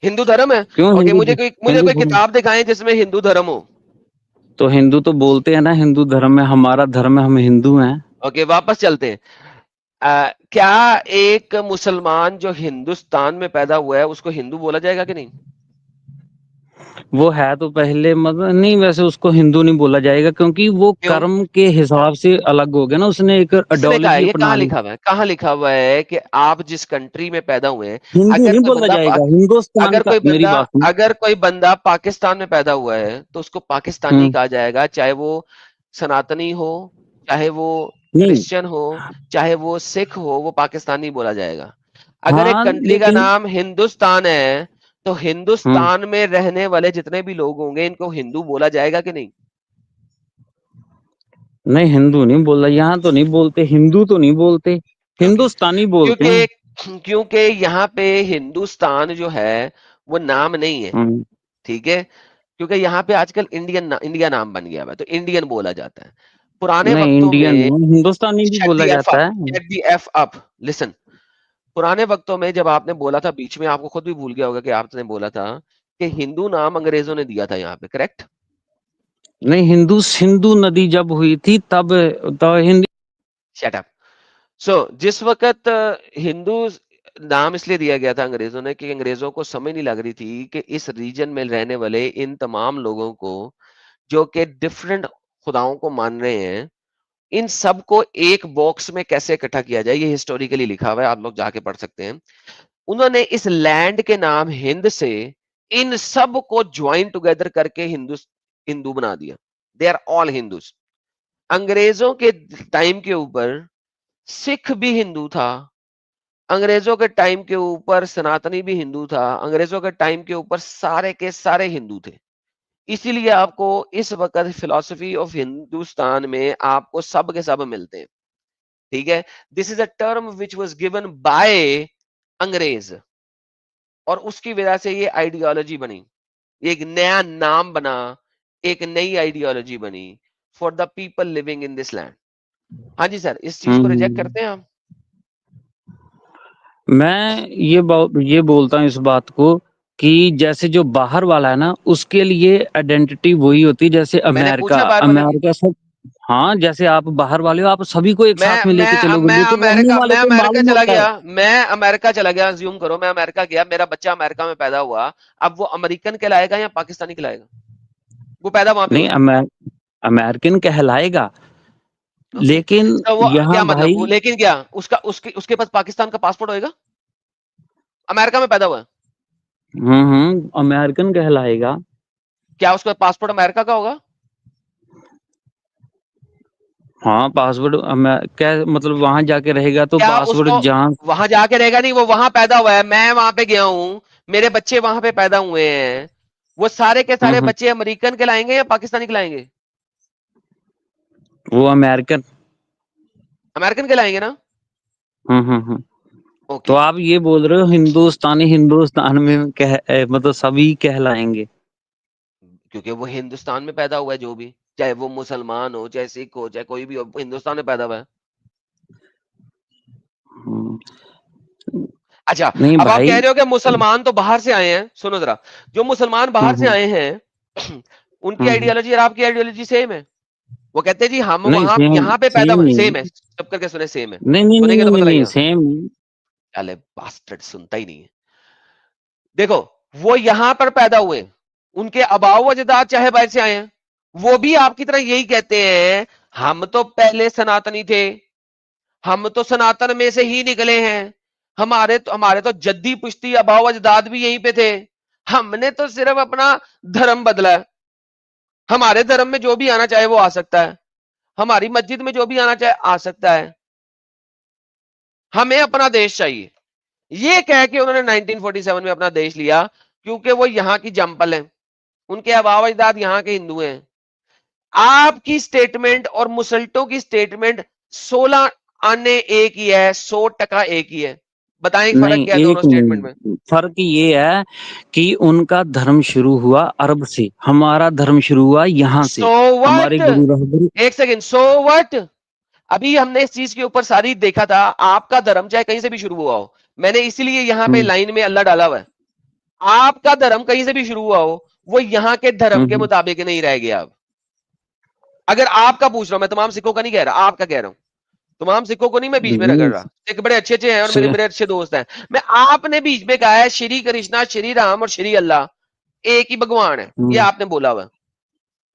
हिंदू धर्म है? क्यों ओके, हिंदू मुझे हिंदू कोई धर्म, किताब दिखाएं जिसमें हिंदू धर्म हो। तो हिंदू तो बोलते हैं ना हिंदू धर्म है हमारा धर्म है, हम हिंदू हैं। ओके, वापस चलते हैं। क्या एक मुसलमान जो हिंदुस्तान में पैदा हुआ है उसको हिंदू बोला जाएगा कि नहीं? वो है तो पहले मतलब नहीं, वैसे उसको हिंदू नहीं बोला जाएगा क्योंकि वो क्यों? कर्म के हिसाब से अलग हो गया ना, उसने एक किसने कहा है? आइडियोलॉजी ये अपना कहाँ ली। लिखा हुआ है? कहाँ लिखा हुआ है कि आप जिस कंट्री में पैदा हुए हैं, हिंदू अगर नहीं कोई बोला बंदा जाएगा, हिंदुस्तान अगर का, कोई मेरी बंदा बात सुन। अगर कोई बंदा पाकिस्तान में पैदा हुआ है तो उसको पाकिस्तानी हम्म, कहा जाएगा, चाहे वो सनातनी हो, चाहे वो नहीं, क्रिश्चियन हो, चाहे वो सिख हो, वो पाकिस्तानी बोला जाएगा। अगर एक हाँ कंट्री का लेकिन नाम हिंदुस्तान है तो हम्म, हिंदुस्तान में रहने वाले जितने भी लोग होंगे इनको हिंदू बोला जाएगा कि नहीं? नहीं हिंदू नहीं बोला, यहाँ तो नहीं बोलते, हिंदू तो नहीं बोलते, ओके, हिंदुस्तानी बोलते हैं। क्योंकि क्योंकि यहाँ पे हिंदुस्तान जो है वो नाम नहीं है, हम्म, ठीक है? क्योंकि यहाँ पे आजकल इंडिया नाम बन गया हुआ है तो इंडियन बोला जाता है। पुराने नहीं वक्तों इंडियन में, नहीं, हिंदुस्तानी भी शट बोला द एफ अप, जाता है। Get the F up, listen. पुराने वक्तों में जब आपने बोला था, बीच में आपको खुद भी भूल गया होगा कि आपने बोला था कि हिंदू नाम अंग्रेजों ने दिया था यहाँ पे, करेक्ट? नहीं सिंधु नदी जब हुई थी तब तो हिंदी। Shut up. सो जिस वक्त हिंदू नाम इसलिए दिया गया था अंग्रेजों ने कि अंग्रेजों को समझ नहीं लग रही थी कि इस रीजन में रहने वाले इन तमाम लोगों को जो कि डिफरेंट खुदाओं को मान रहे हैं, इन सब को एक बॉक्स में कैसे इकट्ठा किया जाए। ये हिस्टोरिकली लिखा हुआ है, आप लोग जाके पढ़ सकते हैं। उन्होंने इस लैंड के नाम हिंद से इन सब को ज्वाइन टुगेदर करके हिंदू बना दिया। They are all Hindus. अंग्रेजों के टाइम के ऊपर सिख भी हिंदू था, अंग्रेजों के टाइम के ऊपर सनातनी भी हिंदू था, अंग्रेजों के टाइम के ऊपर सारे के सारे हिंदू थे। इसीलिए आपको इस वक्त फिलॉसफी ऑफ हिंदुस्तान में आपको सब के सब मिलते हैं, ठीक है? This is a term which was given by अंग्रेज, और उसकी वजह से ये आइडियोलॉजी बनी, एक नया नाम बना, एक नई आइडियोलॉजी बनी for the people living in this land. हाँ जी सर, इस चीज को रिजेक्ट हम्म, करते हैं हम? मैं ये बोलता हूँ इस बात को कि जैसे जो बाहर वाला है ना उसके लिए आइडेंटिटी वही होती है, जैसे मैंने अमेरिका, पूछा बाहर वाले को। अमेरिका सब। हाँ जैसे आप बाहर वाले हो, आप सभी को एक साथ मैं में लेके मैं चलोगे, मैं लेकिन रहने अमेरिका वाले मैं को अमेरिका मालूम चला होता गया, है। मैं अमेरिका चला गया, ज्यूम करो मैं अमेरिका गया, मेरा बच्चा अमेरिका में पैदा हुआ, अब वो अमेरिकन कहलाएगा या पाकिस्तानी कहलाएगा? वो पैदा वहां पे नहीं हुआ है। अमेरिकन कहलाएगा, ओके, लेकिन तो वो क्या यहाँ मतलब, वो भाई लेकिन क्या उसका उसके पास पाकिस्तान का पासपोर्ट होएगा? अमेरिका में पैदा हुआ है, अमेरिकन कहलाएगा। क्या उसका पासपोर्ट अमेरिका का होगा? हाँ पासवर्ड क्या मतलब वहां जाके रहेगा तो क्या पासवर्ड उसको जहाँ। वहां जाके रहेगा? नहीं, वो वहां पैदा हुआ है, मैं वहां पे गया हूं, मेरे बच्चे वहां पे पैदा हुए हैं, वो सारे के सारे हम्म, बच्चे अमेरिकन कहलाएंगे या पाकिस्तानी कहलाएंगे? वो अमेरिकन। अमेरिकन कहलाएंगे ना? हम्म। तो ओके, आप ये बोल रहे हो हिंदुस्तानी हिंदुस्तान में मतलब सभी कहलाएंगे। क्योंकि वो हिंदुस्तान में पैदा हुआ है, जो भी, चाहे वो मुसलमान हो, चाहे सिख हो, चाहे कोई भी हो, वो हिंदुस्तान में पैदा हुआ है। हम्म, अच्छा, नहीं अब आप भाई। कह रहे हो कि मुसलमान तो बाहर से आए हैं। सुनो जरा, जो मुसलमान बाहर से हम्म, आए हैं उनकी हम्म, आइडियोलॉजी और आपकी आइडियोलॉजी सेम है। वो कहते हैं जी हम नहीं वहां सेम यहाँ पे पैदा सेम हुए। नहीं, सेम है, सब करके सुने, सेम है। नहीं नहीं नहीं सुनेंगे तो नहीं पता नहीं लगेगा। सेम नहीं। अरे बास्टर्ड, सुनता ही नहीं है। देखो, वो यहां पर पैदा हुए, उनके अबाव अजदाद चाहे बाहर से आए हैं, वो भी आपकी तरह यही कहते हैं हम तो पहले सनातनी थे, हम तो सनातन में से ही निकले हैं, हमारे तो जद्दी पुश्ती अबाव अजदाद भी यहीं पे थे, हमने तो सिर्फ अपना धर्म बदला है, हमारे धर्म में जो भी आना चाहे वो आ सकता है, हमारी मस्जिद में जो भी आना चाहे आ सकता है, हमें अपना देश चाहिए। ये कह के उन्होंने 1947 में अपना देश लिया, क्योंकि वो यहाँ की जंपल है, उनके अबाव अजदाद यहाँ के हिंदू हैं। आपकी स्टेटमेंट और मुसल्टों की स्टेटमेंट 16 आने एक ही है, 100% एक ही है। बताएं फर्क नहीं क्या है दोनों एक स्टेटमेंट में? नहीं, फर्क ये है कि उनका धर्म शुरू हुआ अरब से, हमारा धर्म शुरू हुआ यहाँ से। सो हमारे व्हाट, गुरु रहबर। एक सेकेंड, सो व्हाट? अभी हमने इस चीज के ऊपर सारी देखा था, आपका धर्म चाहे कहीं से भी शुरू हुआ हो, मैंने इसीलिए यहाँ पे लाइन में अल्लाह डाला हुआ है, आपका धर्म कहीं से भी शुरू हुआ हो, वो यहाँ के धर्म के मुताबिक नहीं रह गया। अब अगर आपका पूछ रहा हूं, मैं तमाम सिखों का नहीं कह रहा, आपका कह रहा हूं, तमाम सिखों को नहीं मैं बीच में रगड़ रहा, सिख बड़े अच्छे अच्छे हैं और मेरे से- बड़े अच्छे दोस्त हैं, मैं आपने बीच में कहा है श्री कृष्णा, श्री राम और श्री अल्लाह एक ही भगवान है, ये आपने बोला हुआ है।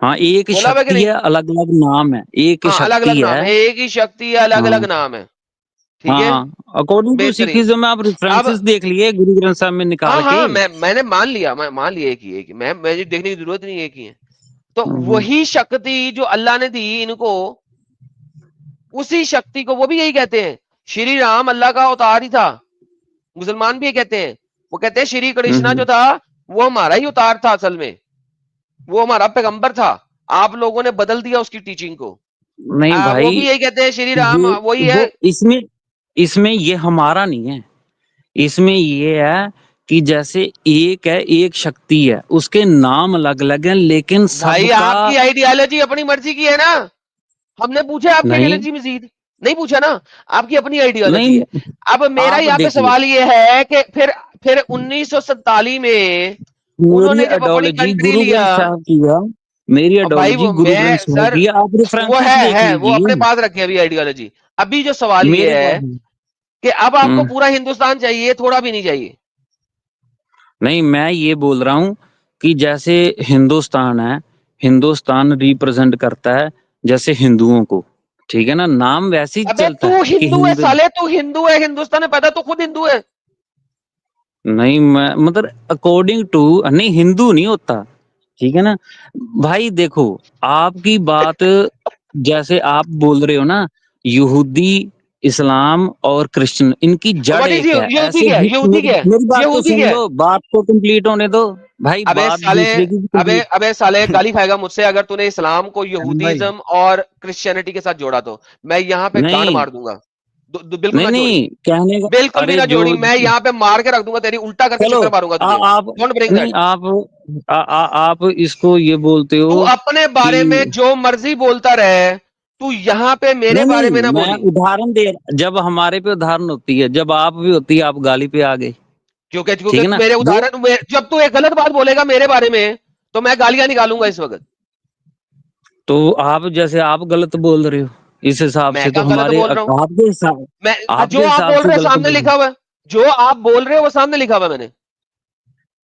हाँ एक बोला हुआ है कि शक्ति नहीं? है, अलग अलग नाम है, एक हाँ, अलग शक्ति अलग है। नाम है, एक ही शक्ति है, अलग अलग हाँ नाम है। ठीक है, हाँ, अकॉर्डिंग टू बेहतरीन। सिखिज्म में आप अब रेफरेंसेस देख लिए गुरु ग्रंथ साहब में हाँ निकाल के। हाँ, मैंने मान लिया, मैं मान लिया, एक ही मैं मुझे देखने की जरूरत नहीं है, एक ही है। तो हम्म, वही शक्ति जो अल्लाह ने दी इनको, उसी शक्ति को वो भी यही कहते हैं, श्री राम अल्लाह का अवतार ही था। मुसलमान भी ये कहते हैं, वो कहते हैं श्री कृष्णा जो था वो हमारा ही अवतार था, असल में वो हमारा पैगंबर था, आप लोगों ने बदल दिया उसकी टीचिंग को। नहीं वो भाई, भी यही कहते हैं श्री राम ये वही है। वो इसमें इसमें ये हमारा नहीं है, इसमें ये है कि जैसे एक है, एक शक्ति है, उसके नाम अलग अलग हैं लेकिन भाई सबका। आपकी आइडियोलॉजी अपनी मर्जी की है ना, हमने पूछा आपकी नहीं आइडियोलॉजी मजीद नहीं पूछा ना, आपकी अपनी आइडियोलॉजी है। नहीं, अब मेरा आप यहाँ पे देखिए सवाल ये है कि फिर 1947 में मेरी उन्होंने जब अपनी आइडियोलॉजी कंट्री गुरु लिया, ग्रंथ साहब की है, मेरी और भाई आइडियोलॉजी वो गुरु ग्रंथ मैं साहब सर, की है, आप वो रेफरेंसेस देख है वो अपने लीजिए। पास रखे अभी आइडियोलॉजी। अभी जो सवाल मेरे ये है पास कि अब आपको हम्म, पूरा हिंदुस्तान चाहिए, थोड़ा भी नहीं चाहिए। नहीं मैं ये बोल रहा हूँ कि जैसे हिंदुस्तान है, हिंदुस्तान रिप्रेजेंट करता है जैसे हिंदुओं को, ठीक है ना, नाम वैसे ही अबे चलता तू है कि हिंदू है हिंदू। साले, तू हिंदू है, हिंदुस्तान में पैदा, तू खुद हिंदू है। नहीं मैं मतलब अकॉर्डिंग टू, नहीं हिंदू नहीं होता, ठीक है ना भाई। देखो आपकी बात, जैसे आप बोल रहे हो ना, यहूदी, इस्लाम और क्रिश्चियन इनकी जड़ व्हाट इज एक है, यहूदी ऐसे क्या है? यहूदी क्या है? मेरी बात तो यहूदी सुन क्या है? लो, बात तो कंप्लीट होने दो भाई, अबे बात साले, दूसरे की भी अबे complete- अबे साले गाली खाएगा मुझसे अगर तूने इस्लाम को भाई यहूदीज्म और क्रिश्चियनिटी के साथ जोड़ा, तो मैं यहाँ पे गांड नहीं मार दूंगा। बिल्कुल नहीं ना जोड़ी, नहीं कहने का, बिल्कुल भी अरे ना जो जोड़ी, मैं यहाँ पे मार के रख दूंगा तेरी, उल्टा करके चलो चक्कर मारूंगा तुझे। आप डोंट ब्रिंग नहीं दैट। आप इसको ये बोलते तू हो अपने कि बारे में जो मर्जी बोलता रहे, तू यहाँ पे मेरे नहीं बारे में नहीं ना मैं बोली। उदाहरण दे, जब हमारे पे उदाहरण होती है, जब आप भी होती है आप गाली पे आ गए, क्योंकि ठीक क्योंकि है तू ना मेरे वो। उदाहरण जब तू एक गलत बात बोलेगा मेरे बारे में, तो मैं गालियां निकालूंगा इस वक्त। तो आप जैसे आप गलत बोल रहे हो, इस हिसाब मैं से तो क्या गलत हमारे बोल रहा हूं? आपके जो आप हिसाब बोल से रहे हो गलत सामने बोल। लिखा हुआ है, जो आप बोल रहे हो वो सामने लिखा हुआ है मैंने।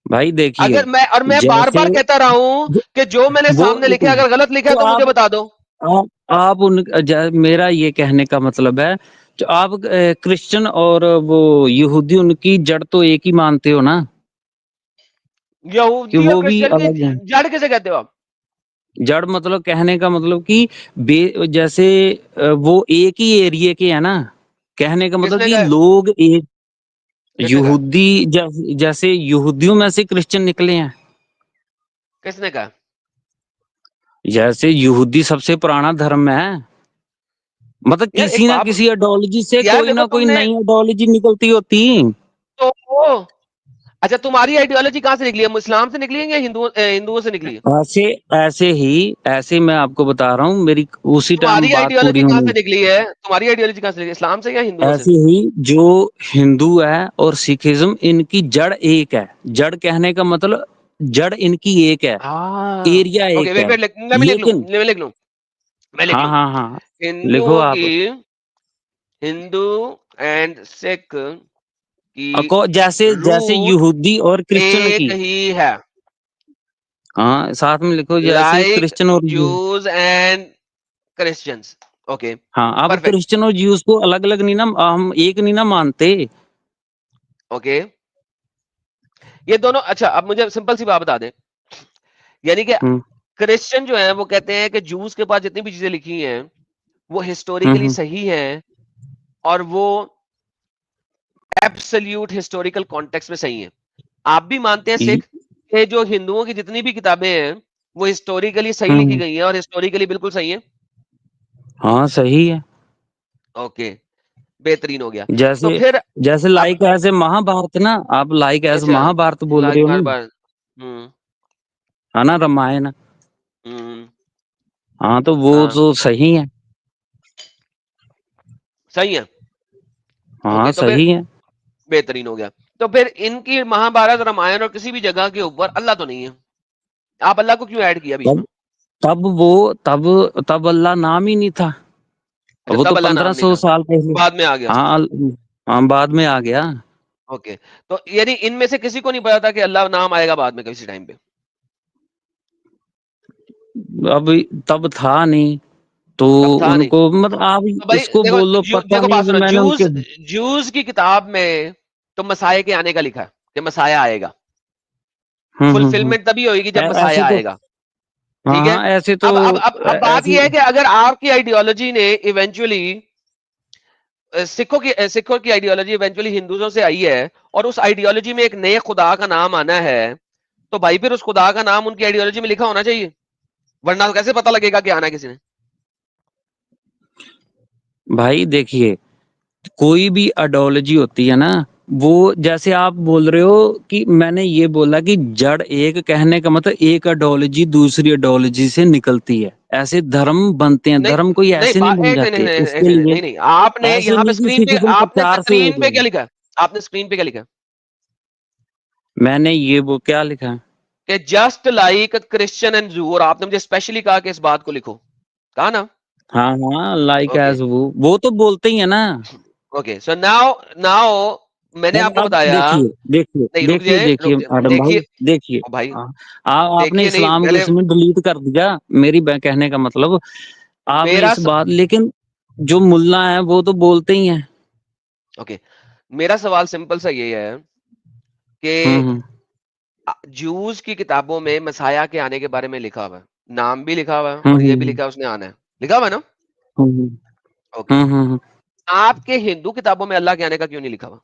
भाई देखिए अगर मैं बार जैसे बार कहता रहा हूं कि जो मैंने वो सामने लिखा है, अगर गलत लिखा है तो तो मुझे बता दो। आप उन मेरा ये कहने का मतलब है, जो आप क्रिश्चियन और वो यहूदी उनकी जड़ तो एक ही मानते हो ना, कि यहूदी और वो भी क्रिश्चियन की अलग है। जड़ किसे कहते हो आप? जड़ मतलब कहने का मतलब कि जैसे वो एक ही एरिया के है ना, कहने का मतलब किसने कि कहा? लोग एक किसने कहा? यहूदी जैसे यहूदियों में से क्रिश्चियन निकले हैं, किसने कहा? जैसे यहूदी सबसे पुराना धर्म है, मतलब यार किसी एक ना बात, किसी आइडियोलॉजी से यार कोई देखो ना कोई तुमने नई आइडियोलॉजी निकलती होती। तो अच्छा, तुम्हारी आइडियोलॉजी कहाँ से निकली है? इस्लाम से निकली है या हिंदुओं से निकली है? ऐसे मैं आपको बता रहा हूँ, मेरी उसी टाइम तुम्हारी बात पूरी आइडियोलॉजी कहाँ होनी। से निकली है? तुम्हारी आइडियोलॉजी कहाँ से निकली, इस्लाम से या हिंदुओं से? ऐसे ही जो हिंदू है और सिखिज्म, इनकी जड़ एक है। जड़ कहने का मतलब जड़ इनकी एक है, हाँ, एरिया ओके, एक वेट है। वेट, मैं लिख लूं, लेकिन मैं लिख लूं, मैं लिख हाँ लूं। हाँ हाँ, लिखो हिंदुओं आप। की, हिंदू एंड सिख की जैसे जैसे रूट यहूदी और क्रिश्चियन एक की, ही है, हाँ साथ में लिखो, जैसे लाइक क्रिश्चियन और जूस एंड क्रिश्चियंस। ओके, हाँ, अब परफेक्ट, क्रिश्चियन और ज्यूज को अलग अलग नहीं ना, हम एक नहीं ना मानते। ओके। ये दोनों, अच्छा अब मुझे सिंपल सी बात बता दें, यानी कि हम्म क्रिश्चियन जो है वो कहते हैं कि जूस के पास जितनी भी चीजें लिखी हैं वो हिस्टोरिकली हम्म सही हैं, और वो एब्सोल्यूट हिस्टोरिकल कॉन्टेक्स्ट में सही है। आप भी मानते हैं, ये- सिख, कि जो हिंदुओं की जितनी भी किताबें हैं वो हिस्टोरिकली सही लिखी हम्म, गई हैं और हिस्टोरिकली बिल्कुल सही है? हाँ सही है। ओके, बेहतरीन हो गया। तो जैसे फिर जैसे अब, लाइक ऐसे महाभारत ना, आप लाइक ऐसे अच्छा, महाभारत बोल रहे लाइक हो बार ना, बार, हम्म, है ना, रामायण। हम्म, हाँ तो वो हाँ, तो सही है। सही है। हाँ ओके, तो फिर सही है। बेहतरीन हो गया। तो फिर इनकी महाभारत, रामायण और किसी भी जगह के ऊपर अल्लाह तो नहीं है, आप अल्लाह को क्यों ऐड किया बीच में? तब तब वो तब तब अल्लाह नाम ही नहीं था। अच्छा, वो तो तब अल्लाह नाम नहीं 1500 था, साल पहले। बाद में आ गया। हाँ हाँ, बाद में आ गया। ओके, तो यानी इनमें से किसी को नहीं पता था कि अल्लाह नाम आएगा बाद में किसी टाइम पे? अब तब था नहीं, तो तब था नहीं। उनको मतलब आप तो भाई इसको देखो, बोल लो, पता देखो नहीं बात कि सुनो, मैंने जूस, उनके। जूस की किताब में तो मसाए के आने का लिखा है कि मसाया आएगा, हम्म, फुलफिलमेंट तभी होगी जब ऐसे मसाया तो, आएगा। हाँ ठीक है। हाँ ऐसे तो, अब बात ऐसे। यह है कि अगर आपकी आइडियोलॉजी ने इवेंचुअली, सिखों की आइडियोलॉजी इवेंचुअली हिंदुओं से आई है, और उस आइडियोलॉजी में एक नए खुदा का नाम आना है, तो भाई फिर उस खुदा का नाम उनकी आइडियोलॉजी में लिखा होना चाहिए, वरना तो कैसे पता लगेगा कि आना है किसी ने? भाई देखिए, कोई भी आइडियोलॉजी होती है ना, वो जैसे आप बोल रहे हो कि मैंने ये बोला कि जड़ एक, कहने का मतलब एक आइडियोलॉजी दूसरी आइडियोलॉजी से निकलती है, ऐसे धर्म बनते हैं। नहीं, धर्म कोई नहीं, ऐसे नहीं बन एक सेकंड, जाते एक उसके सेकंड, लिए। नहीं नहीं, आपने ऐसे यहाँ पे नहीं कि स्क्रीन पे, सिखिज्म आपने प्रचार से हो स्क्रीन पे गई। क्या लिखा है? आपने स्क्रीन पे क्या लिखा है? मैंने ये वो क्या लिखा है? कि जस्ट लाइक क्रिश्चियन एंड जू, और आपने मुझे स्पेशली कहा कि इस बात को लिखो, कहा ना? हाँ हाँ, लाइक ओके, एज वो तो बोलते ही है ना। ओके, सो नाउ, नाउ मैंने आपको अब बताया, देखिए देखिए नहीं रुक देखिए जाए, देखिए रुक जाए, मैडम भाई, देखिए, देखिए। ओ भाई, आ, आपने देखिए नहीं इस्लाम को पहले, इसमें डिलीट कर दिया, मेरी कहने का मतलब, आपने मेरा इस बात, लेकिन जो मुल्ला है वो तो बोलते ही हैं। ओके, मेरा सवाल सिंपल सा ये है कि हम्म जूस की किताबों में मसाया के आने के बारे में लिखा हुआ है, नाम भी लिखा हुआ है और ये भी हम्म लिखा है उसने आना है, लिखा हुआ है ना? हम्म ओके, हम्म। आपके हिंदू किताबों में अल्लाह के आने का क्यों नहीं लिखा हुआ?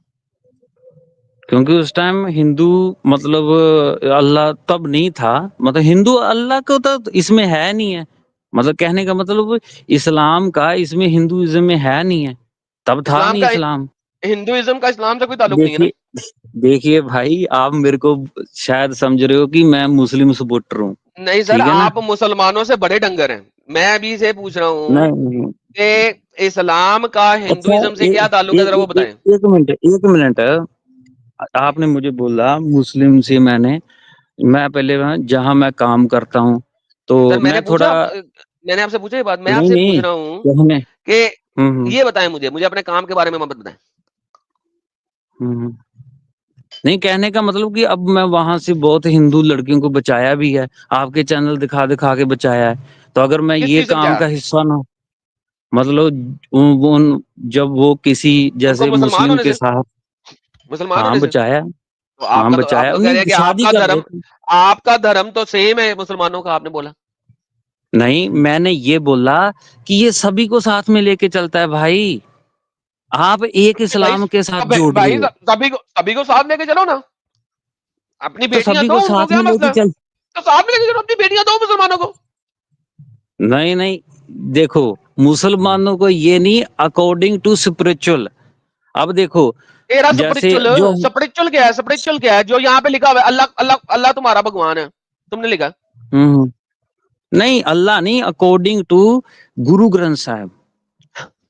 क्योंकि उस टाइम हिंदू मतलब अल्लाह तब नहीं था, मतलब हिंदू अल्लाह को तो इसमें है नहीं है, मतलब कहने का मतलब इस्लाम का इसमें हिंदुइज्म में है नहीं है, तब था इस्लाम नहीं का, इस्लाम। हिंदुइज्म का इस्लाम से कोई ताल्लुक नहीं है ना? देखिए देखिए भाई, आप मेरे को शायद समझ रहे हो कि मैं मुस्लिम सपोर्टर हूँ, नहीं सर, ठीक है ना। आप मुसलमानों से बड़े डंगर हैं। मैं अभी से पूछ रहा हूँ नहीं, कि इस्लाम का अच्छा, हिंदुइज्म से क्या ताल्लुक है, जरा वो बताएं। एक मिनट, एक मिनट। आपने मुझे बोला मुस्लिम से, मैं पहले जहाँ मैं काम करता हूँ, तो सर मैंने मैं थोड़ा, पूछा, मैंने आपसे पूछा ये बात, मैं नहीं आपसे पूछ नहीं रहा हूँ कहने, कि हम्म ये बताएं मुझे, मुझे अपने काम के बारे में मत बताएं। हम्म नहीं, कहने का मतलब कि अब मैं वहां से बहुत हिंदू लड़कियों को बचाया भी है, आपके चैनल दिखा दिखा के बचाया है। तो अगर मैं किस ये चीज से काम बचाया? का हिस्सा ना, मतलब जब वो किसी उनको जैसे मुसलमान मुस्लिम होने के से, साथ, मुसलमान हाँ होने से? बचाया। तो हाँ आपका तो, आप बचाया, तो कह रहे हैं नहीं कि शादी कर रहे थे। आपका धर्म तो सेम है मुसलमानों का, आपने बोला। नहीं, मैंने ये बोला कि ये सभी को साथ में लेके चलता है भाई, आप एक नहीं भाई, इस्लाम के साथ जोड़ रहे भाई हो। सभी को साथ लेके चलो ना, अपनी तो बेटियां सभी दो, को उनको साथ क्या में मसला लेके है? चल, तो साथ में लेके चलो, अपनी बेटियां दो मुसलमानों को। नहीं नहीं, देखो मुसलमानों को ये नहीं, अकॉर्डिंग टू स्पिरिचुअल। अब देखो, तेरा जैसे स्पिरिचुअल जो स्पिरिचुअल क्या है? स्पिरिचुअल क्या है जो यहाँ पे लिखा हुआ है? अल्लाह अल्लाह अल्लाह तुम्हारा भगवान है, तुमने लिखा। हम्म, नहीं अल्लाह नहीं, अकॉर्डिंग टू गुरु ग्रंथ साहब,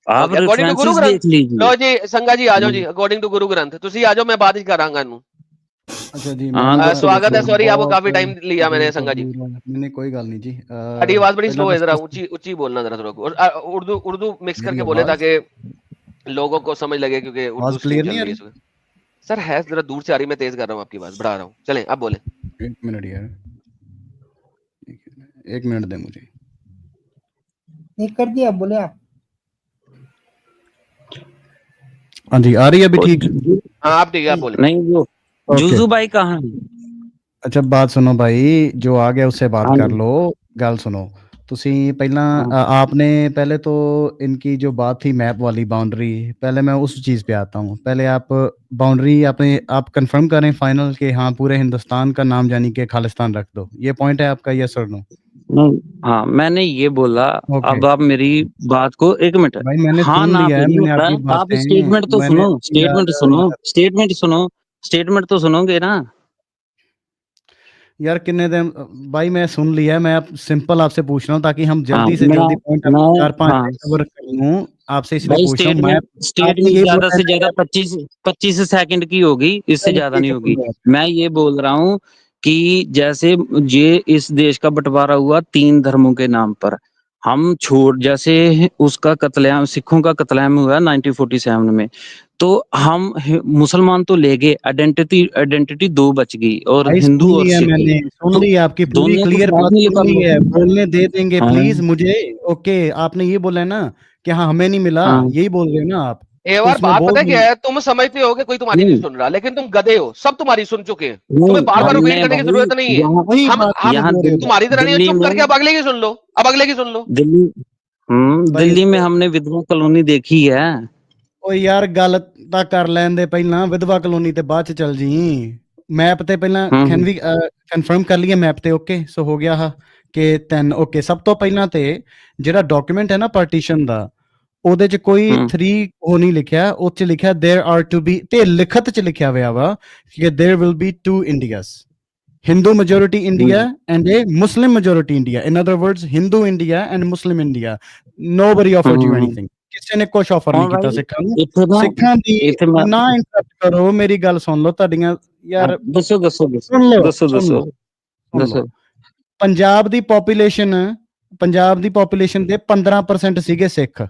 आप okay, according to Guru references ग्रंथ। देख लीजिए। लो जी संगा जी आ जाओ जी, हम्म, अकॉर्डिंग टू गुरु ग्रंथ तुसी आ जाओ, मैं बात ही करांगा नू। अच्छा जी, मैं हाँ ना दसो स्वागत है, दसो। सॉरी आपको बहुत काफी टाइम लिया मैंने दूर तो संगा जी। दूर है, नहीं नहीं कोई गल नहीं जी। अड़ी आवाज बड़ी पहला स्लो है, जरा दस ऊंची ऊंची बोलना जरा थोड़ा, और उर्दू उर्दू मिक्स मेरी करके बोले आवाज ताकि लोगों को समझ लगे, क्योंकि आवाज उर्दू स्ट्रीम क्लियर चल नहीं आ रही है रही? इस वक्त। सर है जरा दूर से आ रही, मैं तेज कर रहा हूँ आपकी आवाज, बढ़ा रहा हूँ, चलें अब बोले। 1 मिनट यार, 1 मिनट दे मुझे। नहीं कर दिया, बोले आप। हाँ जी, आ रही है अभी ठीक? हाँ आप ठीक है, आप बोले। नहीं वो ओके, जुजू भाई कहाँ है? अच्छा बात सुनो भाई, जो आ गया उससे बात हाँ कर जी, लो। गल सुनो, तुसी पहला हाँ आपने पहले तो इनकी जो बात थी मैप वाली बाउंड्री, पहले मैं उस चीज़ पे आता हूँ। पहले आप बाउंड्री आपने आप कंफर्म करें फाइनल के हाँ पूरे हिंदुस्तान का नाम यानी कि खालिस्तान रख दो, ये पॉइंट है आपका, यस और नो? नहीं, हाँ मैंने ये बोला। ओके अब आप मेरी बात को एक मिनट, भाई, मैंने हाँ सुन ना लिया पे है, नहीं मैंने होता आपकी है, आप बातें स्टेटमेंट तो मैंने सुनो, स्टेटमेंट यार सुनो, यार स्टेटमेंट सुनो, स्टेटमेंट तो सुनोगे ना। यार कितने दिन भाई, मैं सुन लिया है, मैं आप सिंपल आपसे पूछ रहा हूँ ताकि हम हाँ जल्दी से मैं जल्दी पॉइंट मैं चार पांच हाँ कवर कर लूँ आपसे, इसलिए भाई, पूछ रहा हूँ मैं। आपने स्टेटमेंट ये ज्यादा बोला है से ना ज्यादा यार, 25 सेकंड की होगी, इससे ज्यादा नहीं होगी। मैं ये बोल रहा हूँ कि जैसे ये इस देश का बंटवारा हुआ 3 धर्मों के नाम पर, हम छोड़ जैसे उसका कत्लेआम, सिखों का कत्लेआम हुआ 1947 में, तो हम मुसलमान तो ले गए, आइडेंटिटी आइडेंटिटी 2 बच गई और भाई हिंदू सुन और लिया सिख गई। मैंने, सुन तो लिया आपकी पूरी दोनों को क्लियर बात साथ में ये सुन कर ली लो। है, बोलने दे देंगे हाँ प्लीज मुझे। ओके, आपने ये बोला है ना कि हाँ हमें नहीं मिला, हाँ यही बोल रहे हो ना आप, एक तो बार उसमें बात बोल पता है क्या देंगे। है, तुम समझते हो कि कोई तुम्हारी नहीं नहीं सुन रहा, लेकिन तुम गधे हो, सब तुम्हारी सुन चुके हैं, तुम्हें बार नहीं, बार रिपीट हमने करने की भाई जरूरत नहीं है। यहाँ वही हम बात हम नहीं यहाँ बोल रहे हो तुम्हारी तरह नहीं है, दिल्ली चुप करके में, अब अगले की सुन लो, अब अगले की सुन लो। दिल्ली भाई। दिल्ली में हमने विधवा कॉलोनी देखी है। ओ यार गल ਤਾਂ ਕਰ ਲੈਣ ਦੇ ਪਹਿਲਾਂ, ਵਿਧਵਾ ਕਲੋਨੀ ਤੇ ਬਾਅਦ ਚ ਚੱਲ ਜੀ। ਮੈਪ ਤੇ ਪਹਿਲਾਂ हम्म ਕੈਨ ਵੀ ਕਨਫਰਮ ਕਰ ਲਈਏ ਮੈਪ ਤੇ? ਓਕੇ ਸੋ ਹੋ ਗਿਆ ਹਾ ਕਿ 3 ਓਕੇ। ਸਭ ਤੋਂ ਪਹਿਲਾਂ ਤੇ ਜਿਹੜਾ ਡਾਕੂਮੈਂਟ ਹੈ ਨਾ ਪਾਰਟੀਸ਼ਨ ਦਾ, ਉਹਦੇ ਚ ਕੋਈ हम्म 3 ਉਹ ਨਹੀਂ ਲਿਖਿਆ, ਉਹ ਚ ਲਿਖਿਆ देयर आर टू बी, ਤੇ ਲਿਖਤ ਚ ਲਿਖਿਆ ਹੋਇਆ ਵਾ ਕਿ there will be 2 Indias, Hindu majority India hmm and a Muslim majority India. In other words, Hindu India and Muslim India. Nobody offered you hmm. anything. ਕਿਸੇ ਨੇ ਕੁਝ ਆਫਰ ਨਹੀਂ और ਕੀਤਾ भाई ਸਿੱਖਾਂ ਨੂੰ। इथे ना, ਸਿੱਖਾਂ ਦੀ इथे मैं ਨਾ ਇੰਟਰਪਟ ਕਰੋ, ਮੇਰੀ ਗੱਲ ਸੁਣ ਲਓ ਤੁਹਾਡੀਆਂ ਯਾਰ, दसो दसो दसो ਸੁਣ ਲਓ दसो ਸੁਣ दसो ਲਓ ਸੁਣ दसो। ਲਓ। ਪੰਜਾਬ ਦੀ ਪੋਪੂਲੇਸ਼ਨ ਦੇ 15% ਸੀਗੇ ਸਿੱਖ।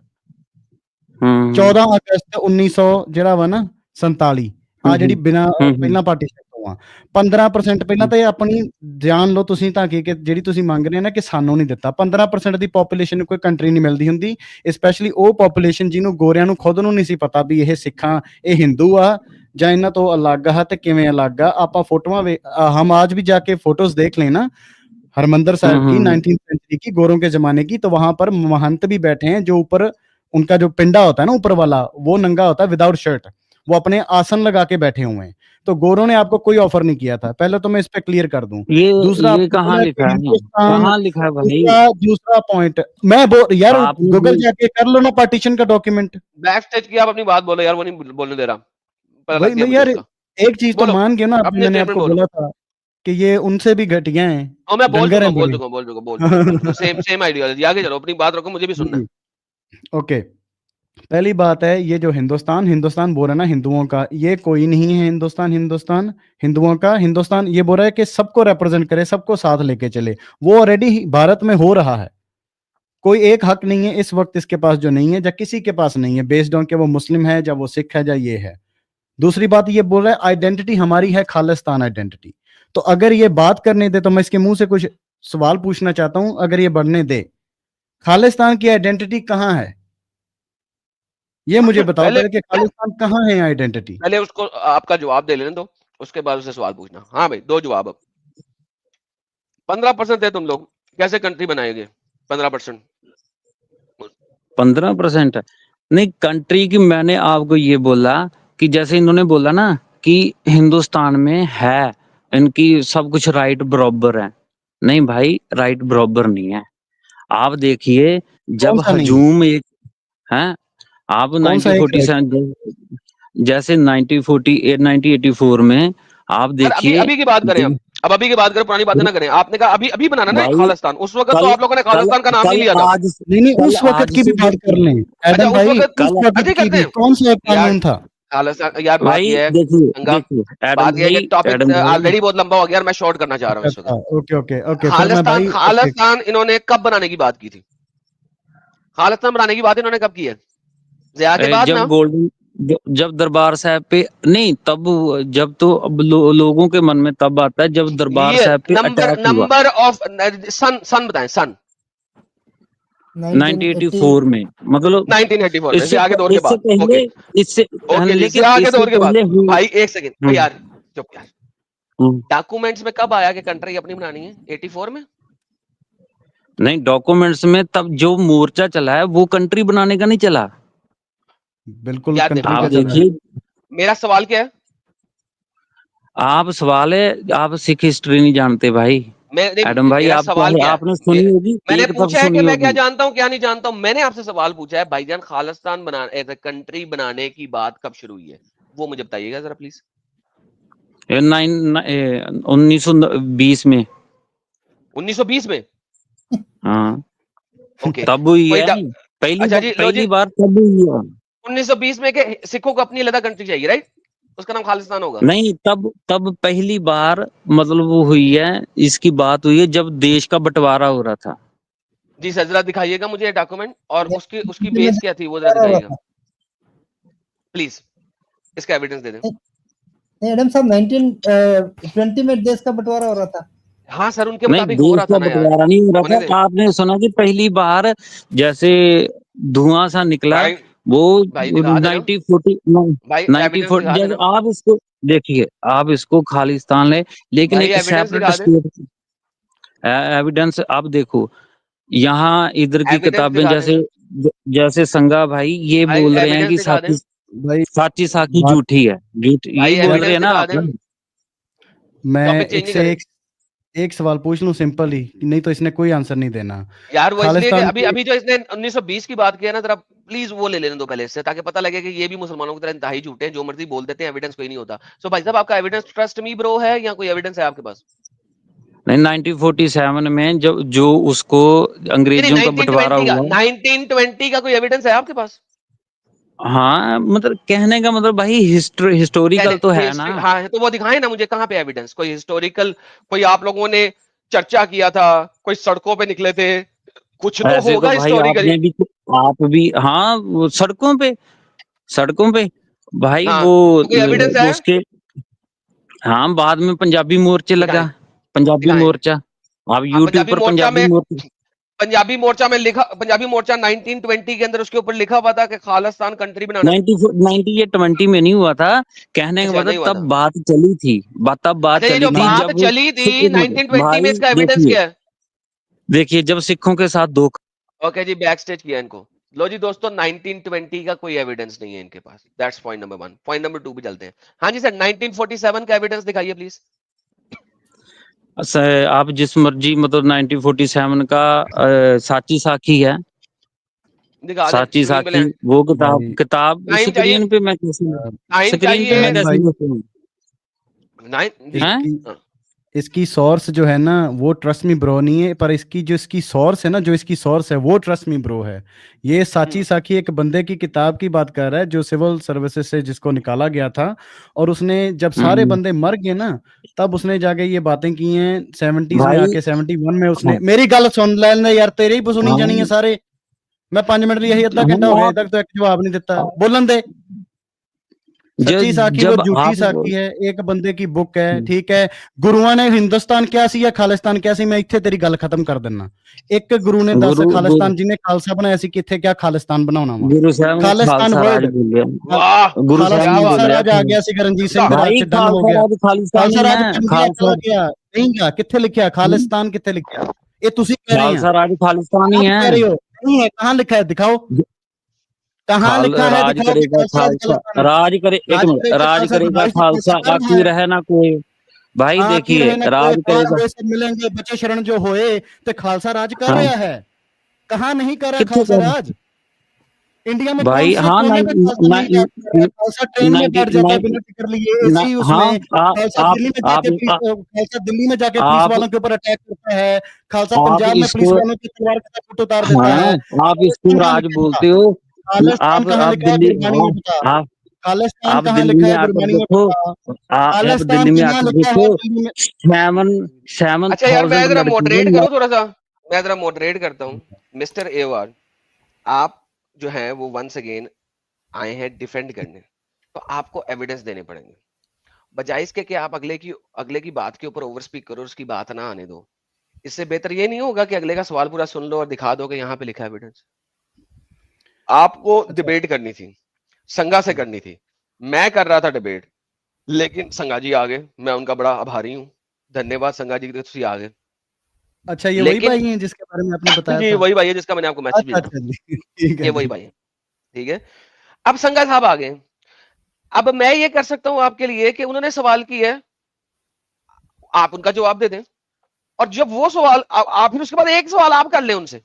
14 ਅਗਸਤ 1900 ਜਿਹੜਾ ਵਾ ਨਾ 47, ਆ ਜਿਹੜੀ ਬਿਨਾ ਪਹਿਲਾਂ ਪਾਰਟੀਸ਼ਨ ਤੋਂ ਆ 15% ਪਹਿਲਾਂ ਤਾਂ ਇਹ ਆਪਣੀ ਜਾਣ ਲਓ ਤੁਸੀਂ ਤਾਂ ਕਿ ਜਿਹੜੀ ਤੁਸੀਂ ਮੰਗ ਰਹੇ ਹੋ ਨਾ ਕਿ ਸਾਨੂੰ ਨਹੀਂ ਦਿੱਤਾ, 15% ਦੀ ਪੋਪੂਲੇਸ਼ਨ ਨੂੰ ਕੋਈ ਕੰਟਰੀ ਨਹੀਂ ਮਿਲਦੀ ਹੁੰਦੀ, ਸਪੈਸ਼ਲੀ ਉਹ ਪੋਪੂਲੇਸ਼ਨ ਜਿਹਨੂੰ ਗੋਰਿਆਂ ਨੂੰ ਖੁਦ ਨੂੰ ਨਹੀਂ ਸੀ ਪਤਾ ਵੀ ਇਹ ਸਿੱਖਾਂ, ਇਹ ਹਿੰਦੂ ਆ ਜਾਂ ਇਹਨਾਂ ਤੋਂ ਅਲੱਗ ਆ ਤੇ ਕਿਵੇਂ ਅਲੱਗ ਆ। ਆਪਾਂ ਫੋਟੋਆਂ हम आज भी जाके फोटोज देख लें ना हरमंदिर साहिब की 19th सेंचुरी की, गोरों के जमाने की, तो वहां पर महंत भी बैठे हैं जो ऊपर उनका जो पिंडा होता है ना ऊपर वाला, वो नंगा होता है विदाउट शर्ट, वो अपने आसन लगा के बैठे हुए हैं। तो गोरों ने आपको कोई ऑफर नहीं किया था, पहले तो मैं इस पे क्लियर कर दूं। दूसरा ये कहाँ लिखा है, हिंदुस्तान, कहाँ लिखा है भाई? दूसरा पॉइंट मैं यार गूगल जाके कर लो ना पार्टीशन का डॉक्यूमेंट। बैक स्टेज की आप अपनी बात बोलो यार, वो नहीं बोलने दे रहा, पता लग वही गया मैं मुझे यार उसका। एक चीज तो बोलो मान गए ना आपने, अपने मैंने स्टेटमेंट आपको बोलो। बोला था कि ये उनसे भी घटिया हैं, और मैं बोल डंगर चुका हैं हूँ, बोल बड़े। चुका हूँ, बोल चुका हूँ, बोल चुका हूँ, सेम सेम आइडियोलॉजी। आगे चलो, अपनी बात रखो, मुझे भी सुनना है। ओके, पहली बात है ये जो हिंदुस्तान हिंदुस्तान बोल रहा है ना हिंदुओं का, ये कोई नहीं है हिंदुस्तान हिंदुस्तान हिंदुओं का। हिंदुस्तान ये बोल रहा है कि सबको रिप्रेजेंट करे, सबको साथ लेके चले, वो ऑलरेडी भारत में हो रहा है। कोई एक हक नहीं है इस वक्त इसके पास जो नहीं है, या किसी के पास नहीं है, बेस्ड ऑन के वो मुस्लिम है, या वो सिख है, या ये है। दूसरी बात ये बोल रहा है आइडेंटिटी हमारी है खालिस्तान आइडेंटिटी। तो अगर ये बात करने दे तो मैं इसके मुंह से कुछ सवाल पूछना चाहता हूं, अगर ये बढ़ने दे, खालिस्तान की आइडेंटिटी कहां है? ये मुझे बताओ पहले पहले कि खालिस्तान कहां है आइडेंटिटी। पहले उसको आपका जवाब दे लेने दो, उसके बाद उसे सवाल पूछना। हाँ भाई, 2 जवाब। अब 15% है तुम लोग, कैसे कंट्री बनाएंगे 15%? 15% नहीं, कंट्री की मैंने आपको ये बोला कि जैसे इन्होंने बोला ना कि हिंदुस्तान में है इनकी सब कुछ राइट बराबर है। नहीं भाई, राइट बराबर नहीं है। आप देखिए कौन जब सा नहीं है? हजूम एक है, आप कौन सा एक राइट? 1947 जैसे 1984 में आप अभी देखिए। अभी की बात करें हम, अब अभी की बात करें, पुरानी बातें ना करें। आपने कहा अभी अभी बनाना ना भाई, खालिस्तान, उस वक्त तो कल आप लोगों ने खालिस्तान का नाम नहीं कल लिया था। आज नहीं कल उस वक्त आज की भी से बात कर लें अच्छा एडम उस भाई, वक्त उस वक्त अभी की करते भी हैं कौन सा यार। कानून था? खालिस्तान यार, बात भाई ये है देखिए गंगा, देखिए एडम बात ये है कि भाई टॉपिक एडम भाई ऑलरेडी बहुत लंबा हो गया और मैं शॉर्ट करना चाह रहा हूँ अच्छा इस अच्छा, वक्त। ओके ओके ओके, फिर मैं खालिस्तान भाई ओके। खालिस्तान इन्होंने कब बनाने की बात की थी? खालिस्तान बनाने की बात इन्होंने कब की है? ज़िया के बाद जब ना? गोल्डन जब दरबार साहब पे नहीं, तब जब तो अब लोगों के मन में तब आता है जब दरबार ईयर, साहब पे नंबर अटैक हुआ नंबर ऑफ सन, सन बताएं, सन। 1980 1984 में, मतलब 1984 में, इससे ज़िया के दौर के इससे बाद। ओके पहले इससे ओके जी, लेकिन ज़िया के इससे दौर के बाद। पहले हुई। भाई एक सेकंड हम्म, यार, चुप यार। हम्म। डॉक्यूमेंट्स में कब आया कि कंट्री अपनी बनानी है? 84 में? नहीं, डॉक्यूमेंट्स में तब जो मोर्चा चला है वो कंट्री बनाने का नहीं चला। बिल्कुल याद कंट्री देखो आप का बात, चला है। देखिए, मेरा सवाल क्या है? आप सवाल है, आप सिख हिस्ट्री नहीं जानते भाई। एडम भाई, मेरा आप क्या सवाल है, क्या है? आपने सुनी होगी, मैंने एक तक पूछा है कि सुनी मैं क्या होगी। जानता हूं क्या नहीं जानता हूं। मैंने आपसे सवाल पूछा है भाईजान, खालिस्तान बना एज ए कंट्री बनाने की बात कब शुरू हुई है, वो मुझे बताइएगा जरा प्लीज। 1920 में। 1920 में? हाँ, ओके तब हुई कोई है। अच्छा जी लो जी, पहली बार तब हुई है। 1920 में के सिखों को अपनी अलग कंट्री चाहिए, राइट? उसका नाम खालिस्तान होगा। नहीं, तब तब पहली बार मतलब वो हुई है, इसकी बात हुई है जब देश का बंटवारा हो रहा था। जी सर, जरा दिखाइएगा मुझे डॉक्यूमेंट, और उसकी उसकी में बेस क्या थी वो जरा हो रहा दिखाइएगा था। प्लीज, इसका एविडेंस दे दें। नहीं एडम साहब 1920 में देश का बंटवारा हो रहा था। हाँ सर, उनके नहीं, मुताबिक हो देश रहा था का ना यार, बंटवारा नहीं हो रहा होने दें था। आपने सुना कि पहली बार जैसे धुआं सा निकला, भाई। वो भाई दिखा देना 1940 भाई, एविडेंस 1940 दिखा जैसे देना आप इसको देखिए, आप इसको खालिस्तान ले, लेकिन भाई, एक एविडेंस सेपरेट दिखा दें, स्टेट एविडेंस। आप देखो यहाँ इधर की एविडेंस किताबें, दिखा जैसे देना जैसे संगा भाई ये भाई, बोल रहे हैं एविडेंस कि दिखा दें भाई साची साखी बात झूठी है, झूठ भाई, यही बोल रहे एविडेंस हैं ना दिखा आप। दें, मैं टॉपिक चेंज एक नहीं से करें एक सवाल पूछ लूं सिंपल ही, नहीं तो इसने कोई आंसर नहीं देना। यार। वो इसलिए कि खालिस्तान अभी की अभी जो इसने 1920 की बात की है ना, जरा प्लीज वो ले लेने दो पहले इससे, ताकि पता लगे कि ये भी मुसलमानों की तरह इंतहाई झूठे हैं, जो मर्जी बोल देते हैं, एविडेंस कोई नहीं होता। सो भाई साहब, आपका एविडेंस ट्रस्ट मी ब्रो है या कोई एविडेंस है आपके पास? नहीं, 1947 में जब जो उसको नहीं अंग्रेजों का बंटवारा 1920 का, हुआ। 1920 का कोई एविडेंस है आपके पास? हाँ, मतलब कहने का मतलब भाई हिस्टोरिकल तो है ना। हिस्ट्री, हाँ तो वो दिखाएं ना मुझे, कहाँ पे एविडेंस, कोई हिस्टोरिकल, कोई आप लोगों ने चर्चा किया था, कोई सड़कों पे निकले थे, कुछ तो ऐसे तो होगा भाई हिस्टोरिकली। आपने भी आप भी, हाँ, वो सड़कों पे भाई हाँ वो तो कोई एविडेंस है? उसके, हाँ, बाद में पंजाबी मोर्चे लगा, दिखाएं, पंजाबी दिखाएं। मोर्चा। आप हाँ यूट्यूब पर पंजाबी मोर्चा। पंजाबी मोर्चा में लिखा, पंजाबी मोर्चा 1920 के अंदर उसके ऊपर लिखा हुआ था कि खालिस्तान कंट्री बनाना है। 90 या 20 में नहीं हुआ था, कहने का अच्छा नहीं मतलब हुआ था। तब बात चली थी, तब बात अच्छा, ये चली जो थी बात जब चली थी एक मिनट 1920 में, भाई, इसका एविडेंस देखिए क्या है? देखिए जब सिखों के साथ धोखा। ओके जी, बैक स्टेज किया इनको। लो जी दोस्तों, 1920 का कोई एविडेंस नहीं है इनके पास। That's point number 1। Point number 2 भी चलते हैं। हाँ जी सर, 1947 का एविडेंस दिखाइए प्लीज। आप जिस मर्जी, मतलब 1947 का साची साखी है, दिखा दें साची स्क्रीन पे साखी, लें। वो भाई किताब टाइम चाहिए, स्क्रीन पे मैं कैसे, टाइम स्क्रीन पे चाहिए। मैं एडम कैसे भाई देखूं? नाइन जी। हैं? इसकी हाँ। इसकी सोर्स जो है ना वो ट्रस्ट मी ब्रो नहीं है, पर इसकी सोर्स है ना, जो इसकी सोर्स है वो ट्रस्ट मी ब्रो है। ये साची साखी एक बंदे की किताब की बात कर रहा है जो सिविल सर्विसेज से जिसको निकाला गया था, और उसने जब सारे हम्म, बंदे मर गए ना तब उसने जाके ये बातें की हैं 70s में भाई, आके। 71 में उसने, हाँ, मेरी गल सुन लेने यार, तेरी भी सुनी जानी है हाँ, सारे। मैं 5 मिनट ਲਈ ਅੱਧਾ ਘੰਟਾ ਹੋ ਗਿਆ, हाँ, अभी तक तो एक जवाब नहीं ਦਿੱਤਾ, बोलन दे। सच्ची जब साखी वो जब झूठी आप साखी है, एक बंदे की बुक है, ठीक है। गुरुआं ने हिंदुस्तान क्या सी या खालिस्तान क्या सी, मैं इत्थे तेरी गल खत्म कर देना। एक गुरु ने दस गुरु गुरु खालिस्तान जिन्हें खालसा बनाया सी, कित्थे क्या खालिस्तान बनाना वा? गुरु साहब ने खालिस्तान खालसा राज वर्ड, बोलिया। वाह, गुरु साहब क्या ने बात खालसा है। बोलिया राज आ गया सी, रणजीत सिंह दे राज भाई, च डन हो खालसा गया। राज खालिस्तान खालसा ही राज है। बन गया, खालसा चला गया नहीं गा, कित्थे लिखा खालिस्तान, कित्थे लिखा? ये तुसी कह रहे हैं, खालसा राज खालिस्तान ही आप है। कह रहे हो नहीं है, कहाँ लिखा है दिखाओ, कहाँ लिखा है राज दिखाओ कि करेगा खालसा राज खालसा, खालिस्तान है। राज करे, एक राज मिनट, करेगा राज खालसा, तो करेगा राज तो खालसा, खालसा कर रहा आखी है। रहे ना कोई। भाई हाँ की देखिए, रहे ना कोई, राज बार करेगा हुए सब मिलेंगे, बच्चे शरण जो होए, तो खालसा राज कर हाँ, रहा है। कहाँ नहीं कर रहा कितने खालसा कर राज? इंडिया में भाई कौन से हाँ कोने पे खालसा नहीं बैठ कर रहा है? खालसा ट्रेन में बैठ जाता है बिना टिकट लिए, एसी हाँ उसमें। खालसा दिल्ली में जाके खालसा दिल्ली में जाके पुलिस आप वालों के ऊपर अटैक करता है। खालसा आप पंजाब में पुलिस इसको वालों की तलवार के साथ फोटो उतार देता हाँ है। आप इसको खालिस्तान कहाँ राज लिखा है? बोलते हो। खालिस्तान कहाँ आप लिखा है? दिल्ली गुरबानी में बता। खालिस्तान आप कहाँ दिल्ली लिखा में है? आकर गुरबानी में देखो। बता। आप खालिस्तान दिल्ली में कहाँ आकर लिखा है? देखो। दिल्ली में। सेवन सेवन अच्छा यार, मैं थाउजेंड जरा मॉडरेट लड़कियां। करूं थोड़ा सा। मैं जरा मॉडरेट करता हूं। मिस्टर एवार, आप जो है वो वंस अगेन आए हैं डिफेंड करने, तो आपको एविडेंस देने पड़ेंगे, बजाय इसके कि आप अगले की बात के ऊपर ओवर स्पीक करो, उसकी बात ना आने दो। इससे बेहतर ये नहीं होगा कि अगले का सवाल पूरा सुन लो और दिखा दो कि यहाँ पे लिखा है एविडेंस। आपको डिबेट करनी थी, संगा से करनी थी। मैं कर रहा था डिबेट, लेकिन संगा जी आ गए। मैं उनका बड़ा आभारी हूँ। धन्यवाद संगा जी, तुसी आ गए। अच्छा, ये वही लेकिन भाई हैं जिसके बारे में आपने बताया जी था? वही भाई है जिसका मैंने आपको मैसेज अच्छा भेजा था। अच्छा जी, ठीक ये है वही जी। भाई है। ठीक है, अब संगा साहब आ गए। अब मैं ये कर सकता हूं आपके लिए कि उन्होंने सवाल किया है, आप उनका जवाब दे दें, और जब वो सवाल आप फिर उसके बाद एक सवाल आप कर लें उनसे,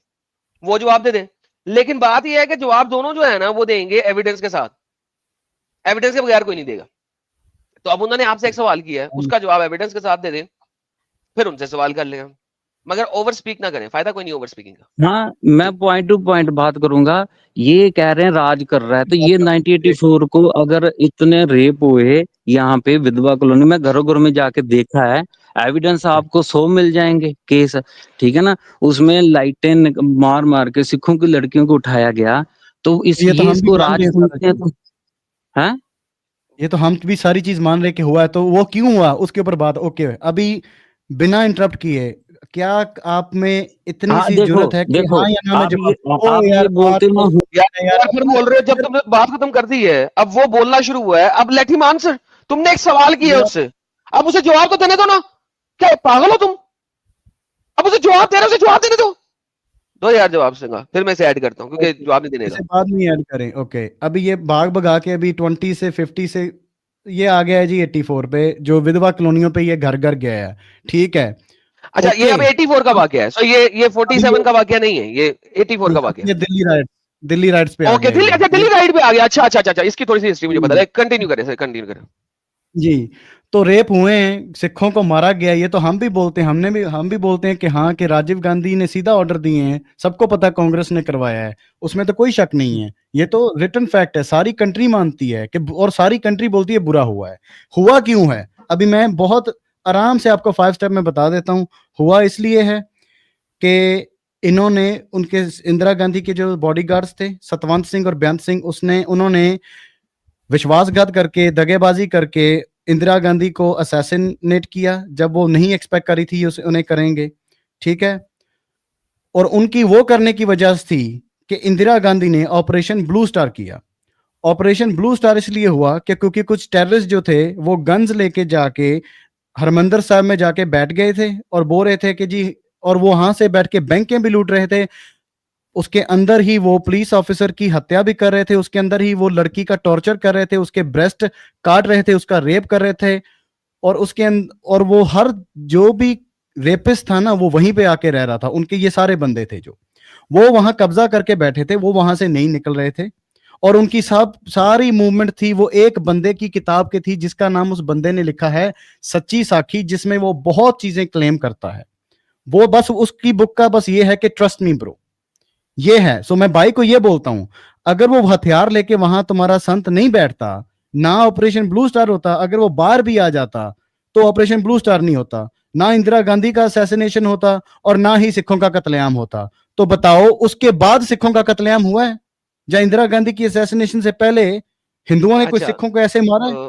वो जवाब दे दें। लेकिन बात यह है कि जवाब दोनों जो है ना वो देंगे एविडेंस के साथ, एविडेंस के बगैर कोई नहीं देगा। तो अब उन्होंने आपसे एक सवाल किया है, उसका जवाब एविडेंस के साथ दे दें, फिर उनसे सवाल कर लें हम। मगर ओवर स्पीक ना करें, फायदा कोई नहीं ओवर स्पीकिंग का। हाँ, मैं पॉइंट टू पॉइंट बात करूंगा। ये कह रहे हैं राज कर रहा है, तो ये 1984 को अगर इतने रेप हुए यहाँ पे विधवा कॉलोनी में, घरों घरों में जाके देखा है, एविडेंस आपको 100 मिल जाएंगे केस। ठीक है ना, उसमें लाइटें मार मार के सिखों की लड़कियों को उठाया गया, तो ये तो हम भी इसको मान राज रहे हैं सारा समझते हैं चीज। तो है। ये तो हम भी सारी चीज मान रहे कि हुआ है, तो वो क्यों हुआ उसके ऊपर बात। ओके, अभी बिना इंटरप्ट किए, क्या आप में इतनी हाँ सी देखो जरूरत है कि देखो, हाँ या ना में आप जवाब ये दो? ओ आप यार ये बात बोलते तो हो। यार यार, यार फिर बोल रहे हो, जब तुमने बात खत्म कर दी है, अब वो बोलना शुरू हुआ है, अब लेट हिम आंसर। तुमने एक सवाल किया है यार, उससे, अब उसे जवाब तो देने दो ना। क्या पागल हो तुम? अब उसे जवाब दे रहे हो, उसे जवाब देने दो यार जवाब से। फिर मैं इसे ऐड करता हूँ क्योंकि जवाब नहीं देने इसे का। बाद में ऐड करें। ओके, अभी ये भाग भगा के अभी 20 से 50 से ये आ गया है जी 84 पे, जो विधवा कॉलोनियों पे ये घर घर गया है। ठीक है। अच्छा, ये ओके, अब 84 का वाकया है, सो ये अभी 47 का वाकया नहीं है, ये 84 का वाकया ये दिल्ली राइट्स पे है। आ ओके, गया दिल्ली, अच्छा ये। दिल्ली राइड पे आ गया। अच्छा अच्छा अच्छा अच्छा, इसकी थोड़ी सी हिस्ट्री मुझे पता हम्म, है। कंटिन्यू करें सर, कंटिन्यू करें। जी। तो रेप हुए हैं, सिखों को मारा गया, ये तो हम भी बोलते हैं, हम भी बोलते हैं कि हाँ, कि राजीव गांधी ने सीधा ऑर्डर दिए हैं, सबको पता है कांग्रेस ने करवाया है, उसमें तो कोई शक नहीं है। ये तो रिटन फैक्ट है, सारी कंट्री मानती है कि, और सारी कंट्री बोलती है बुरा हुआ है। हुआ क्यों है, अभी मैं बहुत आराम से आपको 5 स्टेप में बता देता हूँ। हुआ इसलिए है कि इन्होंने, उनके इंदिरा गांधी के जो बॉडीगार्ड्स थे सतवंत सिंह और बेअंत सिंह, उन्होंने विश्वासघात करके, दगेबाजी करके इंदिरा गांधी को असैसिनेट किया, जब वो नहीं एक्सपेक्ट करी थी उन्हें करेंगे। ठीक है। और उनकी वो करने की वजह थी कि इंदिरा गांधी ने ऑपरेशन ब्लू स्टार किया। ऑपरेशन ब्लू स्टार इसलिए हुआ कि क्योंकि कुछ टेररिस्ट जो थे वो गन्स लेके जाके हरमंदर साहब में जाके बैठ गए थे और बोल रहे थे कि जी, और वो वहां से बैठ के बैंकें भी लूट रहे थे। उसके अंदर ही वो पुलिस ऑफिसर की हत्या भी कर रहे थे, उसके अंदर ही वो लड़की का टॉर्चर कर रहे थे, उसके ब्रेस्ट काट रहे थे, उसका रेप कर रहे थे। और और वो हर जो भी रेपिस्ट था ना, वो वहीं पे आके रह रहा था। उनके ये सारे बंदे थे जो वो वहां कब्जा करके बैठे थे, वो वहां से नहीं निकल रहे थे। और उनकी सारी मूवमेंट थी वो एक बंदे की किताब की थी, जिसका नाम उस बंदे ने लिखा है सच्ची साखी, जिसमें वो बहुत चीजें क्लेम करता है। वो बस उसकी बुक का बस ये है कि ट्रस्ट मी ब्रो, ये है। सो मैं भाई को ये बोलता हूं, अगर वो हथियार लेके वहां तुम्हारा संत नहीं बैठता, ना ऑपरेशन ब्लू स्टार होता। अगर वो बाहर भी आ जाता तो ऑपरेशन ब्लू स्टार नहीं होता, ना इंदिरा गांधी का असैसिनेशन होता, और ना ही सिखों का कत्लेआम होता। तो बताओ, उसके बाद सिखों का कत्लेआम हुआ है? या इंदिरा गांधी की असैसिनेशन से पहले हिंदुओं ने कोई अच्छा, सिखों को ऐसे मारा है?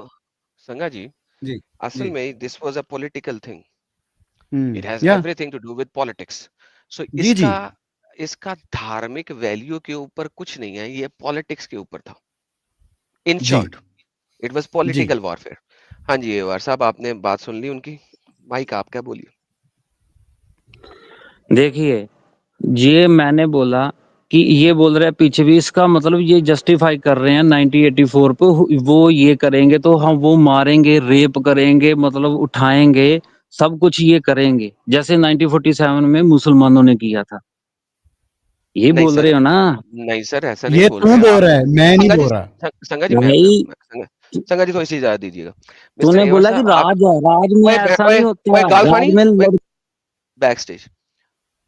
संगा जी, जी असल जी। में this was a political thing. It has या everything to do with politics. So जी जी। इसका इसका धार्मिक वैल्यू के ऊपर कुछ नहीं है, ये पॉलिटिक्स के ऊपर था। इन जी शॉर्ट, इट वाज जी। Political warfare. हाँ जी एवार साहब, आपने बात सुन ली उनकी। माइक आप क्या बोलिए। देखिए, ये मैंने बोला कि ये बोल रहे हैं पीछे भी, इसका मतलब ये जस्टिफाई कर रहे हैं 1984 पे वो ये करेंगे तो हम वो मारेंगे, रेप करेंगे, मतलब उठाएंगे, सब कुछ ये करेंगे जैसे 1947 में मुसलमानों ने किया था। ये नहीं बोल सर, रहे हो ना नहीं सर, ऐसा नहीं ये बोल तू रहे बोल आप। रहा है, मैं नहीं संगा जी, बोल रहा। संगा जी, भाई। संगा जी थोड़ी सी इजाजत दीजिएगा। मिस्टर तूने एवर बोला कि साहब, आप राज है, राज में ओए ऐसा नहीं होता, ओए गाल राज खानी, में ओए बैक स्टेज।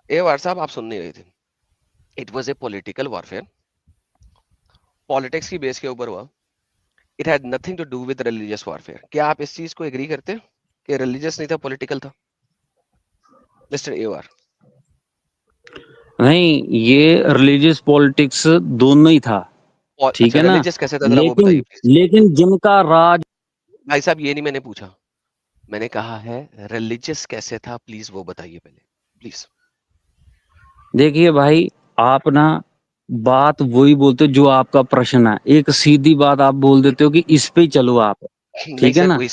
एवर साहब, आप सुन नहीं रहे थे। It was a political warfare, politics की बेस के ऊपर हुआ। It had nothing to do with religious warfare. क्या आप इस चीज को एग्री करते कि रिलीजियस नहीं था, पॉलिटिकल था, मिस्टर एवर? नहीं, ये रिलीजियस पॉलिटिक्स दोनों ही था, ठीक अच्छा, है ना। रिलीजियस कैसे था, जरा वो लेकिन बताइए प्लीज। लेकिन जिनका राज, भाई साहब, ये नहीं मैंने पूछा, मैंने कहा है रिलीजियस कैसे था, प्लीज वो बताइए पहले, प्लीज। देखिए भाई, आप ना बात वही बोलते हो जो आपका प्रश्न है, एक सीधी बात आप बोल देते हो कि इस पे ही चलो आप, नहीं ठीक है सर, ना। वही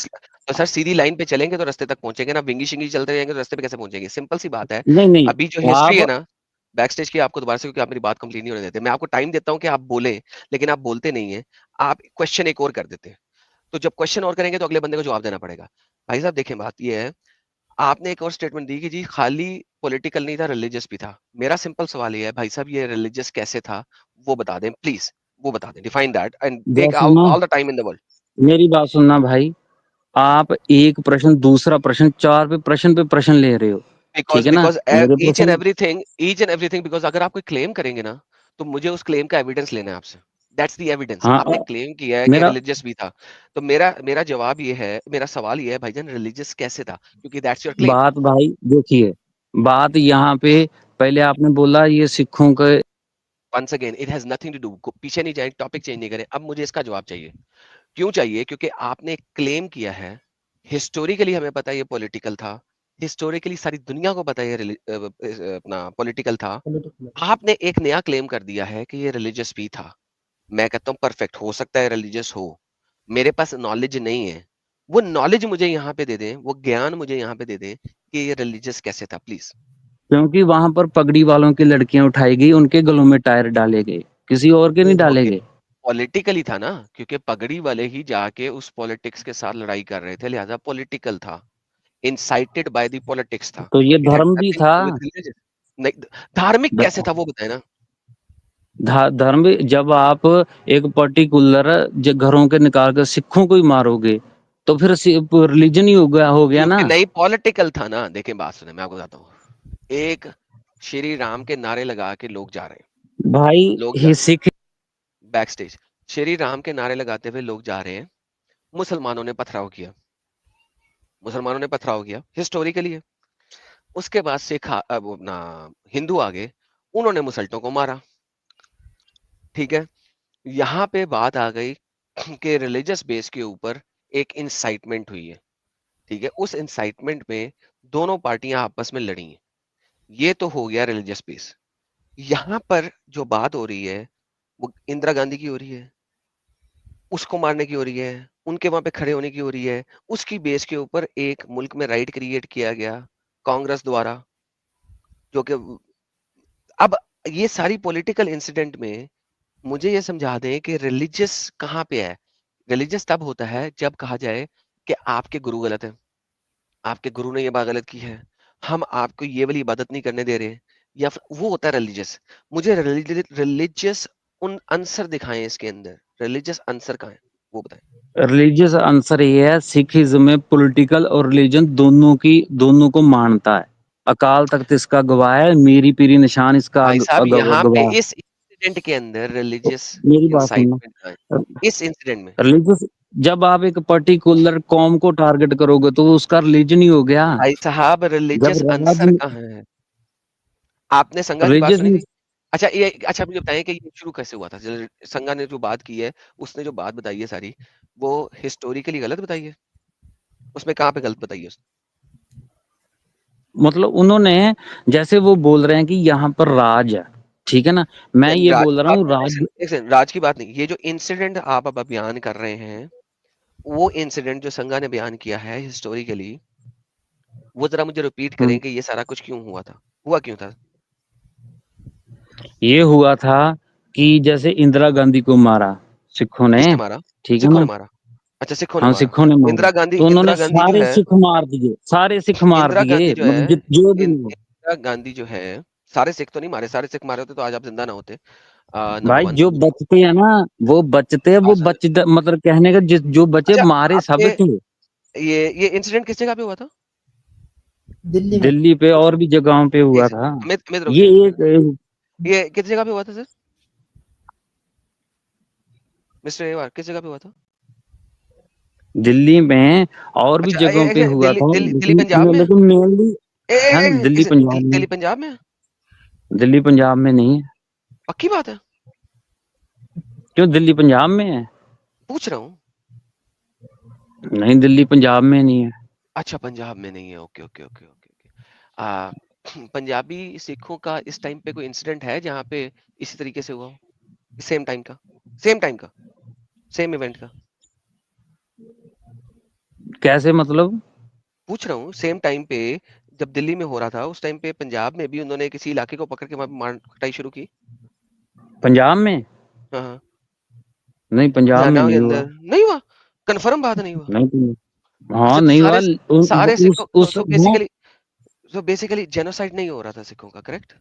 तो सर, सीधी लाइन पे चलेंगे तो रास्ते तक पहुंचेंगे ना, विंगी शिंगी चलते रहेंगे तो रास्ते पे कैसे पहुंचेंगे? सिंपल सी बात है। नहीं नहीं, अभी जो हिस्ट्री है आप ना, बैक स्टेज की, आपको दोबारा से, क्योंकि आप मेरी बात कंप्लीट नहीं होने देते, मैं आपको टाइम देता हूं कि आप बोले, लेकिन आप बोलते नहीं है। आप क्वेश्चन एक और कर देते हैं, तो जब क्वेश्चन और करेंगे तो अगले बंदे को जवाब देना पड़ेगा। भाई साहब देखें, बात ये है, आपने एक और स्टेटमेंट दी कि जी खाली पॉलिटिकल नहीं था, रिलीजियस भी था। मेरा सिंपल सवाल ये है, भाई साहब, ये रिलीजियस कैसे था, वो बता दें प्लीज, वो बता दें, डिफाइन दैट एंड टेक जैसे ना, all the time in the world. मेरी बात सुनना भाई, आप एक प्रश्न दूसरा प्रश्न चार पे प्रश्न ले रहे हो, ठीक बिकॉज है ना। बिकॉज मेरे प्रश्न, ईच एंड एवरीथिंग, बिकॉज अगर आप कोई क्लेम करेंगे ना, तो मुझे उस क्लेम का एविडेंस लेना है आपसे। That's the evidence. हाँ, आपने क्लेम किया है कि मेरा रिलीजियस भी था, तो मेरा मेरा जवाब ये है, मेरा सवाल ये है भाईजान, रिलीजियस कैसे था, क्योंकि दैट्स योर क्लेम। बात भाई देखिए, बात यहाँ पे, पहले आपने बोला ये सिखों के, once again, it has nothing to do, पीछे नहीं जाए, टॉपिक चेंज नहीं करें। अब मुझे इसका जवाब चाहिए। क्यों चाहिए? क्योंकि आपने क्लेम किया है, हिस्टोरिकली हमें पता है ये पॉलिटिकल था, हिस्टोरिकली सारी दुनिया को पता है ये अपना पॉलिटिकल था। आपने एक नया क्लेम कर दिया है कि ये रिलीजियस भी था। मैं कहता हूँ परफेक्ट, हो सकता है रिलीजियस हो, मेरे पास नॉलेज नहीं है। वो नॉलेज मुझे यहाँ पे दे दें, वो ज्ञान मुझे यहाँ पे दे दें कि ये रिलीजियस कैसे था, प्लीज। क्योंकि वहां पर पगड़ी वालों की लड़कियां उठाई गई, उनके गलों में टायर डाले गए, किसी और के नहीं डाले ओके, गए। पॉलिटिकली था ना, क्योंकि पगड़ी वाले ही जाके उस पॉलिटिक्स के साथ लड़ाई कर रहे थे, लिहाजा पॉलिटिकल था, इनसाइटेड बाय द पॉलिटिक्स था। तो ये इट हैड धर्म भी नथिंग था। To do with religion. नहीं, धार्मिक कैसे ध- था वो बताए ना। धर्म भी, जब आप एक पर्टिकुलर घरों के निकाल कर सिखों को ही मारोगे, तो फिर रिलीजन ही हो गया ना। क्योंकि नहीं, पॉलिटिकल था ना। देखें, बात सुने, मैं आपको बताता हूँ। एक श्री राम के नारे लगा के लोग जा रहे हैं, भाई लोग जा ये सिख, बैक स्टेज, श्री राम के नारे लगाते हुए लोग जा रहे हैं, मुसलमानों ने पथराव किया, मुसलमानों ने पथराव किया, हिस्टोरिकली है। उसके बाद वो अपना हिंदू आ गए, उन्होंने मुसल्टों को मारा, ठीक है। यहाँ पे बात आ गई कि रिलीजियस बेस के ऊपर एक इंसाइटमेंट हुई है, ठीक है। उस इंसाइटमेंट में दोनों पार्टियां आपस में लड़ी हैं, ये तो हो गया रिलीजियस बेस। यहाँ पर जो बात हो रही है वो इंदिरा गांधी की हो रही है, उसको मारने की हो रही है, उनके वहां पे खड़े होने की हो रही है। उसकी बेस के ऊपर एक मुल्क में राइट क्रिएट किया गया कांग्रेस द्वारा, जो कि अब ये सारी पॉलिटिकल इंसिडेंट में मुझे ये समझा दें कि रिलीजियस कहाँ पे है। रिलीजियस तब होता है जब कहा जाए कि आपके गुरु गलत है, आपके गुरु ने ये बात गलत की है, हम आपको ये वाली इबादत नहीं करने दे रहे, या फिर वो होता है रिलीजियस। मुझे रिलीजियस उन आंसर दिखाएं इसके अंदर, रिलीजियस आंसर कहाँ है वो बताएं। रिलीजियस आंसर ये है, सिखिज्म में पॉलिटिकल और रिलीजन दोनों को मानता है। अकाल तख्त इसका गवाह है, मीरी पीरी निशान इसका भाई साहब, यहाँ पे गवाह। इस इंसिडेंट के अंदर रिलीजियस मेरी बात सुनना, इंसाइटमेंट कहाँ है इस इंसिडेंट में? रिलीजियस, जब आप एक पर्टिकुलर कौम को टारगेट करोगे तो वो उसका रिलीजन ही हो गया। भाई साहब, जब रिलीजियस राज, आंसर कहाँ है? आपने संगा की बात सुनी रिलीजियस, थी? अच्छा मुझे बताएं कि ये शुरू कैसे हुआ था? संगा ने जो बात की है, उसने जो बात बताई है सारी, वो हिस्टोरिकली गलत बताई है? उसमें कहाँ पे गलत बताई है उसने? मतलब उन्होंने, जैसे वो बोल रहे हैं कि यहाँ पर राज है, ठीक है ना, मैं ये राज, बोल रहा हूँ एक राज। सेकंड, एक सेकंड, राज की बात नहीं, ये जो इंसिडेंट आप अब बयान कर रहे हैं, वो इंसिडेंट जो संगा ने बयान किया है हिस्टोरिकली, वो जरा मुझे रिपीट करें कि ये सारा कुछ क्यों हुआ था, हुआ क्यों था? ये हुआ था कि जैसे इंदिरा गांधी को मारा सिखों ने, किसने मारा? ठीक है सिखों ने ना। मारा? अच्छा, सिखों ने हाँ, मारा। सिखों ने मारा, तो उन्होंने इंदिरा गांधी जो सारे है, सिख मार दिए, सारे सिख मार इंदिरा दिए, गांधी जो है, मतलब जो भी लोग। इंदिरा गांधी जो है, सारे सिख तो नहीं मारे, सारे सिख मारे होते तो आज आप जिंदा ना होते। नंबर भाई 1। जो बचते हैं ना, वो बचते हैं, वो बच मतलब कहने का जो बचे अच्छा, मारे सब आपके थे। ये इंसिडेंट किस जगह पे हुआ था? दिल्ली में। दिल्ली पे और भी जगहों पे हुआ एक था। अमित अमित रुक ये जाए। एक ये किस जगह पे हुआ था सर? मिस्टर एवार किस जगह पे हुआ था? दिल्ली में और भी अच्छा, जगहों पे हुआ दिल्ली था, दिल्ली दिल्ली लेकिन पंजाब में? लेकिन मेनली है दिल्ली पंजाब में। दिल्ली पंजाब में? दिल्ली पंजाब में नहीं है। पक्की बात है? क्यों, दिल्ली पंजाब में है? पूछ रहा हूँ। नहीं, दिल्ली पंजाब में नहीं है। अच्छा, पंजाब में नहीं है। Okay okay okay okay okay. Punjabi सिखों का इस टाइम पे कोई इंसिडेंट है जहाँ पे इसी तरीके से हुआ हो? सेम टाइम का, सेम इवेंट का? कैसे मतलब? पूछ रहा हूँ, सेम टाइम पे जब दिल्ली में हो रहा था उस टाइम पे पंजाब में भी उन्होंने किसी इलाके को पकड़ के मार कुटाई शुरू की? पंजाब में? हाँ हाँ। नहीं, पंजाब में हरियाणा के नहीं हुआ। अंदर नहीं हुआ? कंफर्म बात नहीं हुआ? नहीं, हाँ अच्छा, तो नहीं हुआ। सारे सारे सिखों उस तो वो बेसिकली जेनोसाइड नहीं हो रहा था सिखों का, करेक्ट?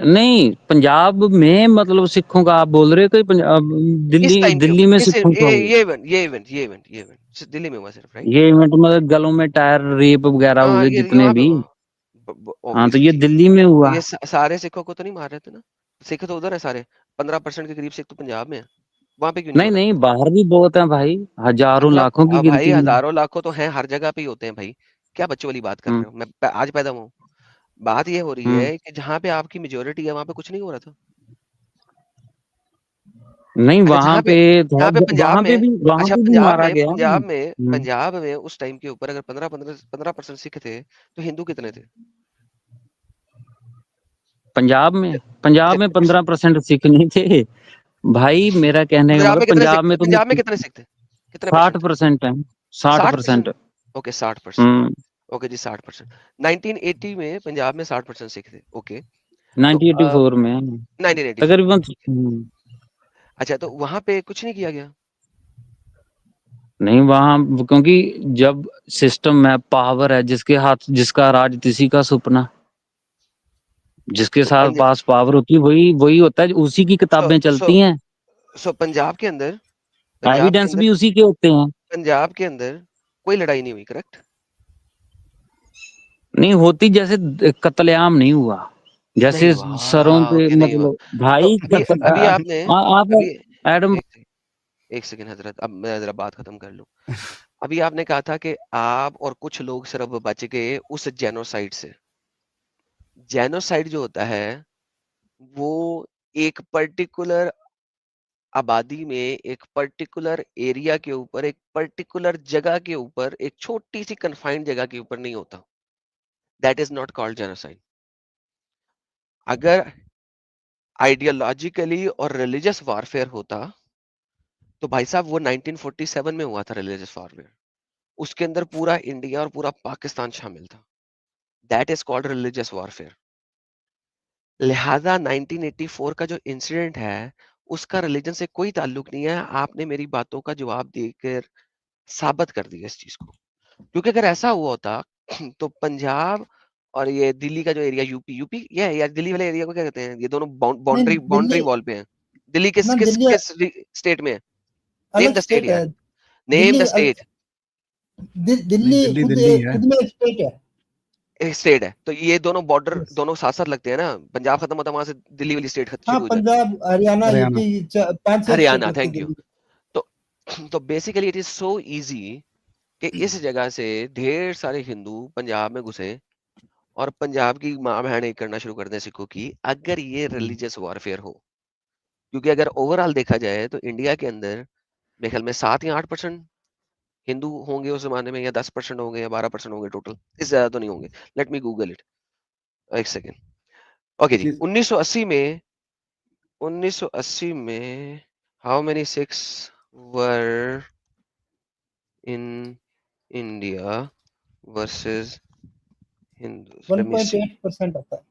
नहीं, पंजाब में मतलब सिखों का आप बोल रहे हो कि पंजाब इस दिल्ली टाइम के दिल्ली ऊपर में इस सिखों का हुआ? ये इवेंट दिल्ली में हुआ सिर्फ, राइट? ये इवेंट मतलब गलों में टायर रेप वगैरह हाँ, हुए ये जितने वहां पे भी। हुआ। हाँ, तो ये ऑब्वियसली। दिल्ली में तो हुआ। ये सारे सिखों को तो नहीं मार रहे थे ना? सिख तो उधर है सारे। 15% के करीब सिख तो पंजाब में है। वहां पे क्यों नहीं हो नहीं रहा? नहीं, बाहर भी बहुत है भाई, हजारों पंद्रह लाखों की अब भाई गिनती में। हजारों लाखों तो हैं, हर जगह पे ही होते हैं भाई। क्या बच्चों वाली बात कर हम्म रहे हो? मैं आज पैदा हुआ हूँ। बात ये हो रही हम्म। है कि जहाँ पे आपकी मेजोरिटी है वहां पे कुछ नहीं हो रहा था। नहीं, अच्छा, जहाँ पे जहाँ पे पंजाब में वहां अच्छा पे भी पंजाब मारा में गया। पंजाब में पंजाब में उस टाइम के ऊपर अगर 15% सिख थे तो हिंदू कितने थे? पंजाब ज- में पंजाब में ज- उस 15% सिख नहीं थे भाई। मेरा कहने का पंजाब मतलब में कितने सिख पंजाब में तो पंजाब में कितने सिख थे? कितने परसेंट थे? 60% है। 60%? 60%। ओके 60%। हम्म। ओके जी 60%। 1980 में पंजाब में 60% सिख थे। ओके। तो 1984 में 1984 में। तकरीबन। अच्छा, तो वहां पे कुछ नहीं किया गया? नहीं, वहां क्योंकि जब सिस्टम में पावर है, जिसके हाथ जिसका राज तिसी का सपना, जिसके तो साथ पास पावर होती है वही वही होता है, उसी की सो किताबें सो चलती हैं। सो एविडेंस भी उसी के होते हैं। पंजाब के अंदर कोई लड़ाई नहीं हुई, करेक्ट? नहीं होती, जैसे कत्लेआम नहीं हुआ, नहीं जैसे हुआ, सरों पे ओके, नहीं हुआ। मतलब तो भाई अभी अभी आपने आप अभी एडम। एक सेकंड हजरत, अब मैं जरा बात खत्म कर लूं। अभी आपने कहा था कि आप और कुछ लोग सिर्फ बच गए उस जेनोसाइड से। जेनोसाइड जो होता है वो एक पर्टिकुलर आबादी में, एक पर्टिकुलर एरिया के ऊपर, एक पर्टिकुलर जगह के ऊपर, एक छोटी सी कन्फाइंड जगह के ऊपर नहीं होता। That is not called genocide. अगर आइडियोलॉजिकली और रिलीजियस वॉरफेयर होता तो भाई साहब वो 1947 में हुआ था रिलीजियस वॉरफेयर। उसके अंदर पूरा इंडिया और पूरा पाकिस्तान शामिल था। That is called religious warfare. लिहाजा 1984 का जो इंसिडेंट है उसका रिलीजन से कोई ताल्लुक नहीं है। आपने मेरी बातों का जवाब देकर साबित कर दिया इस चीज को। क्योंकि अगर ऐसा हुआ होता तो पंजाब और ये दिल्ली का जो एरिया, यूपी ये यार, दिल्ली वाले एरिया को क्या कहते हैं? ये दोनों नहीं, बाउंड्री बाउंड्री दिल्ली वॉल पे हैं। दिल्ली किस ना, किस दिल्ली किस स्टेट में है? नेम अलग द स्टेट स्टेट है। यार, नेम दिल्ली द स्टेट। नहीं, दिल्ली दिल्ली खुद दिल्ली है। खुद में एक स्टेट है। एक स्टेट है तो ये दोनों बॉर्डर Yes. दोनों साथ साथ लगते हैं ना। पंजाब खत्म होता है वहां से दिल्ली वाली स्टेट हाँ, शुरू हो जाती है। पंजाब, हरियाणा, हरियाणा। यूपी, 5-6 स्टेट हरियाणा, लगती है थैंक यू। दिल्ली। तो तो basically it is so easy कि इस जगह से ढेर सारे हिंदू पंजाब में घुसे और पंजाब की माँ बहन एक करना शुरू कर दें सिखों की, अगर ये रिलीजियस वॉरफेयर हो। क्योंकि अगर ओवरऑल देखा जाए तो इंडिया के अंदर मेरे ख्याल में 7 या 8% हिंदू होंगे उस जमाने में, या 10% होंगे, या 12% होंगे टोटल। इससे ज्यादा तो नहीं होंगे। लेट मी गूगल इट, एक सेकेंड। ओके जी, 1980 में how many Sikhs were in India versus Hindus? Let me see. 1.8% होता है।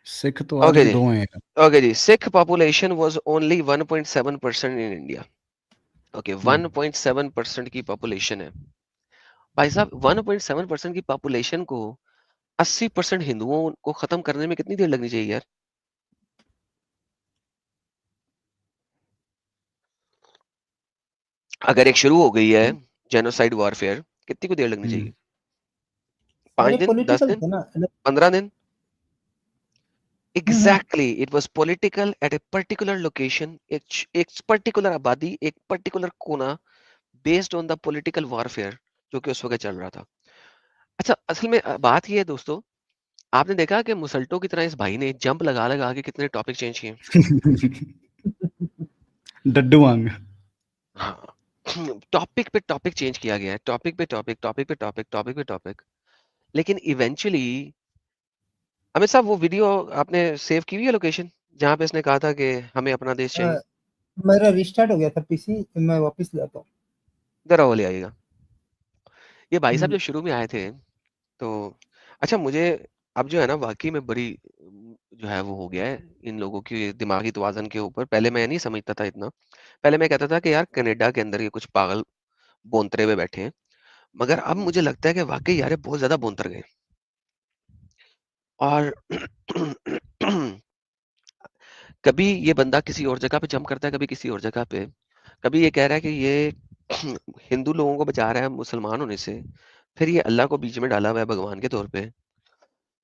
सिख तो आज ओके भी जी, 2 हैं। ओके जी, Sikh population was only 1.7% in India. Okay, 1.7% की पॉपुलेशन है भाई साहब। 1.7% की पॉपुलेशन को 80% हिंदुओं को खत्म करने में कितनी देर लगनी चाहिए यार? अगर एक शुरू हो गई है जेनोसाइड वॉरफेयर, कितनी को देर लगनी चाहिए? 5 अरे दिन, 10 पॉलिटिकल दिन, थे ना 15 दिन? Exactly, it was political at a particular location, एक particular आबादी, एक particular कोना, based on the political warfare जो कि उस वक्त चल रहा था। अच्छा, असल में बात ये है दोस्तों, आपने देखा कि मुसल्टो की तरह इस भाई ने जंप लगा लगा के कितने टॉपिक चेंज किए। डड्डू वांग। हाँ, टॉपिक पे टॉपिक चेंज किया गया है, टॉपिक पे टॉपिक, टॉपिक पे टॉपिक, टॉपिक पे टॉपिक, लेकिन इवेंचुअली अमित साहब वो वीडियो आपने सेव की हुई है लोकेशन जहां पे इसने कहा था कि हमें अपना देश चाहिए? मेरा रिस्टार्ट हो गया था पीसी, मैं वापस लाता हूँ। जरा वो ले आइएगा। ये भाई साहब हम्म, जब शुरू में आए थे तो अच्छा, मुझे अब जो है ना वाकई में बड़ी जो है वो हो गया है इन लोगों की दिमागी तवाज़ुन के ऊपर। पहले मैं नहीं समझता था इतना। पहले मैं कहता था कि यार कनाडा के अंदर ये कुछ पागल बोंतरे हुए बैठे हैं, मगर अब मुझे लगता है कि वाकई यार ये बहुत ज्यादा बोंतर गए। और कभी ये बंदा किसी और जगह पे जंप करता है, कभी किसी और जगह पे, कभी ये कह रहा है कि ये हिंदू लोगों को बचा रहा है मुसलमान होने से, फिर ये अल्लाह को बीच में डाला हुआ है भगवान के तौर पे,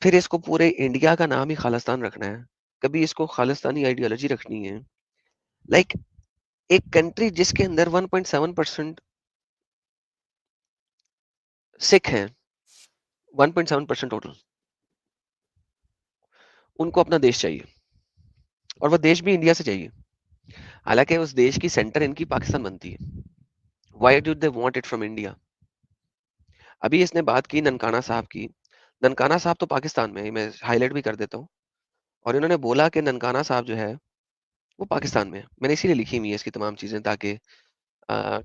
फिर इसको पूरे इंडिया का नाम ही खालिस्तान रखना है, कभी इसको खालिस्तानी आइडियोलॉजी रखनी है। लाइक एक कंट्री जिसके अंदर 1.7% सिख हैं, 1.7% टोटल, उनको अपना देश चाहिए और वो देश भी इंडिया से चाहिए, हालांकि उस देश की सेंटर इनकी पाकिस्तान बनती है। Why do they want it from India? अभी इसने बात की ननकाना साहब की। ननकाना साहब तो पाकिस्तान में है, मैं हाईलाइट भी कर देता हूँ। और इन्होंने बोला कि ननकाना साहब जो है वो पाकिस्तान में है। मैंने इसीलिए लिखी हुई है इसकी तमाम चीजें, ताकि आ,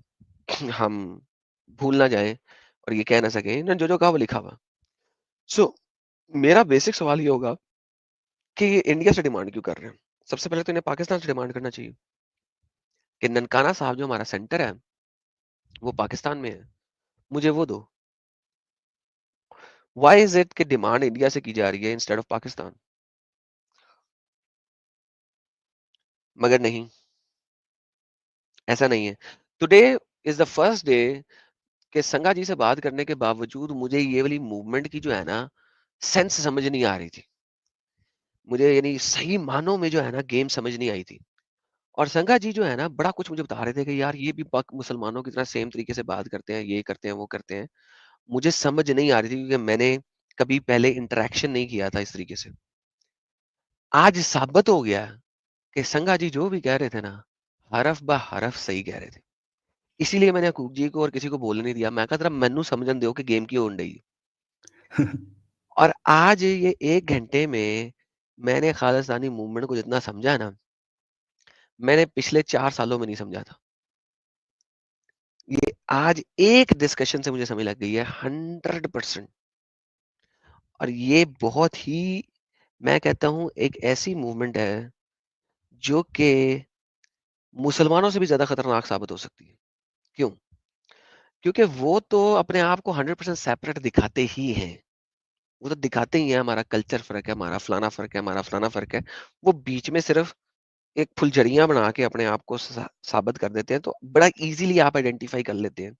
हम भूल ना जाए और ये कह ना सके इन्होंने जो जो कहा वो लिखा हुआ। सो मेरा बेसिक सवाल ये होगा कि ये इंडिया से डिमांड क्यों कर रहे हैं? सबसे पहले तो इन्हें पाकिस्तान से डिमांड करना चाहिए कि ननकाना साहब जो हमारा सेंटर है वो पाकिस्तान में है, मुझे वो दो। व्हाई इज इट कि डिमांड इंडिया से की जा रही है इंस्टेड ऑफ पाकिस्तान? मगर नहीं, ऐसा नहीं है। Today is the first day कि संगा जी से बात करने के बावजूद मुझे ये वाली मूवमेंट की जो है ना सेंस समझ नहीं आ रही थी। मुझे यानी सही मानों में जो है ना गेम समझ नहीं आई थी। और संगा जी जो है ना बड़ा कुछ मुझे बता रहे थे कि यार ये भी पाक मुसलमानों की तरह सेम तरीके से बात करते हैं, ये करते हैं, वो करते हैं। मुझे समझ नहीं आ रही थी क्योंकि मैंने कभी पहले इंटरेक्शन नहीं किया था इस तरीके से। आज साबित हो गया कि संगा जी जो भी कह रहे थे ना, हरफ बा हरफ सही कह रहे थे। इसीलिए मैंने हकूक जी को और किसी को बोलने नहीं दिया। मैं कहा जरा मैनू समझन दो कि गेम की होन डई। और आज ये 1 घंटे में मैंने खालिस्तानी मूवमेंट को जितना समझा है ना, मैंने पिछले 4 सालों में नहीं समझा था। ये आज एक डिस्कशन से मुझे समझ लग गई है 100%। और ये बहुत ही, मैं कहता हूँ एक ऐसी मूवमेंट है जो कि मुसलमानों से भी ज्यादा खतरनाक साबित हो सकती है। क्यों? क्योंकि वो तो अपने आप को 100% सेपरेट दिखाते ही हैं। वो तो दिखाते ही हैं हमारा कल्चर फर्क है, हमारा फलाना फर्क है, हमारा फलाना फर्क है। वो बीच में सिर्फ एक फुलझड़ियां बना के अपने आप को साबित कर देते हैं, तो बड़ा इजीली आप आइडेंटिफाई कर लेते हैं,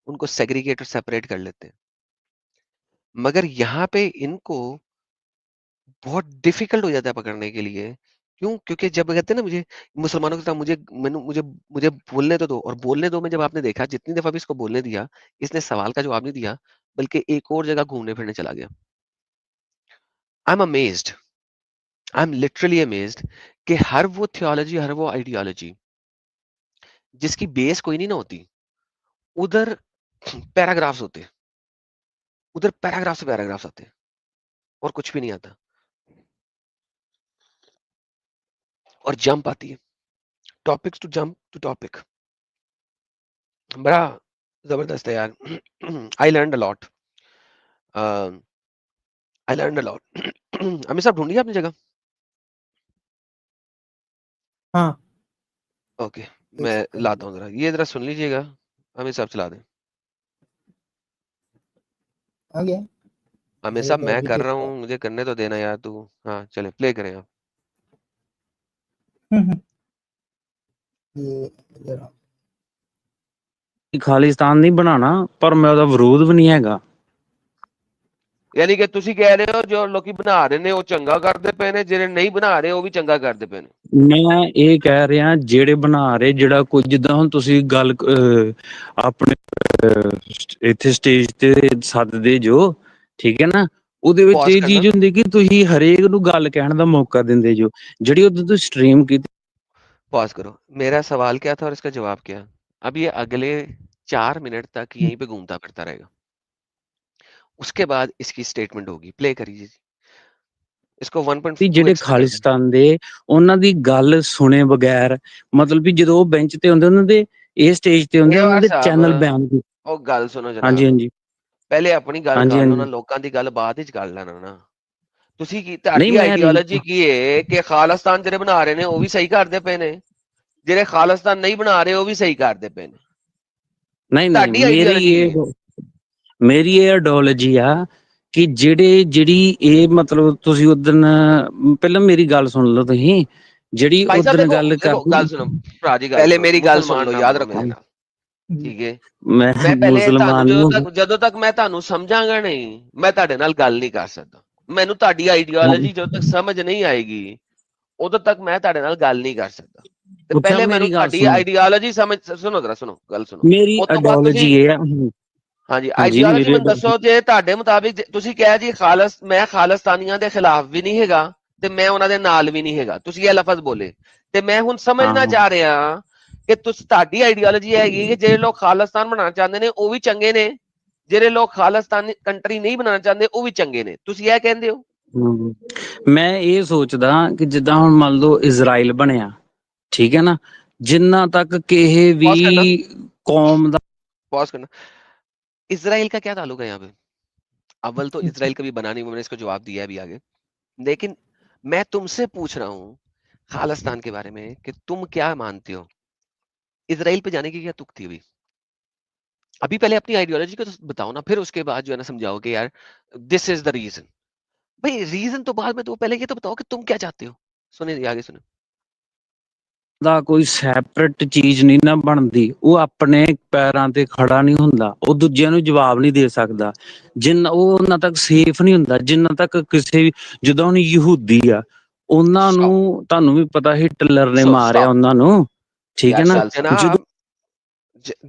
उनको सेग्रीगेट और सेपरेट कर लेते हैं। मगर यहाँ पे इनको बहुत डिफिकल्ट हो जाता है पकड़ने के लिए। क्यों? क्योंकि जब कहते हैं ना मुझे मुसलमानों की तरह मुझे मुझे बोलने तो दो, और बोलने दो में जब आपने देखा जितनी दफा भी इसको बोलने दिया, इसने सवाल का जवाब नहीं दिया, बल्कि एक और जगह घूमने फिरने चला गया। I am amazed, I am literally amazed कि हर वो थियोलॉजी, हर वो आइडियोलॉजी जिसकी बेस कोई नहीं ना होती, उधर पैराग्राफ्स होते हैं, उधर पैराग्राफ से पैराग्राफ्स आते हैं और कुछ भी नहीं आता, और जंप आती है, topics to jump to topic. बड़ा जबरदस्त है यार। I learn a lot, I learn a lot. Amit साहब ढूंढिए अपनी जगह। हाँ ओके, एक मैं सेकंड। लाता हूँ जरा, ये जरा सुन लीजिएगा। अमित साहब चला दें। आ गया। हमेशा तो मैं अभी कर रहा देखो। हूँ, मुझे करने तो देना यार तू। हाँ चले प्ले करें आप। ये जरा ਖਾਲਿਸਤਾਨ ਨਹੀਂ ਬਣਾਉਣਾ ਪਰ ਮੈਂ ਉਹਦਾ ਵਿਰੋਧ ਵੀ ਨਹੀਂ ਹੈਗਾ। ਯਾਨੀ ਕਿ ਤੁਸੀਂ ਕਹਿ ਰਹੇ ਹੋ ਜੋ ਲੋਕੀ ਬਣਾ ਰਹੇ ਨੇ ਉਹ ਚੰਗਾ ਕਰਦੇ ਪਏ ਨੇ, ਜਿਹੜੇ ਨਹੀਂ ਬਣਾ ਰਹੇ ਉਹ ਵੀ ਚੰਗਾ ਕਰਦੇ ਪਏ ਨੇ। ਮੈਂ ਇਹ ਕਹਿ ਰਿਹਾ ਜਿਹੜੇ ਬਣਾ ਰਹੇ, ਜਿਹੜਾ ਕੁਝ ਜਿੱਦਾਂ ਹੁਣ ਤੁਸੀਂ ਗੱਲ ਆਪਣੇ ਇੱਥੇ ਸਟੇਜ ਤੇ ਸੱਦਦੇ ਜੋ, ਠੀਕ ਹੈ ਨਾ, ਉਹਦੇ ਵਿੱਚ ਪੌਜ਼ ਇਹ ਕਰਨਾ, ਚੀਜ਼ ਹੁੰਦੀ ਕਿ ਤੁਸੀਂ ਹਰੇਕ ਨੂੰ ਗੱਲ ਕਹਿਣ ਦਾ ਮੌਕਾ ਦਿੰਦੇ ਜੋ। ਜਿਹੜੀ ਉਦੋਂ ਤੁਸੀਂ ਸਟ੍ਰੀਮ ਕੀਤੀ, पॉज करो। मेरा सवाल क्या था और इसका जवाब क्या। अब ये अगले 4 मिनट तक यहीं पे घूमता फिरता रहेगा, उसके बाद इसकी स्टेटमेंट होगी। प्ले करिए जी। इसको 1.2 ਜਿਹੜੇ एक्स पे कर दें। ਖਾਲਿਸਤਾਨ ਦੇ ਉਹਨਾਂ ਦੀ ਗੱਲ ਸੁਣੇ ਬਗੈਰ, ਮਤਲਬ ਵੀ ਜਦੋਂ ਉਹ ਬੈਂਚ ਤੇ ਹੁੰਦੇ, ਉਹਨਾਂ ਦੇ ਇਹ ਸਟੇਜ ਤੇ ਹੁੰਦੇ, ਉਹਨਾਂ एवार ਦੇ साहब ਚੈਨਲ ਬਿਆਨ ਕੀ। ਉਹ ਗੱਲ ਸੁਣੋ ਹਾਂਜੀ ਜਨਾਬ, ਹਾਂਜੀ ਪਹਿਲੇ ਆਪਣੀ ਗੱਲ ਹਾਂਜੀ ਕਰ ਲਓ ਨਾ, ਹਾਂਜੀ। ਲੋਕਾਂ ਦੀ ਗੱਲ ਬਾਅਦ ਵਿੱਚ ਕਰ ਲੈਣਾ ਨਾ। ਤੁਸੀਂ ਕੀ ਨਹੀਂ ਤੁਹਾਡੀ ਮੈਂ ਆਈਡੀਓਲੋਜੀ ਕੀ ਹੈ ਕਿ ਖਾਲਿਸਤਾਨ ਜਿਹੜੇ ਬਣਾ ਰਹੇ ਨੇ ਉਹ ਵੀ ਸਹੀ ਕਰਦੇ ਪਏ ਨੇ, ਜਿਹੜੇ ਖਾਲਿਸਤਾਨ ਨਹੀਂ ਬਣਾ ਰਹੇ ਉਹ ਵੀ ਸਹੀ ਕਰਦੇ ਪਏ ਨੇ। ਨਹੀਂ ਨਹੀਂ ਤੁਹਾਡੀ ਆਈਡੀਓਲੋਜੀ ਕੀ ਹੈ? ਮੇਰੀ ਇਹ ਆਈਡੀਓਲੋਜੀ ਆ ਕਿ ਜਿਹੜੀ ਇਹ ਮਤਲਬ ਤੁਸੀਂ ਉਦਣ, ਪਹਿਲਾਂ ਮੇਰੀ ਗੱਲ ਸੁਣ ਲਓ ਤੁਸੀਂ, ਜਿਹੜੀ ਭਾਈ ਸਾਹਿਬ ਉਦਣ देखो ਗੱਲ देखो गल ਕਰਦੇ। सुनो भरा जी, पहले मेरी गल सुन लो, याद रखो मेरे नाल, ठीक है। ਮੈਂ मैं पहले ਤੁਹਾਨੂੰ ਮੁਸਲਮਾਨ ਨਹੀਂ ਹਾਂ। ਜਦੋਂ ਤੱਕ ਮੈਂ ਤੁਹਾਨੂੰ ਸਮਝਾਂਗਾ ਨਹੀਂ, ਮੈਂ ਤੁਹਾਡੇ ਨਾਲ ਗੱਲ ਨਹੀਂ ਕਰ ਸਕਦਾ। ਮੈਨੂੰ ਤੁਹਾਡੀ ਆਈਡੀਓਲੋਜੀ ਜਦੋਂ ਤੱਕ ਸਮਝ ਨਹੀਂ ਆਏਗੀ ਉਦੋਂ ਤੱਕ ਮੈਂ ਤੁਹਾਡੇ ਨਾਲ ਗੱਲ ਨਹੀਂ ਕਰ ਸਕਦਾ। ਤੇ ਅੱਛਾ ਪਹਿਲੇ ਮੈਨੂੰ ਮੇਰੀ ਗੱਲ ਤੁਹਾਡੀ ਸੁਣੋ, ਆਈਡੀਓਲੋਜੀ ਸਮਝ, ਸੁਣੋ ਜਰਾ, ਸੁਣੋ ਗੱਲ ਸੁਣੋ। ਮੇਰੀ ਉਸ ਤੋਂ ਬਾਅਦ ਤੁਸੀਂ, ਆਈਡੀਓਲੋਜੀ ਇਹ ਆ। ਹਾਂਜੀ ਹਾਂਜੀ ਆਈਡੀਓਲੋਜੀ ਮੇਰੀ ਮੈਨੂੰ ਦੱਸੋ। ਜੇ ਤੁਹਾਡੇ ਮੁਤਾਬਿਕ ਤੁਸੀਂ ਕਿਹਾ ਜੀ ਮੈਂ ਖਾਲਿਸਤਾਨੀਆਂ ਦੇ ਖਿਲਾਫ ਵੀ ਨਹੀਂ ਹੈਗਾ ਤੇ ਮੈਂ ਉਹਨਾਂ ਦੇ ਨਾਲ ਵੀ ਨਹੀਂ ਹੈਗਾ, ਤੁਸੀਂ ਇਹ ਲਫ਼ਜ਼ ਬੋਲੇ, ਤੇ ਮੈਂ ਹੁਣ ਸਮਝਣਾ ਚਾਹ ਰਿਹਾ ਕਿ ਤੁਸੀਂ ਤੁਹਾਡੀ ਆਈਡੀਓਲੋਜੀ ਹੈਗੀ ਕਿ ਜਿਹੜੇ ਲੋਕ ਖਾਲਿਸਤਾਨ ਬਣਾਉਣਾ ਚਾਹੁੰਦੇ ਨੇ ਉਹ ਵੀ ਚੰਗੇ ਨੇ, ਜਿਹੜੇ ਲੋਕ ਖਾਲਿਸਤਾਨ ਕੰਟਰੀ ਨਹੀਂ ਬਣਾਉਣਾ ਚਾਹੁੰਦੇ ਉਹ ਵੀ ਚੰਗੇ ਨੇ, ਤੁਸੀਂ ਇਹ ਕਹਿੰਦੇ ਹੋ? ਮੈਂ ਇਹ ਸੋਚਦਾ ਕਿ ਜਿੱਦਾਂ ਹੁਣ ਮੰਨ ਲਓ ਇਜ਼ਰਾਈਲ ਬਣਿਆ, ਠੀਕ ਹੈ ਨਾ, ਜਿੰਨਾ ਤੱਕ ਕਿਸੇ ਵੀ पॉज करना, ਕੌਮ ਦਾ पॉज करना। इसराइल का क्या ताल्लुक है यहाँ पे? अव्वल तो इसराइल कभी बना नहीं, मैंने इसको जवाब दिया है अभी आगे। लेकिन मैं तुमसे पूछ रहा हूँ खालिस्तान के बारे में कि तुम क्या मानते हो, इसराइल पे जाने की क्या तुक थी अभी? अभी पहले अपनी आइडियोलॉजी को तो बताओ ना, फिर उसके बाद जो है ना समझाओ कि यार दिस इज द रीजन। भाई रीजन तो बाद में, तो पहले ये तो बताओ कि तुम क्या चाहते हो। सुने आगे सुनो। ਦਾ ਕੋਈ ਸੈਪਰੇਟ ਚੀਜ਼ ਨਹੀਂ ਨਾ ਬਣਦੀ, ਉਹ ਆਪਣੇ ਪੈਰਾਂ ਤੇ ਖੜਾ ਨਹੀਂ ਹੁੰਦਾ, ਉਹ ਦੂਜਿਆਂ ਨੂੰ ਜਵਾਬ ਨਹੀਂ ਦੇ ਸਕਦਾ, ਜਿੰਨਾ ਉਹ ਉਹਨਾਂ ਤੱਕ ਸੇਫ ਨਹੀਂ ਹੁੰਦਾ ਜਿੰਨਾ ਤੱਕ ਕਿਸੇ ਵੀ, ਜਦੋਂ ਹੁਣ ਯਹੂਦੀ ਆ ਉਹਨਾਂ Stop. ਨੂੰ ਤੁਹਾਨੂੰ ਵੀ ਪਤਾ ਹਿਟਲਰ ਨੇ So ਮਾਰਿਆ stop. ਉਹਨਾਂ ਨੂੰ, ਠੀਕ ਹੈ यार ਨਾ, जनाब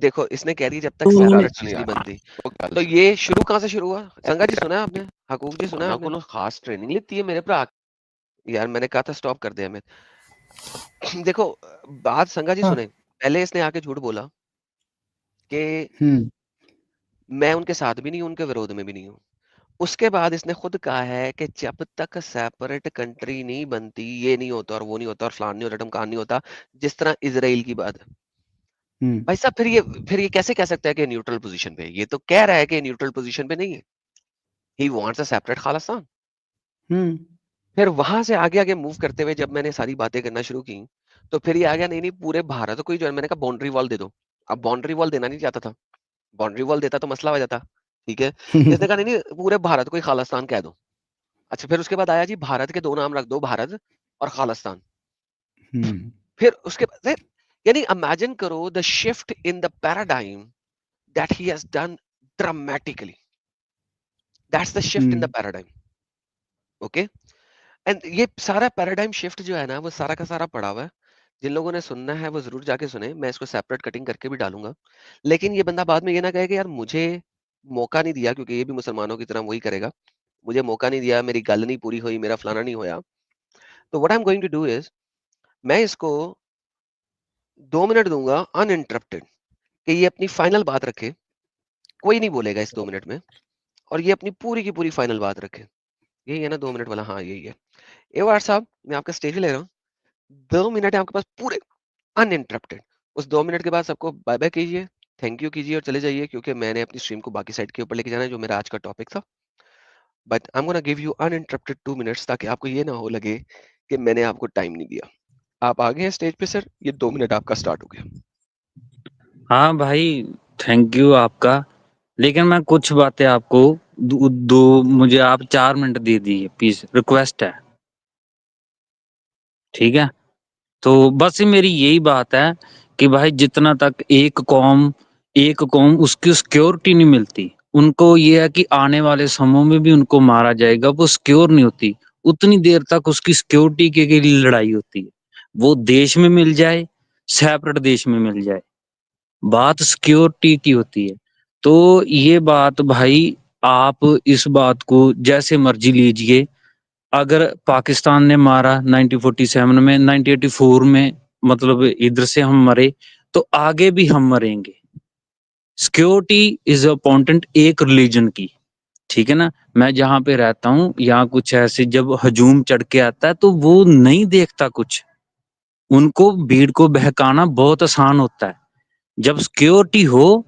देखो इसने कह दी जब तक उन्होंने- सेपरेट चीज नहीं बनती। तो ये शुरू कहाँ से शुरू हुआ? संगा जी सुना है आपने? हकूक जी सुना है आपने? खास ट्रेनिंग लेती है मेरे भरा। यार मैंने कहा था स्टॉप कर दिया मैं। देखो बात संगा जी हाँ। सुने, पहले इसने आके झूठ बोला कि हम्म मैं उनके साथ भी नहीं हूं, उनके विरोध में भी नहीं हूं। उसके बाद इसने खुद कहा है कि जब तक सेपरेट कंट्री नहीं बनती ये नहीं होता और वो नहीं होता और फलान नहीं होता ढमकान नहीं होता, जिस तरह इसराइल की बात है। हम्म भाई साहब फिर ये कैसे कह सकता है कि न्यूट्रल पोजीशन पे है? ये तो कह रहा है कि न्यूट्रल पोजीशन पे नहीं है। He wants a separate Khalistan. Hmm फिर वहां से आगे आगे मूव करते हुए जब मैंने सारी बातें करना शुरू की तो फिर ये आ गया नहीं नहीं पूरे भारत को ही जो है, मैंने कहा बाउंड्री वॉल दे दो। अब बाउंड्री वॉल देना नहीं चाहता था, बाउंड्री वॉल देता तो मसला हो जाता, ठीक है। इसने कहा नहीं नहीं पूरे भारत को ही खालिस्तान कह दो। अच्छा फिर उसके बाद आया जी भारत के 2 नाम रख दो, भारत और खालिस्तान। हम्म फिर उसके बाद यानी इमेजिन करो the shift in the paradigm that he has done dramatically. That's the shift in the paradigm, okay. And ये सारा पैराडाइम शिफ्ट जो है ना वो सारा का सारा पड़ा हुआ है। जिन लोगों ने सुनना है वो जरूर जाके सुने, मैं इसको सेपरेट कटिंग करके भी डालूंगा। लेकिन ये बंदा बाद में ये ना कहे कि यार मुझे मौका नहीं दिया, क्योंकि ये भी मुसलमानों की तरह वही करेगा, मुझे मौका नहीं दिया, मेरी गल नहीं पूरी हुई, मेरा फलाना नहीं होया। तो what I am going to do is मैं इसको 2 मिनट दूंगा अनइंटरप्टेड कि ये अपनी फाइनल बात रखे, कोई नहीं बोलेगा इस 2 मिनट में, और ये अपनी पूरी की पूरी फाइनल बात रखे। यही है ना 2 मिनट वाला? हाँ यही है। एवार साहब मैं आपका स्टेज ले रहा हूँ, 2 मिनट है आपके पास पूरे अनइंटरप्टेड। उस 2 मिनट के बाद सबको बाय बाय कीजिए, थैंक यू कीजिए और चले जाइए, क्योंकि मैंने अपनी स्ट्रीम को बाकी साइड के ऊपर लेके जाना है जो मेरा आज का टॉपिक था। But I am gonna give you uninterrupted 2 minutes, ताकि आपको ये ना हो लगे कि मैंने आपको टाइम नहीं दिया। आप आ गए हैं स्टेज पे सर, ये 2 मिनट आपका स्टार्ट हो गया। हाँ भाई थैंक यू आपका, लेकिन मैं कुछ बातें आपको दो मुझे आप 4 मिनट दे दीजिए प्लीज, रिक्वेस्ट है, ठीक है। तो बस मेरी यही बात है कि भाई जितना तक एक कौम उसकी सिक्योरिटी नहीं मिलती, उनको ये है कि आने वाले समय में भी उनको मारा जाएगा, वो सिक्योर नहीं होती, उतनी देर तक उसकी सिक्योरिटी के लिए लड़ाई होती है। वो देश में मिल जाए, सेपरेट देश में मिल जाए, बात सिक्योरिटी की होती है। तो ये बात भाई, आप इस बात को जैसे मर्जी लीजिए, अगर पाकिस्तान ने मारा 1947 में, 1984 में, मतलब इधर से हम मरे, तो आगे भी हम मरेंगे। सिक्योरिटी इज इम्पोर्टेंट एक रिलीजन की, ठीक है ना। मैं जहाँ पे रहता हूँ, यहाँ कुछ ऐसे जब हजूम चढ़ के आता है तो वो नहीं देखता कुछ, उनको भीड़ को बहकाना बहुत आसान होता है। जब सिक्योरिटी हो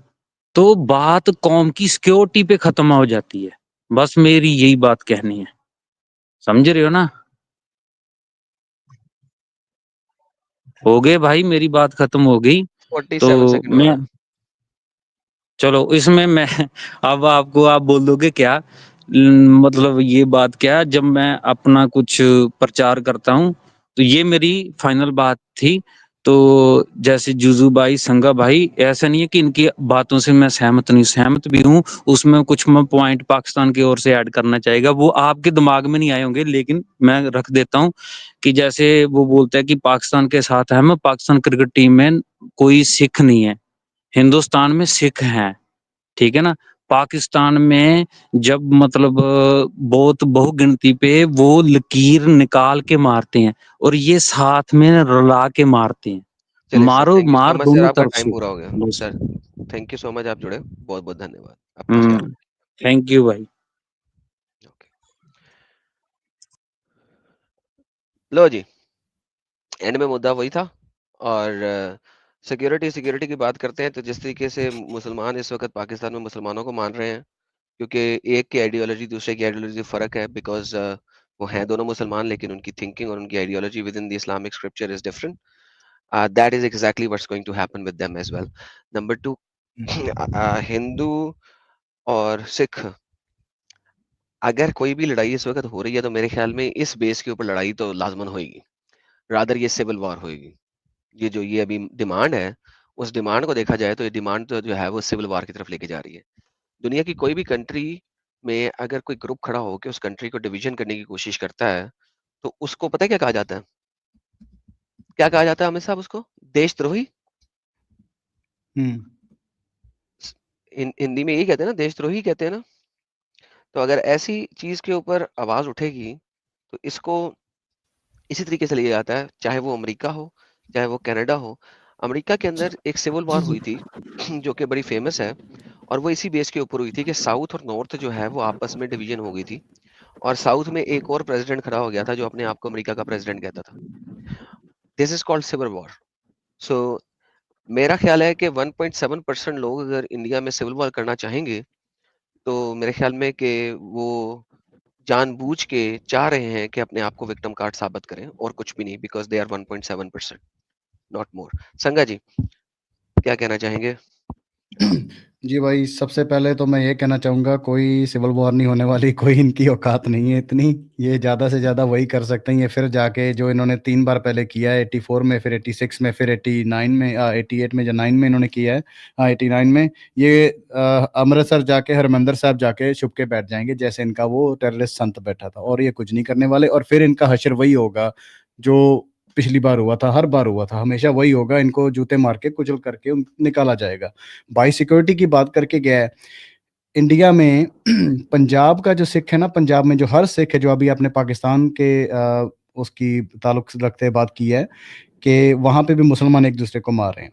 तो बात कौम की सिक्योरिटी पे खत्म हो जाती है। बस मेरी यही बात कहनी है, समझ रहे हो ना। हो गए भाई, मेरी बात खत्म हो गई। 47 तो सेकंड हुआ मैं, है। चलो इसमें मैं अब आपको आप बोल दोगे क्या, मतलब ये बात क्या, जब मैं अपना कुछ प्रचार करता हूँ तो ये मेरी फाइनल बात थी। तो जैसे जुजू भाई, संगा भाई, ऐसा नहीं है कि इनकी बातों से मैं सहमत नहीं, सहमत भी हूँ, उसमें कुछ मैं पॉइंट पाकिस्तान की ओर से ऐड करना चाहेगा, वो आपके दिमाग में नहीं आए होंगे, लेकिन मैं रख देता हूँ कि जैसे वो बोलता है कि पाकिस्तान के साथ है, मैं पाकिस्तान क्रिकेट टीम में कोई सिख नहीं है, हिंदुस्तान में सिख हैं, ठीक है ना। पाकिस्तान में जब मतलब बहुत बहुगिनती पे वो लकीर निकाल के मारते हैं और ये साथ में रला के मारते हैं, चलिए सर, मारो थैंक यू सो मार मच सर, दोनों आपका तरफ टाइम से पूरा हो गया बस। Sir. Thank you so much, आप जुड़े, बहुत बहुत धन्यवाद, अपना ख्याल थैंक यू भाई। रखें। लो जी, एंड में मुद्दा वही था। और सिक्योरिटी की बात करते हैं तो जिस तरीके से मुसलमान इस वक्त पाकिस्तान में मुसलमानों को मान रहे हैं, क्योंकि एक की आइडियोलॉजी दूसरे की आइडियोलॉजी फर्क है, बिकॉज वो हैं दोनों मुसलमान, लेकिन उनकी थिंकिंग और उनकी ideology within the Islamic scripture is different. That is exactly what's going to happen with them as well. Number 2, Hindu और सिख, अगर कोई भी लड़ाई इस वक्त हो रही है तो मेरे ख्याल में इस बेस के ऊपर लड़ाई तो लाजमन होगी, रादर ये सिविल वॉर होगी। ये जो ये अभी डिमांड है, उस डिमांड को देखा जाए तो ये डिमांड तो जो है वो सिविल वॉर की तरफ लेके जा रही है। दुनिया की कोई भी कंट्री में अगर कोई ग्रुप खड़ा होकर उस कंट्री को डिवीजन करने की कोशिश करता है, तो उसको पता है क्या कहा जाता है? क्या कहा जाता है अमित साहब उसको? देशद्रोही। हिंदी में यही कहते हैं ना, देशद्रोही कहते हैं ना। तो अगर ऐसी चीज के ऊपर आवाज उठेगी तो इसको इसी तरीके से लिया जाता है, चाहे वो अमेरिका हो, चाहे वो कनाडा हो। अमेरिका के अंदर एक सिविल वॉर हुई थी जो कि बड़ी फेमस है, और वो इसी बेस के ऊपर हुई थी कि साउथ और नॉर्थ जो है वो आपस में डिवीजन हो गई थी, और साउथ में एक और प्रेसिडेंट खड़ा हो गया था जो अपने आप को अमेरिका का प्रेसिडेंट कहता था। This is called civil war. So मेरा ख्याल है कि 1.7% लोग अगर इंडिया में सिविल वॉर करना चाहेंगे, तो मेरे ख्याल में कि वो जानबूझ के चाह रहे हैं कि अपने आप को विक्टिम कार्ड साबित करें, और कुछ भी नहीं, because they are 1.7%, not more. Sanga ji, क्या कहना चाहेंगे? जी भाई, सबसे पहले तो मैं ये कहना चाहूँगा, कोई सिविल वॉर नहीं होने वाली, कोई इनकी औकात नहीं है इतनी। ये ज़्यादा से ज़्यादा वही कर सकते हैं, ये फिर जाके जो इन्होंने 3 बार पहले किया है, 84 में, फिर 86 में, फिर 89 में, 88 में या 9 में इन्होंने किया है, 89 में, ये अमृतसर जाके, हरमंदिर साहब जाके छुप के बैठ जाएंगे, जैसे इनका वो टेररिस्ट संत बैठा था, और ये कुछ नहीं करने वाले। और फिर इनका हश्र वही होगा जो पिछली बार हुआ था, हर बार हुआ था, हमेशा वही होगा, इनको जूते मार के कुचल करके निकाला जाएगा। बाई सिक्योरिटी की बात करके गया है इंडिया में। पंजाब का जो सिख है ना, पंजाब में जो हर सिख है, जो अभी आपने पाकिस्तान के उसकी ताल्लुक से रखते बात की है कि वहां पे भी मुसलमान एक दूसरे को मार रहे हैं।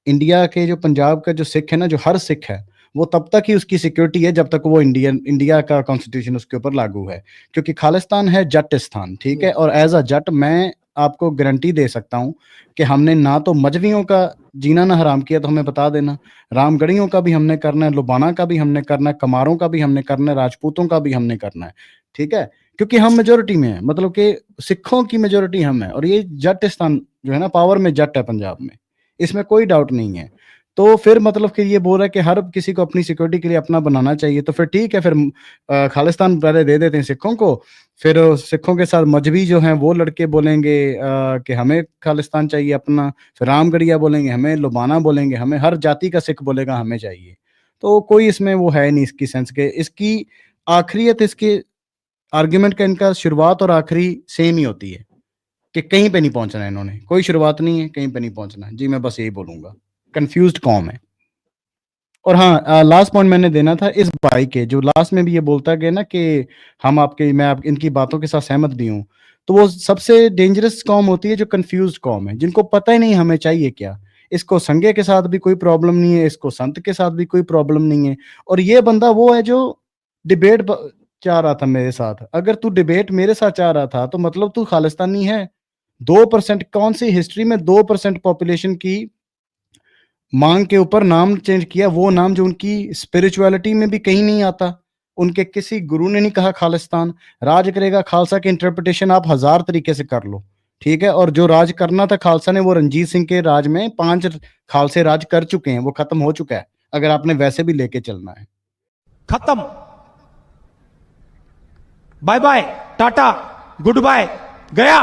इंडिया के जो पंजाब का जो सिख है ना, जो हर सिख है, वो तब तक ही उसकी सिक्योरिटी है जब तक वो इंडिया का कॉन्स्टिट्यूशन उसके ऊपर लागू है, क्योंकि खालिस्तान है जटिस्तान, ठीक है। और एज अ जट मैं आपको गारंटी दे सकता हूँ कि हमने ना तो मजहबियों का जीना ना हराम किया, तो हमें बता देना, रामगढ़ियों का भी हमने करना है, लुबाना का भी हमने करना है, कमारों का भी हमने करना है, राजपूतों का भी हमने करना है, ठीक है। क्योंकि हम मेजोरिटी में है, मतलब कि सिखों की मेजोरिटी हम है, और ये जटिस्तान जो है ना, पावर में जट है पंजाब में, इसमें कोई डाउट नहीं है। तो फिर मतलब कि ये बोल रहा है कि हर किसी को अपनी सिक्योरिटी के लिए अपना बनाना चाहिए, तो फिर ठीक है, फिर खालिस्तान पहले दे देते हैं सिखों को, फिर सिखों के साथ मजहबी जो हैं वो लड़के बोलेंगे कि हमें खालिस्तान चाहिए अपना, फिर रामगढ़िया बोलेंगे हमें, लुबाना बोलेंगे हमें, हर जाति का सिख बोलेगा हमें चाहिए। तो कोई इसमें वो है नहीं इसकी सेंस के, इसकी आखिरियत, इसके आर्ग्यूमेंट का इनका शुरुआत और आखिरी सेम ही होती है कि कहीं पे नहीं पहुंचना है इन्होंने, कोई शुरुआत नहीं है, कहीं पे नहीं पहुंचना है। जी मैं बस यही बोलूंगा, कंफ्यूज्ड कौम है। और हाँ, लास्ट पॉइंट मैंने देना था इस भाई के, जो लास्ट में भी ये बोलता गया ना कि मैं इनकी बातों के साथ सहमत भी हूँ, तो वो सबसे डेंजरस कौम होती है जो कंफ्यूज्ड कौम है, जिनको पता ही नहीं हमें चाहिए क्या। इसको संघे के साथ भी कोई प्रॉब्लम नहीं है, इसको संत के साथ भी कोई प्रॉब्लम नहीं है, और ये बंदा वो है जो डिबेट चाह रहा था मेरे साथ। अगर तू डिबेट मेरे साथ चाह रहा था तो मतलब तू खालिस्तानी है। 2% कौन सी हिस्ट्री में 2% पॉपुलेशन की मांग के ऊपर नाम चेंज किया, वो नाम जो उनकी स्पिरिचुअलिटी में भी कहीं नहीं आता। उनके किसी गुरु ने नहीं कहा खालिस्तान राज करेगा। खालसा की इंटरप्रिटेशन आप 1000 तरीके से कर लो, ठीक है, और जो राज करना था खालसा ने, वो रणजीत सिंह के राज में 5 खालसे राज कर चुके हैं, वो खत्म हो चुका है, अगर आपने वैसे भी लेके चलना है। खत्म, bye bye, tata, good bye, गया।